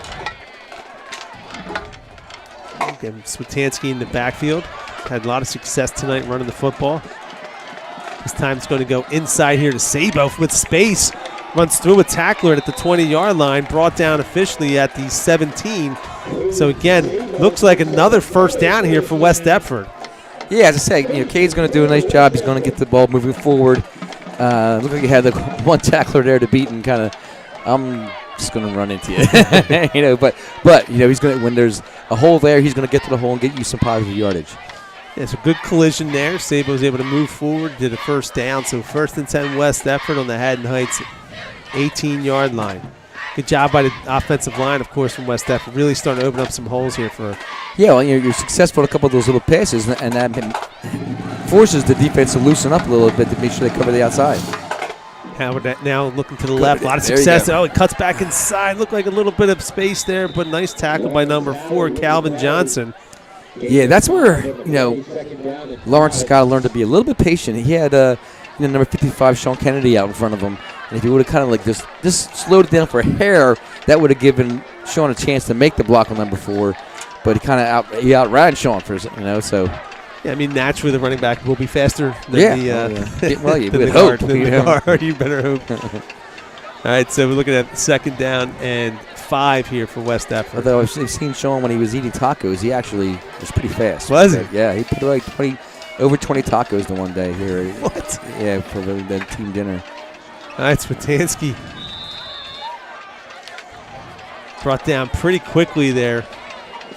Again, Switansky in the backfield. Had a lot of success tonight running the football. This time it's going to go inside here to Sabo with space. Runs through a tackler at the 20-yard line. Brought down officially at the 17. So again, looks like another 1st down here for West Deptford. Yeah, as I say, Cade's going to do a nice job. He's going to get the ball moving forward. Looked like he had the one tackler there to beat, and kind of, I'm just going to run into you. But he's going to, when there's a hole there, he's going to get to the hole and get you some positive yardage. Yeah, so good collision there. Sabo was able to move forward, did a 1st down. So 1st and 10 West Deptford on the Haddon Heights 18-yard line. Good job by the offensive line, of course, from West Deptford. Really starting to open up some holes here for. Yeah, well, you're successful in a couple of those little passes, and that forces the defense to loosen up a little bit to make sure they cover the outside. Howard now looking to the left. A lot of success. Oh, it cuts back inside. Looked like a little bit of space there, but nice tackle by number 4, Calvin Johnson. Yeah, that's where, Lawrence has got to learn to be a little bit patient. He had number 55, Sean Kennedy, out in front of him. And if he would have kind of like just slowed it down for a hair, that would have given Sean a chance to make the block on number 4. But he outran Sean for so. Yeah, I mean, naturally the running back will be faster than the guard. You better hope. All right, so we're looking at 2nd down and 5 here for West Deptford. Although I've seen Sean when he was eating tacos, he actually was pretty fast. Was he? Yeah, he put like over 20 tacos the one day here. What? Yeah, for the team dinner. All right, Switansky brought down pretty quickly there.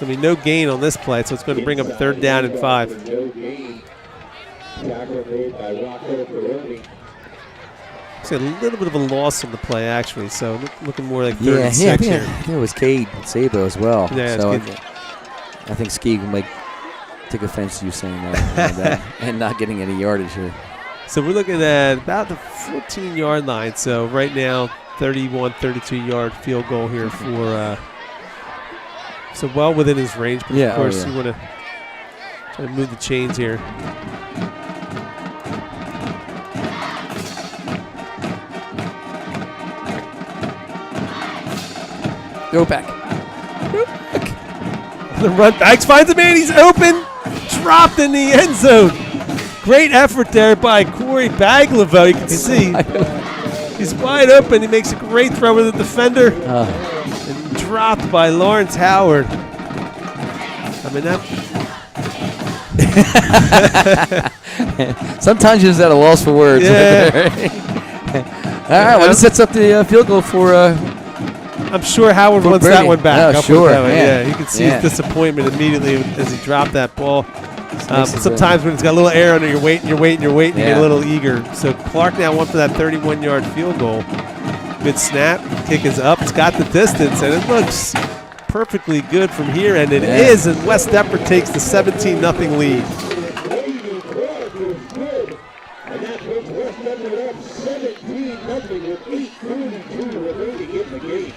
There'll be no gain on this play, so it's going to bring up 3rd down and 5. No gain. Tackle made by Rocco Peroni. See a little bit of a loss on the play, actually, so looking more like 3rd and 6 I here. think it was Cade Sabo as well. Yeah, so I think Ski might take offense to you saying that and not getting any yardage here. So we're looking at about the 14-yard line. So right now, 31, 32-yard field goal here for so well within his range. But of course, you want to try to move the chains here. Go back. The run backs finds a man. He's open. Dropped in the end zone. Great effort there by Corey Baglivo. You can see he's wide open. He makes a great throw with the defender. And dropped by Lawrence Howard. I mean, that. Sometimes you're just at a loss for words. Yeah. All right, well, this sets up the field goal for. I'm sure Howard wants that one back. Oh, sure. Yeah, you can see his disappointment immediately as he dropped that ball. Sometimes when it's got a little air under, you're waiting, you get a little eager. So Clark now went for that 31-yard field goal. Good snap. Kick is up. It's got the distance, and it looks perfectly good from here, and it is. And West Deptford takes the 17-0 lead. And that puts West Deptford up 17-0 with 8:42 remaining in the game.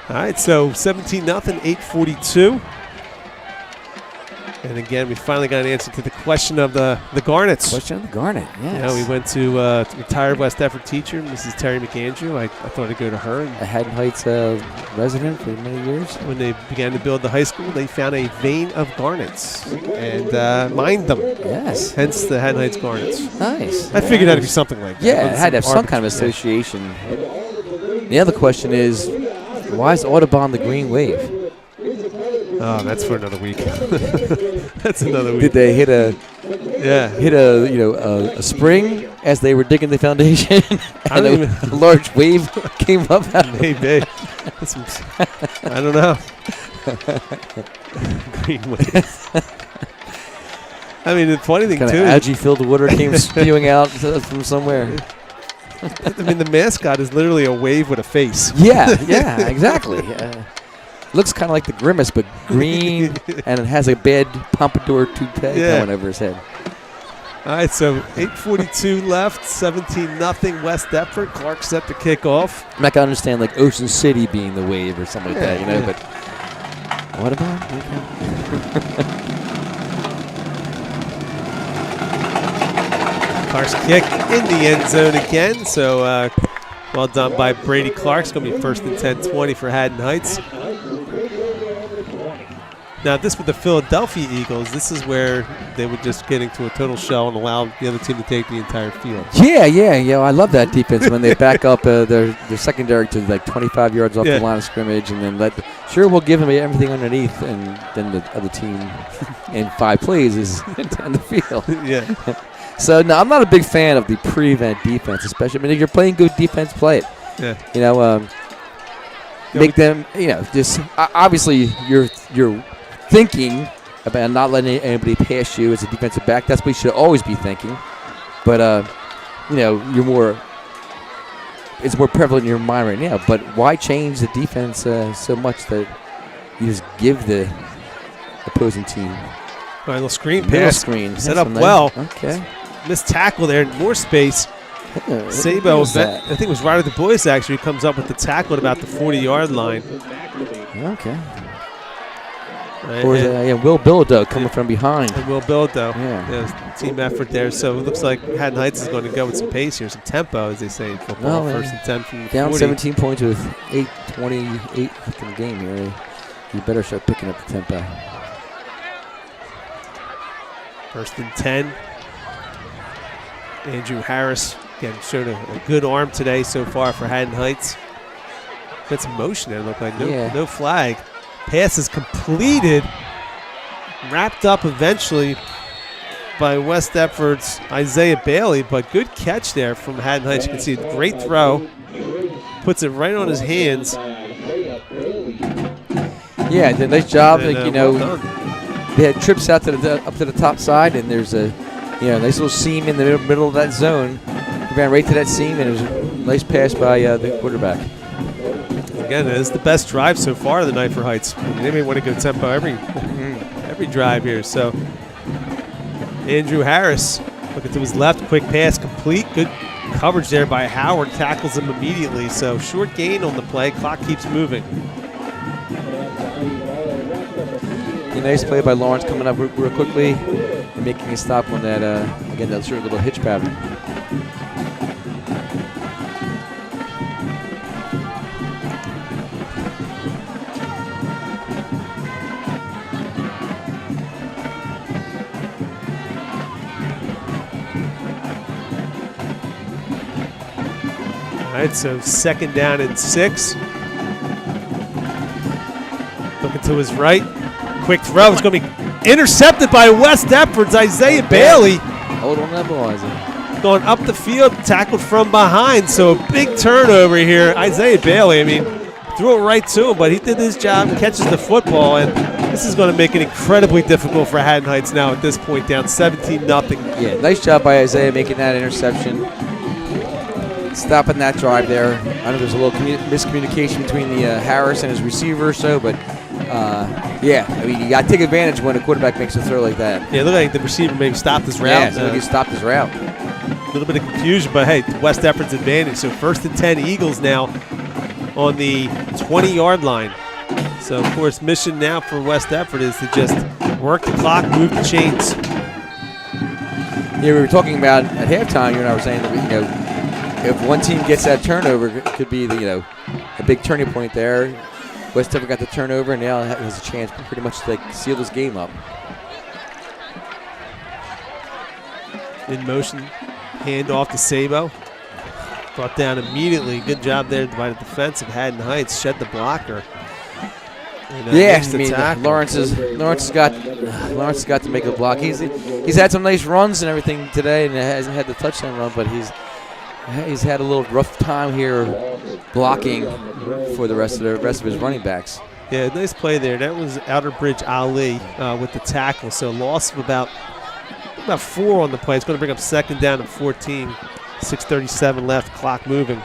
All right, so 17-0, 8:42. And again, we finally got an answer to the question of the Garnets. Question of the Garnet, yes. Yeah, we went to retired West Deptford teacher, Mrs. Terry McAndrew. I thought I'd go to her. A Haddon Heights resident for many years. When they began to build the high school, they found a vein of garnets and mined them. Yes. Hence the Haddon Heights Garnets. Nice. I figured that'd be something like that. Yeah, it had to have some kind of association. The other question is, why is Audubon the green wave? Oh, that's for another week. That's another week. Did they hit a spring as they were digging the foundation, and a large wave came up? Maybe. I don't know. Green wave. I mean, the funny thing too, algae-filled water came spewing out from somewhere. I mean, the mascot is literally a wave with a face. Yeah, exactly. Looks kind of like the Grimace, but green, and it has a bad pompadour toupee going over his head. All right, so 8:42 left, 17-0 West Deptford. Clark set to kick off. I'm not going to understand like Ocean City being the wave or something like that, but what about? Clark's kick in the end zone again, so well done by Brady Clark. It's going to be 1st and 10-20 for Haddon Heights. Now, this with the Philadelphia Eagles, this is where they would just get into a total shell and allow the other team to take the entire field. Yeah. I love that defense when they back up their secondary to like 25 yards off the line of scrimmage, and then we'll give them everything underneath, and then the other team in 5 plays is on the field. Yeah. So, no, I'm not a big fan of the prevent defense, especially. I mean, if you're playing good defense, play it. Yeah. Make them, just obviously you're thinking about not letting anybody pass you as a defensive back. That's what you should always be thinking. But, it's more prevalent in your mind right now. But why change the defense so much that you just give the opposing team All right, little screen pass. Screen. Set up well. Okay. Missed tackle there. More space. Sabo, I think it was Ryder Du Bois actually, comes up with the tackle at about the 40-yard line. Okay. Or is it Will Bilodeau coming from behind? And Will Bilodeau. Yeah. Team effort there. So it looks like Haddon Heights is going to go with some pace here, some tempo, as they say in football. 1st and 10 from the down 40. 17 points with 8:28 left in the game here. You better start picking up the tempo. 1st and 10. Andrew Harris, again, showed a good arm today so far for Haddon Heights. Got some motion there, looked like. No flag. Pass is completed. Wrapped up eventually by West Deptford's Isaiah Bailey, but good catch there from Haddon Heights. You can see a great throw. Puts it right on his hands. Yeah, did a nice job. And, well, they had trips out to up to the top side, and there's a nice little seam in the middle of that zone. He ran right to that seam, and it was a nice pass by the quarterback. Again, it's the best drive so far of the night for Heights. They may want to go tempo every drive here. So Andrew Harris looking to his left, quick pass complete. Good coverage there by Howard, tackles him immediately. So short gain on the play. Clock keeps moving. A nice play by Lawrence coming up real quickly and making a stop on that, again, that short little hitch pattern. All right, so 2nd down and 6. Looking to his right. Quick throw. It's going to be intercepted by West Deptford's Isaiah Bailey. Hold on that ball, Isaiah. Going up the field, tackled from behind. So a big turnover here. Isaiah Bailey, I mean, threw it right to him, but he did his job, catches the football, and this is going to make it incredibly difficult for Haddon Heights now at this point, down 17-0. Yeah, nice job by Isaiah making that interception. Stopping that drive there. I know there's a little miscommunication between the Harris and his receiver or so, but yeah, I mean, you got to take advantage when a quarterback makes a throw like that. Yeah, it looked like the receiver maybe stopped his route. Yeah, so he stopped his route. A little bit of confusion, but hey, West Deptford's advantage. So 1st and 10 Eagles now on the 20-yard line. So, of course, mission now for West Deptford is to just work the clock, move the chains. Yeah, we were talking about at halftime, you and I were saying that, if one team gets that turnover, it could be a big turning point there. West Deptford got the turnover, and now has a chance pretty much to seal this game up. In motion, hand off to Sabo. Brought down immediately. Good job there by the defense of Haddon Heights. Shed the blocker. And, yeah, I mean, Lawrence has got to make a block. He's had some nice runs and everything today, and hasn't had the touchdown run, but he's had a little rough time here blocking for the rest of his running backs. Yeah, nice play there. That was Outerbridge Ali with the tackle. So loss of about 4 on the play. It's going to bring up 2nd down and 14. 6:37 left, clock moving.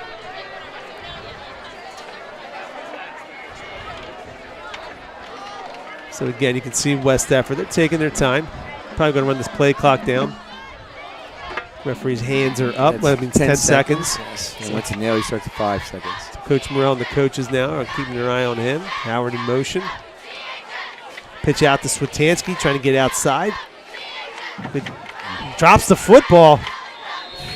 So again, you can see West Deptford. They're taking their time. Probably going to run this play clock down. Referee's hands are up. That means 10 seconds. Yes. And once he starts at 5 seconds. Coach Morrell and the coaches now are keeping their eye on him. Howard in motion. Pitch out to Switansky, trying to get outside. Drops the football.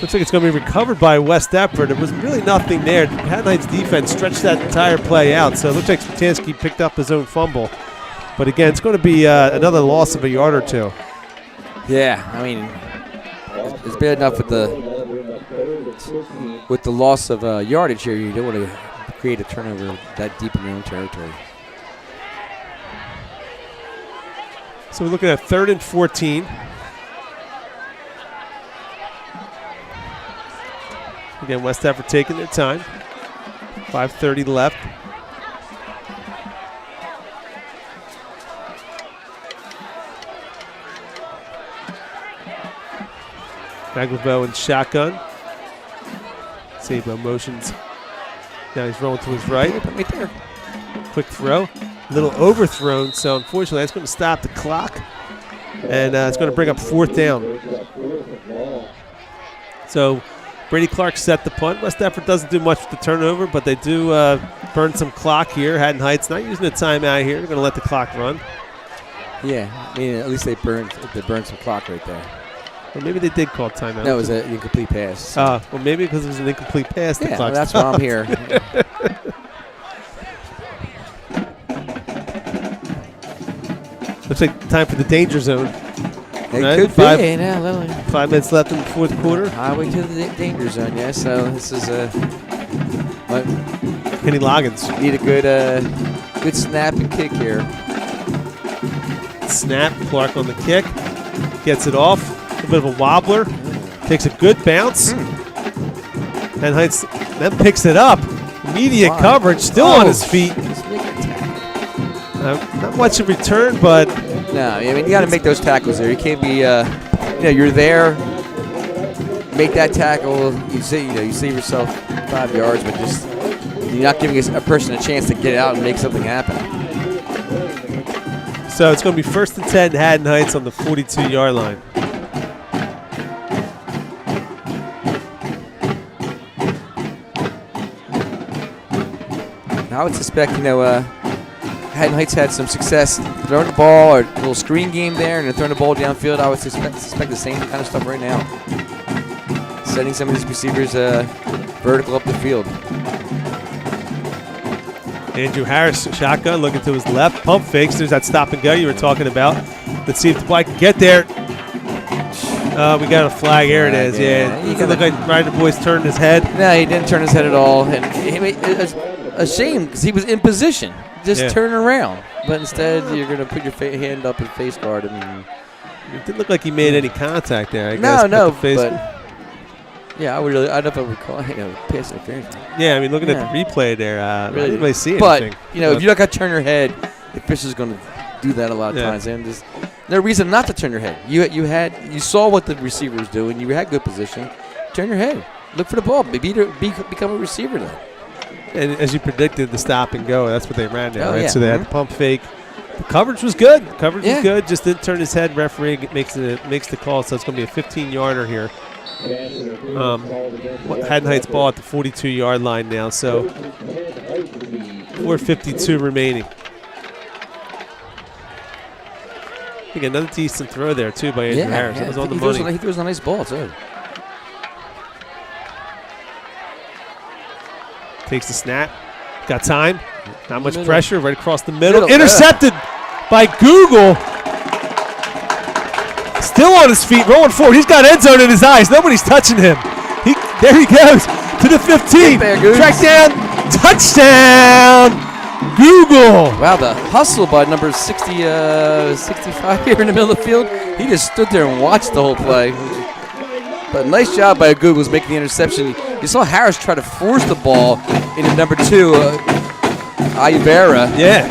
Looks like it's going to be recovered by West Deptford. There was really nothing there. Haddon Heights defense stretched that entire play out, so it looks like Switansky picked up his own fumble. But again, it's going to be another loss of a yard or two. Yeah, I mean, it's bad enough with the loss of yardage here. You don't want to create a turnover that deep in your own territory. So we're looking at 3rd and 14. Again, West Deptford taking their time. 5:30 left. Maglabo in shotgun. Sabo motions. Now he's rolling to his right. Right there. Quick throw. A little overthrown, so unfortunately that's going to stop the clock. And it's going to bring up 4th down. So Brady Clark set the punt. West Deptford doesn't do much with the turnover, but they do burn some clock here. Haddon Heights not using a timeout here. They're going to let the clock run. Yeah, I mean, at least they burned some clock right there. Well, maybe they did call timeout. No, it was an incomplete pass. Well, maybe because it was an incomplete pass. Yeah, well, that's why I'm here. Looks like time for the danger zone. It right? could Five be. Yeah, 5 minutes left in the 4th quarter. Highway to the danger zone, yeah. So this is Kenny Loggins. Need a good snap and kick here. Snap. Clark on the kick. Gets it off. A bit of a wobbler. Takes a good bounce. And Heights then picks it up. Immediate coverage, still on his feet. Not much in return, but no. I mean, you got to make those tackles there. You can't be, you're there, make that tackle. You save yourself 5 yards, but just you're not giving a person a chance to get out and make something happen. So it's going to be 1st and 10, Haddon Heights on the 42-yard line. I would suspect, Haddon Heights had some success throwing the ball, or a little screen game there, and throwing the ball downfield. I would suspect the same kind of stuff right now. Setting some of these receivers vertical up the field. Andrew Harris, shotgun, looking to his left. Pump fakes. There's that stop and go you were talking about. Let's see if the ball can get there. We got a flag. Here it is. Yeah. He looked like Ryder Boy's turned his head. No, he didn't turn his head at all. And it was a shame because he was in position. Just turn around. But instead, you're going to put your hand up and face guard him. It didn't look like he made any contact there, I guess. No, but yeah, I don't know if I would call it pass interference. Yeah, I mean, looking at the replay there, I didn't really see but, anything. If you're not going to turn your head, the official's going to do that a lot of times. And there's no reason not to turn your head. You saw what the receiver was doing. You had good position. Turn your head. Look for the ball. Become a receiver then. And as you predicted, the stop and go, that's what they ran there, right? Yeah. So they had the pump fake. The coverage was good. Was good. Just didn't turn his head. Referee makes the call, so it's going to be a 15-yarder here. Haddon Heights ball at the 42-yard line now, so 4:52 remaining. I think another decent throw there, too, by Andrew Harris. It was on the money. He throws a nice ball, too. Takes the snap. Got time. Not much pressure. Right across the middle. Intercepted by Google. Still on his feet, rolling forward. He's got end zone in his eyes. Nobody's touching him. There he goes to the 15. Track down. Touchdown. Google. Wow, the hustle by number 65 here in the middle of the field. He just stood there and watched the whole play. But nice job by Google's making the interception. You saw Harris try to force the ball into number 2, Ayavera. Yeah.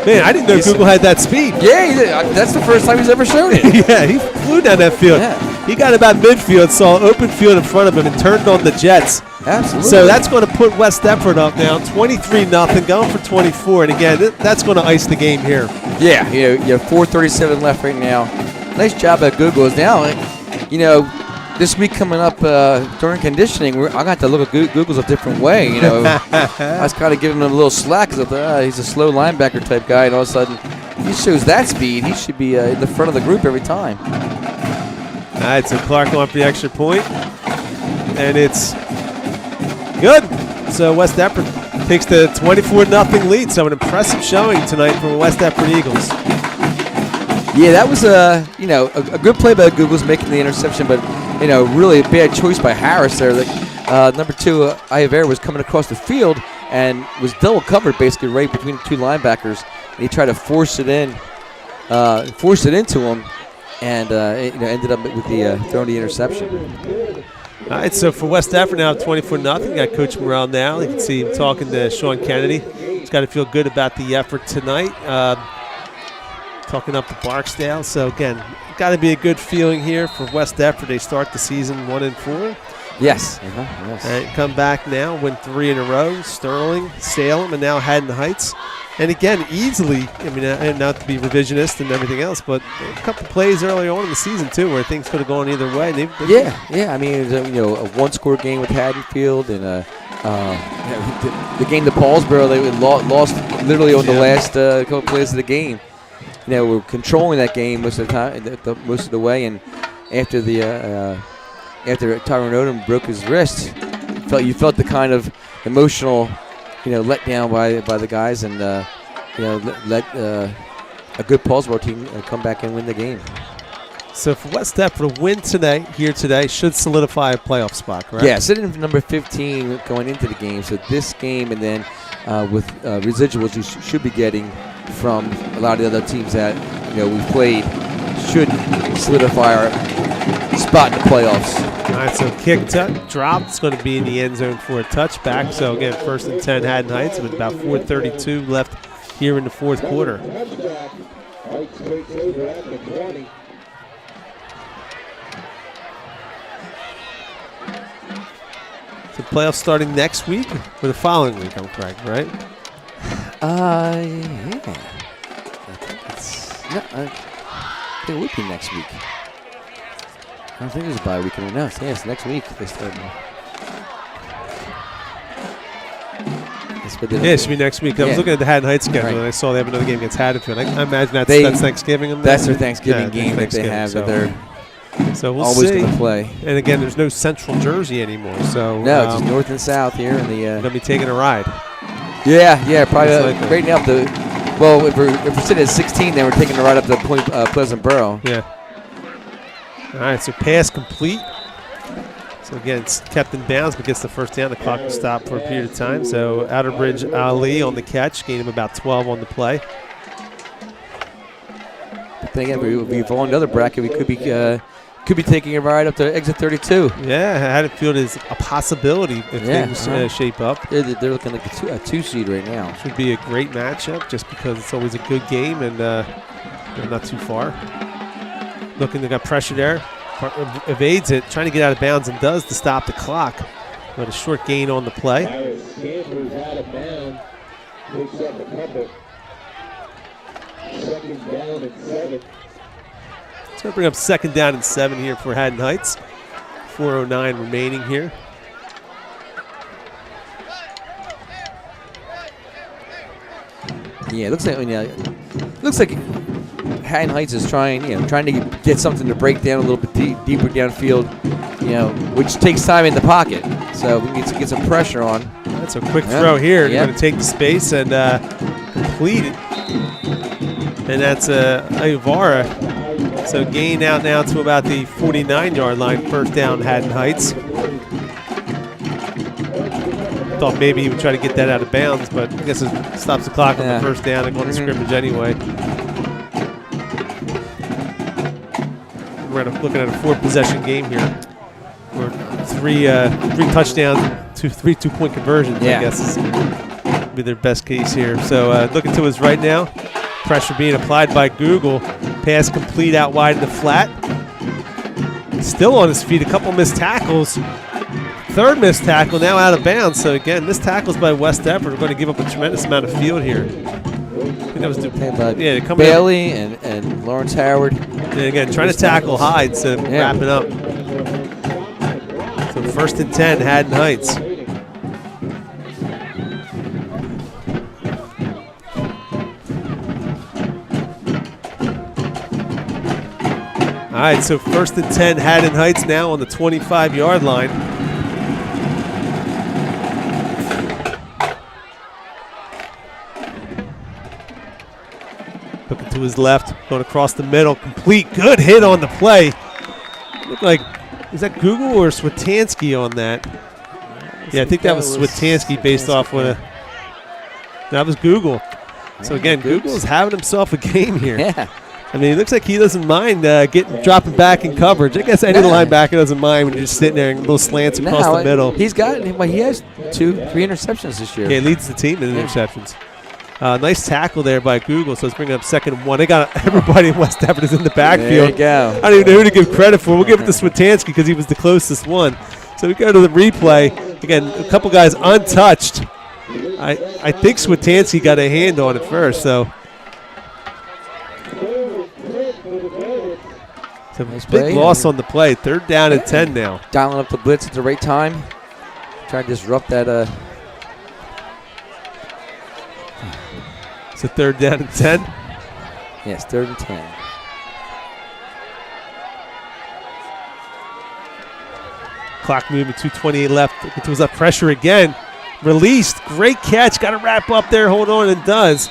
Man, I didn't know Google had that speed. Yeah, that's the first time he's ever shown it. Yeah, he flew down that field. Yeah. He got about midfield, saw an open field in front of him, and turned on the Jets. Absolutely. So that's going to put West Deptford up now, 23-0, going for 24. And again, that's going to ice the game here. Yeah, you have 4:37 left right now. Nice job at Google. Now, this week coming up during conditioning, I'm going to have to look at Google's a different way. I was kind of giving him a little slack because he's a slow linebacker type guy, and all of a sudden he shows that speed. He should be in the front of the group every time. All right, so Clark going for the extra point, and it's good. So West Deptford takes the 24-0 lead. So an impressive showing tonight from the West Deptford Eagles. Yeah, that was a good play by Google's making the interception, but really a bad choice by Harris there. Number 2, Ayavera, was coming across the field and was double covered basically right between the 2 linebackers. And he tried to force it into him, and ended up with the throwing the interception. All right, so for West Deptford now 24-0. Got Coach Morrell now. You can see him talking to Sean Kennedy. He's got to feel good about the effort tonight. Talking up to Barksdale. So again, got to be a good feeling here for West Deptford. They start the season 1-4. Yes. Yes. And come back now, win 3 in a row. Sterling, Salem, and now Haddon Heights. And again, easily, not to be revisionist and everything else, but a couple plays early on in the season too, where things could have gone either way. Yeah. I mean, it was a one-score game with Haddonfield, and the game to Paulsboro, they lost literally on the last couple plays of the game. We're controlling that game most of the time, most of the way, and after Tyrone Odom broke his wrist, you felt the kind of emotional, let down by the guys, and let a good Paulsboro team come back and win the game. So for West Deptford, a win today should solidify a playoff spot, correct? Yeah, sitting at number 15 going into the game. So this game, and then with residuals you should be getting from a lot of the other teams that we've played, should solidify spot in the playoffs. All right, so kick drop. It's going to be in the end zone for a touchback. So, again, 1st and 10 Haddon Heights with about 4:32 left here in the fourth quarter. So playoffs starting next week or the following week, I'm correct, right? Yeah. I think it would be next week. I don't think there's a bye week anymore. No, it's next week. They start. Yeah, it should be next week. I was looking at the Haddon Heights schedule, and I saw they have another game against Haddonfield. I imagine that's Thanksgiving. That's their Thanksgiving game that they have. So we'll always see. Going to play. And again, there's no Central Jersey anymore. So no, it's just north and south here. In the going to be taking a ride. Yeah, probably right now up the. Well, if we're sitting at 16, then we're taking a ride up to Pleasant Borough. Yeah. All right, so pass complete. So again, it's kept in bounds, but gets the first down. The clock will stop for a period of time. So Outerbridge Ali on the catch, gained him about 12 on the play. But then again, if we fall another bracket, we could be taking a ride up to exit 32. Yeah, Haddonfield is a possibility if things shape up. They're looking like a 2 seed right now. Should be a great matchup just because it's always a good game and they're not too far. Looking, they got pressure there. Evades it, trying to get out of bounds and does to stop the clock. But a short gain on the play. Scandler's out of bounds. Picks up a couple. 2nd down and 7. It's going to bring up 2nd down and 7 here for Haddon Heights. 4:09 remaining here. Yeah, it looks like Haddon Heights is trying to get something to break down a little bit deeper downfield, which takes time in the pocket. So we need to get some pressure on. That's a quick throw here. They're going to take the space and complete it. And that's Ivara. So gain out now to about the 49-yard line, 1st down Haddon Heights. Thought maybe he would try to get that out of bounds, but I guess it stops the clock on the 1st down and going to scrimmage anyway. We're looking at a 4-possession game here. We're three touchdowns, 3 2-point conversions, I guess is be their best case here. So looking to his right now. Pressure being applied by Google. Pass complete out wide in the flat. Still on his feet. A couple missed tackles. 3rd missed tackle, now out of bounds. So again, missed tackles by West Deptford. We're going to give up a tremendous amount of field here. I think that was Bailey and Lawrence Howard. And again, trying to tackle Hyde, so wrapping up. So 1st and 10, Haddon Heights. All right, so 1st and 10, Haddon Heights now on the 25-yard line. Looking to his left, going across the middle, complete, good hit on the play. Looked like, is that Google or Switansky on that? Yeah, I think that was Switansky based off what that was Google. So again, Google's having himself a game here. Yeah. I mean, it looks like he doesn't mind dropping back in coverage. I guess any linebacker doesn't mind when you're just sitting there and little slants across the middle. He has 2-3 interceptions this year. Yeah, he leads the team in interceptions. Nice tackle there by Google, so it's bringing up 2nd and 1. They got everybody in West Deptford is in the backfield. There you go. I don't even know who to give credit for. We'll give it to Switansky because he was the closest one. So we go to the replay. Again, a couple guys untouched. I think Switansky got a hand on it first, so. It's a big loss on the play. 3rd down and 10 now. Dialing up the blitz at the right time. Trying to disrupt that. It's a 3rd down and 10. Yes, 3rd and 10. Clock moving, 2:28 left. It was up pressure again. Released. Great catch. Got to wrap up there. Hold on, and does.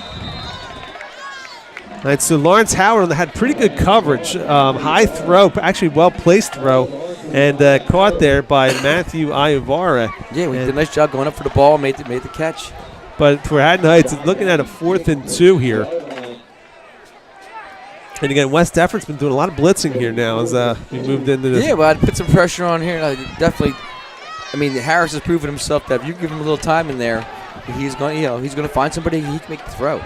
All right, so Lawrence Howard had pretty good coverage. High throw, actually well-placed throw, and caught there by Matthew Iovara. Yeah, we did a nice job going up for the ball, made the catch. But for Haddon Heights, looking at a 4th and 2 here. And again, West Defford's been doing a lot of blitzing here now as we moved into this. Yeah, well, I'd put some pressure on here. Definitely. I mean, Harris has proven himself that if you give him a little time in there, he's going to find somebody he can make the throw.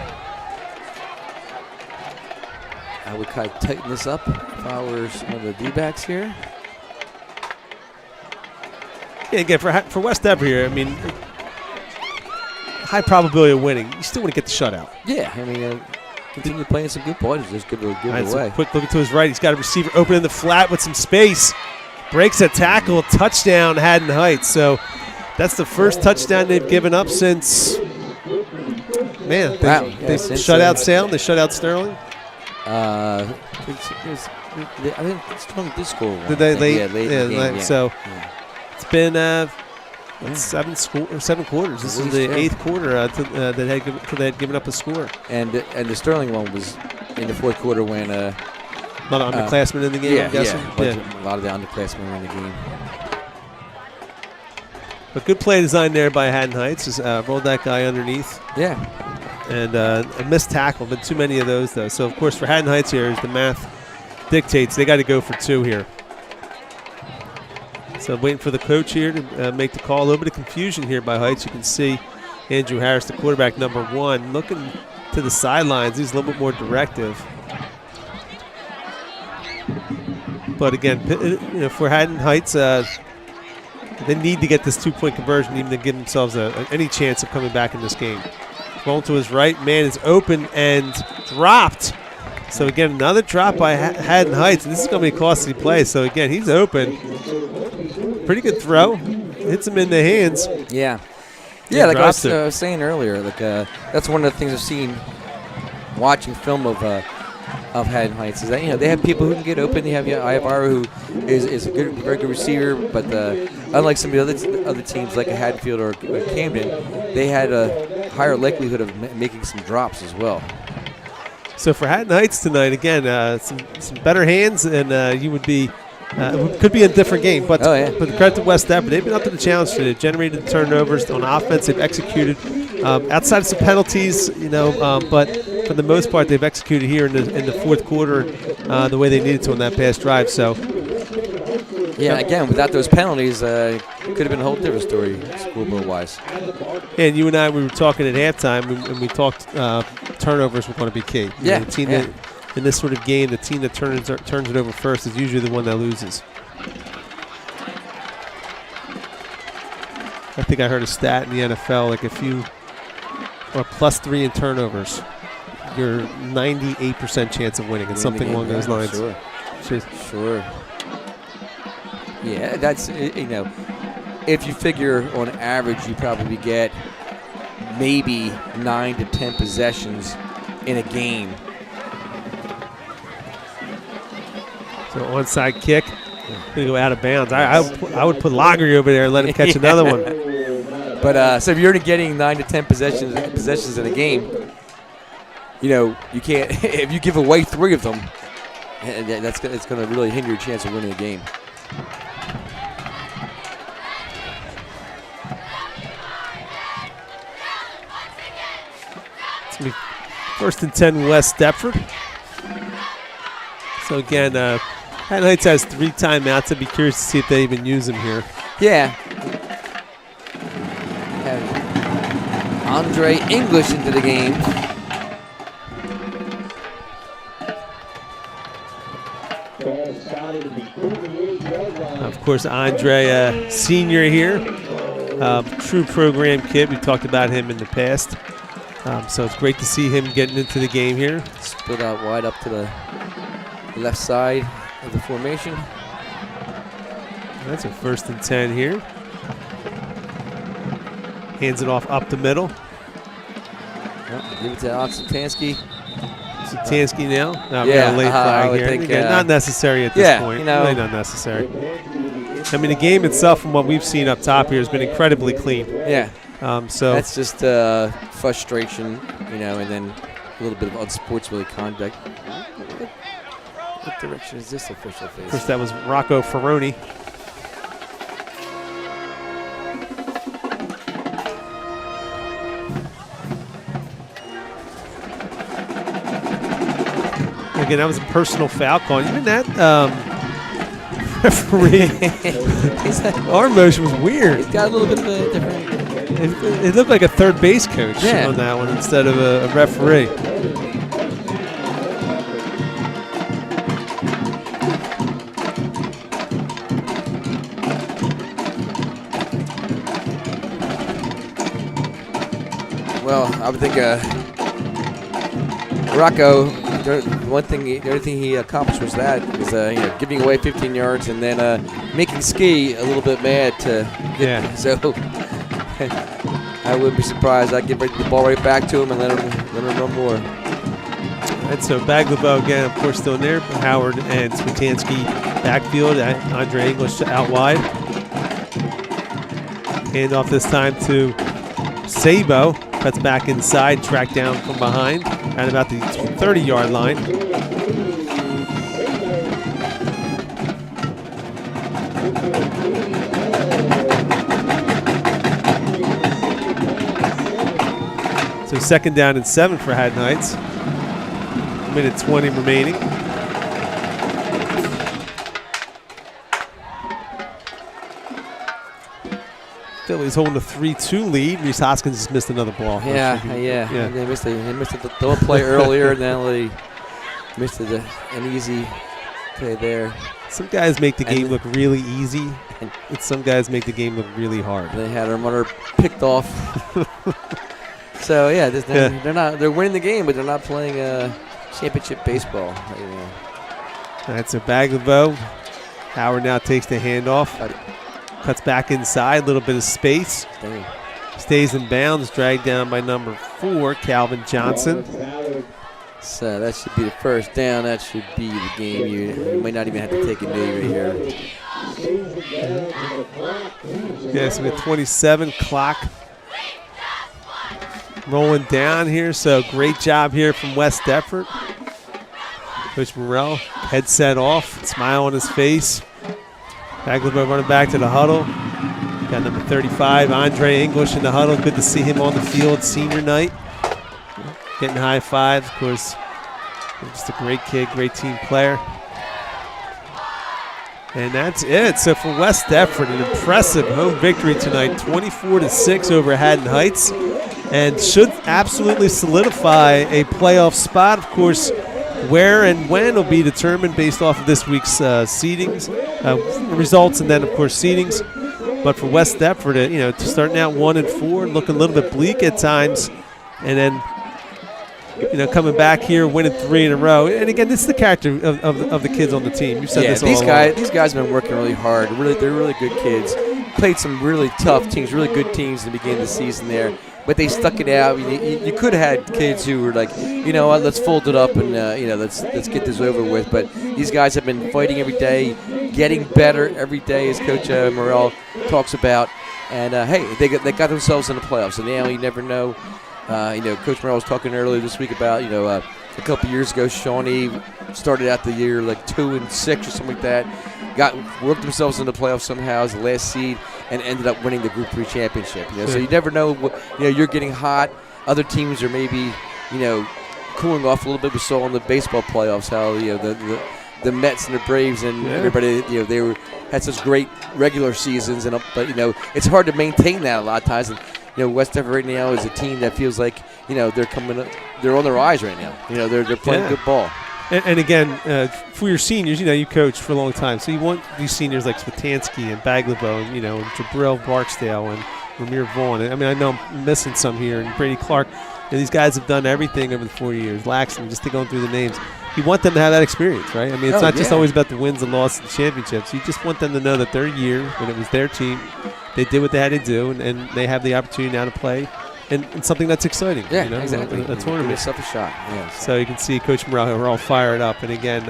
I would kind of tighten this up if I were some of the D-backs here. Yeah, again, for West Defford here, I mean, high probability of winning. You still want to get the shutout. Yeah, I mean, continue playing some good ball. Just give it away. Quick look to his right. He's got a receiver open in the flat with some space. Breaks a tackle, touchdown, Haddon Heights. So that's the first touchdown they've given up since, man, they shut out Salem, they shut out Sterling. I think Sterling did score one. Did they? Yeah. So it's been 7 quarters. This is the 8th quarter that they had given up a score. And the Sterling one was in the 4th quarter when a lot of underclassmen in the game, I'm guessing. A lot of the underclassmen were in the game. But good play design there by Haddon Heights. Just rolled that guy underneath. Yeah. And a missed tackle, but too many of those, though. So, of course, for Haddon Heights here, as the math dictates, they got to go for 2 here. So waiting for the coach here to make the call. A little bit of confusion here by Heights. You can see Andrew Harris, the quarterback, number 1, looking to the sidelines. He's a little bit more directive. But again, for Haddon Heights, they need to get this 2-point conversion even to give themselves any chance of coming back in this game. Rolling to his right, man is open and dropped. So again, another drop by Haddon Heights, and this is going to be a costly play. So again, he's open. Pretty good throw. Hits him in the hands. Yeah. Yeah, like I was saying earlier, that's one of the things I've seen watching film of Haddon Heights is that they have people who can get open. They have Iavara, who is a very good receiver, but unlike some of the other teams like a Haddonfield or Camden, they had a higher likelihood of making some drops as well. So for Haddon Heights tonight, again, some better hands, and you would be. Could be a different game, but the credit to West Defford, they've been up to the challenge today. They've generated turnovers on offense. They've executed outside of some penalties, but for the most part, they've executed here in the 4th quarter the way they needed to on that past drive. So, yeah, again, without those penalties, it could have been a whole different story, scoreboard-wise. And you and I, we were talking at halftime, and we talked turnovers were going to be key. Yeah, the team that, in this sort of game, the team that turns it over first is usually the one that loses. I think I heard a stat in the NFL, like if you are +3 in turnovers, you're 98% chance of winning. It's something along those lines. Sure. Yeah, that's, if you figure on average, you probably get maybe 9 to 10 possessions in a game. So onside kick, gonna go out of bounds. I would put Lagery over there and let him catch another one. But so if you're only getting 9 to 10 possessions in a game, you can't. If you give away 3 of them, it's going to really hinder your chance of winning a game. It's gonna be 1st and 10 West Deptford. So again, Haddon Heights has 3 timeouts. I'd be curious to see if they even use them here. Yeah. Andre English into the game. Of course, Andre, senior here, true program kid. We've talked about him in the past. So it's great to see him getting into the game here. Split out wide up to the left side of the formation. That's a 1st and 10 here. Hands it off up the middle. Give it to Alex Satansky. Satansky now. We got a late flag here. Again, not necessary at this point. Really not necessary. I mean, the game itself, from what we've seen up top here, has been incredibly clean. Yeah. So that's just frustration, and then a little bit of unsportsmanlike conduct. What direction is this official face? Of course, that was Rocco Ferroni. again, that was a personal foul call. Even that referee, arm motion was weird. He's got a little bit of a different. It looked like a third base coach on that one instead of a referee. Well, I would think Rocco. The only thing he accomplished was giving away 15 yards and then making Ski a little bit mad to get me. So I wouldn't be surprised. I'd give the ball right back to him and let him run more. All right, so Baglavo again, of course, still in there. Howard and Swetansky backfield. Andre English out wide. Handoff this time to Sabo. Cuts back inside, tracked down from behind at about the 30-yard line. So 2nd down and 7 for Haddon Heights. 1:20 remaining. Philly's holding a 3-2 lead. Reese Hoskins just missed another ball. Yeah. They missed the double play earlier, and then they missed an easy play there. Some guys make the game look really easy, and some guys make the game look really hard. They had their runner picked off. So they're winning the game, but they're not playing championship baseball. That's a Baglavo. Howard now takes the handoff. Cuts back inside, a little bit of space. Stays in bounds, dragged down by number 4, Calvin Johnson. So that should be the first down. That should be the game. You might not even have to take a knee right here. Yeah, so we got 27 clock rolling down here. So great job here from West Deptford. Coach Morrell, headset off, smile on his face. Baglavo running back to the huddle. Got number 35, Andre English in the huddle. Good to see him on the field, senior night. Getting high fives, of course. Just a great kid, great team player. And that's it. So for West Deptford, an impressive home victory tonight, 24-6 over Haddon Heights, and should absolutely solidify a playoff spot. Of course, where and when will be determined based off of this week's seedings, results, and then of course seedings. But for West Deptford, to starting out 1-4, looking a little bit bleak at times, and then coming back here, winning 3 in a row. And again, this is the character of the kids on the team. You've said this all along. These guys have been working really hard. They're really good kids. Played some really tough teams, really good teams at the beginning of the season there. But they stuck it out. You could have had kids who were like, what, let's fold it up and let's get this over with. But these guys have been fighting every day, getting better every day, as Coach Morrell talks about. And hey, they got themselves in the playoffs. And now you never know. Coach Morrell was talking earlier this week about a couple years ago, Shawnee started out the year like 2-6 or something like that. Worked themselves into the playoffs somehow as the last seed and ended up winning the Group 3 championship. So you never know. You're getting hot. Other teams are maybe cooling off a little bit. We saw in the baseball playoffs how the Mets and the Braves and everybody they had such great regular seasons, but it's hard to maintain that a lot of times. And West Deptford right now is a team that feels like they're coming up, they're on the rise right now. They're playing good ball. And again, for your seniors, you coached for a long time, so you want these seniors like Swetansky and Baglavo and Jabril Barksdale and Ramir Vaughn. I mean, I know I'm missing some here, and Brady Clark. These guys have done everything over the 4 years. Laxton, just to go through the names. You want them to have that experience, right? I mean, it's not just always about the wins and losses and championships. You just want them to know that their year, when it was their team, they did what they had to do, and they have the opportunity now to play in something that's exciting. Yeah, exactly. A tournament. Give yourself a shot. Yes. So you can see Coach Morrell, we're all fired up. And again,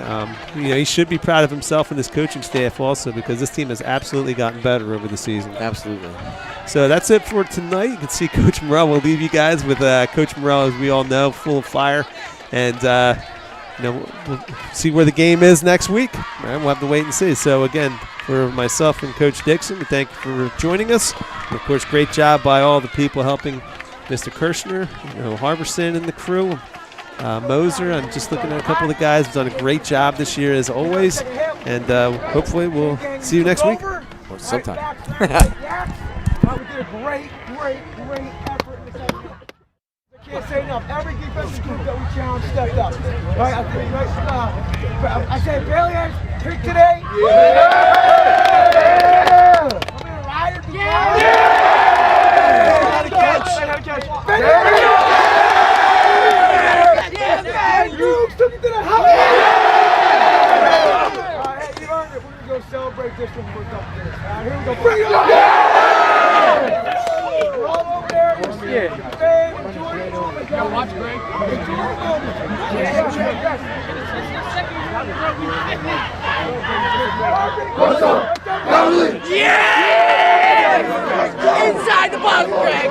he should be proud of himself and his coaching staff also, because this team has absolutely gotten better over the season. Absolutely. So that's it for tonight. You can see Coach Morrell. We'll leave you guys with Coach Morrell, as we all know, full of fire. And we'll see where the game is next week. Right, we'll have to wait and see. So again, for myself and Coach Dixon, we thank you for joining us. And of course, great job by all the people helping Mr. Kirshner, Harbison and the crew. Moser. I'm just looking at a couple of the guys who've done a great job this year as always, and hopefully we'll see you next week. Or sometime. We did a great effort in the second half. I can't say enough. Every defensive group that we challenged stepped up. Right? I think I said Bailey has picked today. Yeah! I'm gonna ride it. Yeah! I had a catch. You took it to the house. Hey, you earned it. We're gonna go celebrate this one for a couple minutes. Here we go. Bring it on! We're all over there. Watch Greg. Yeah! Inside the box, Greg!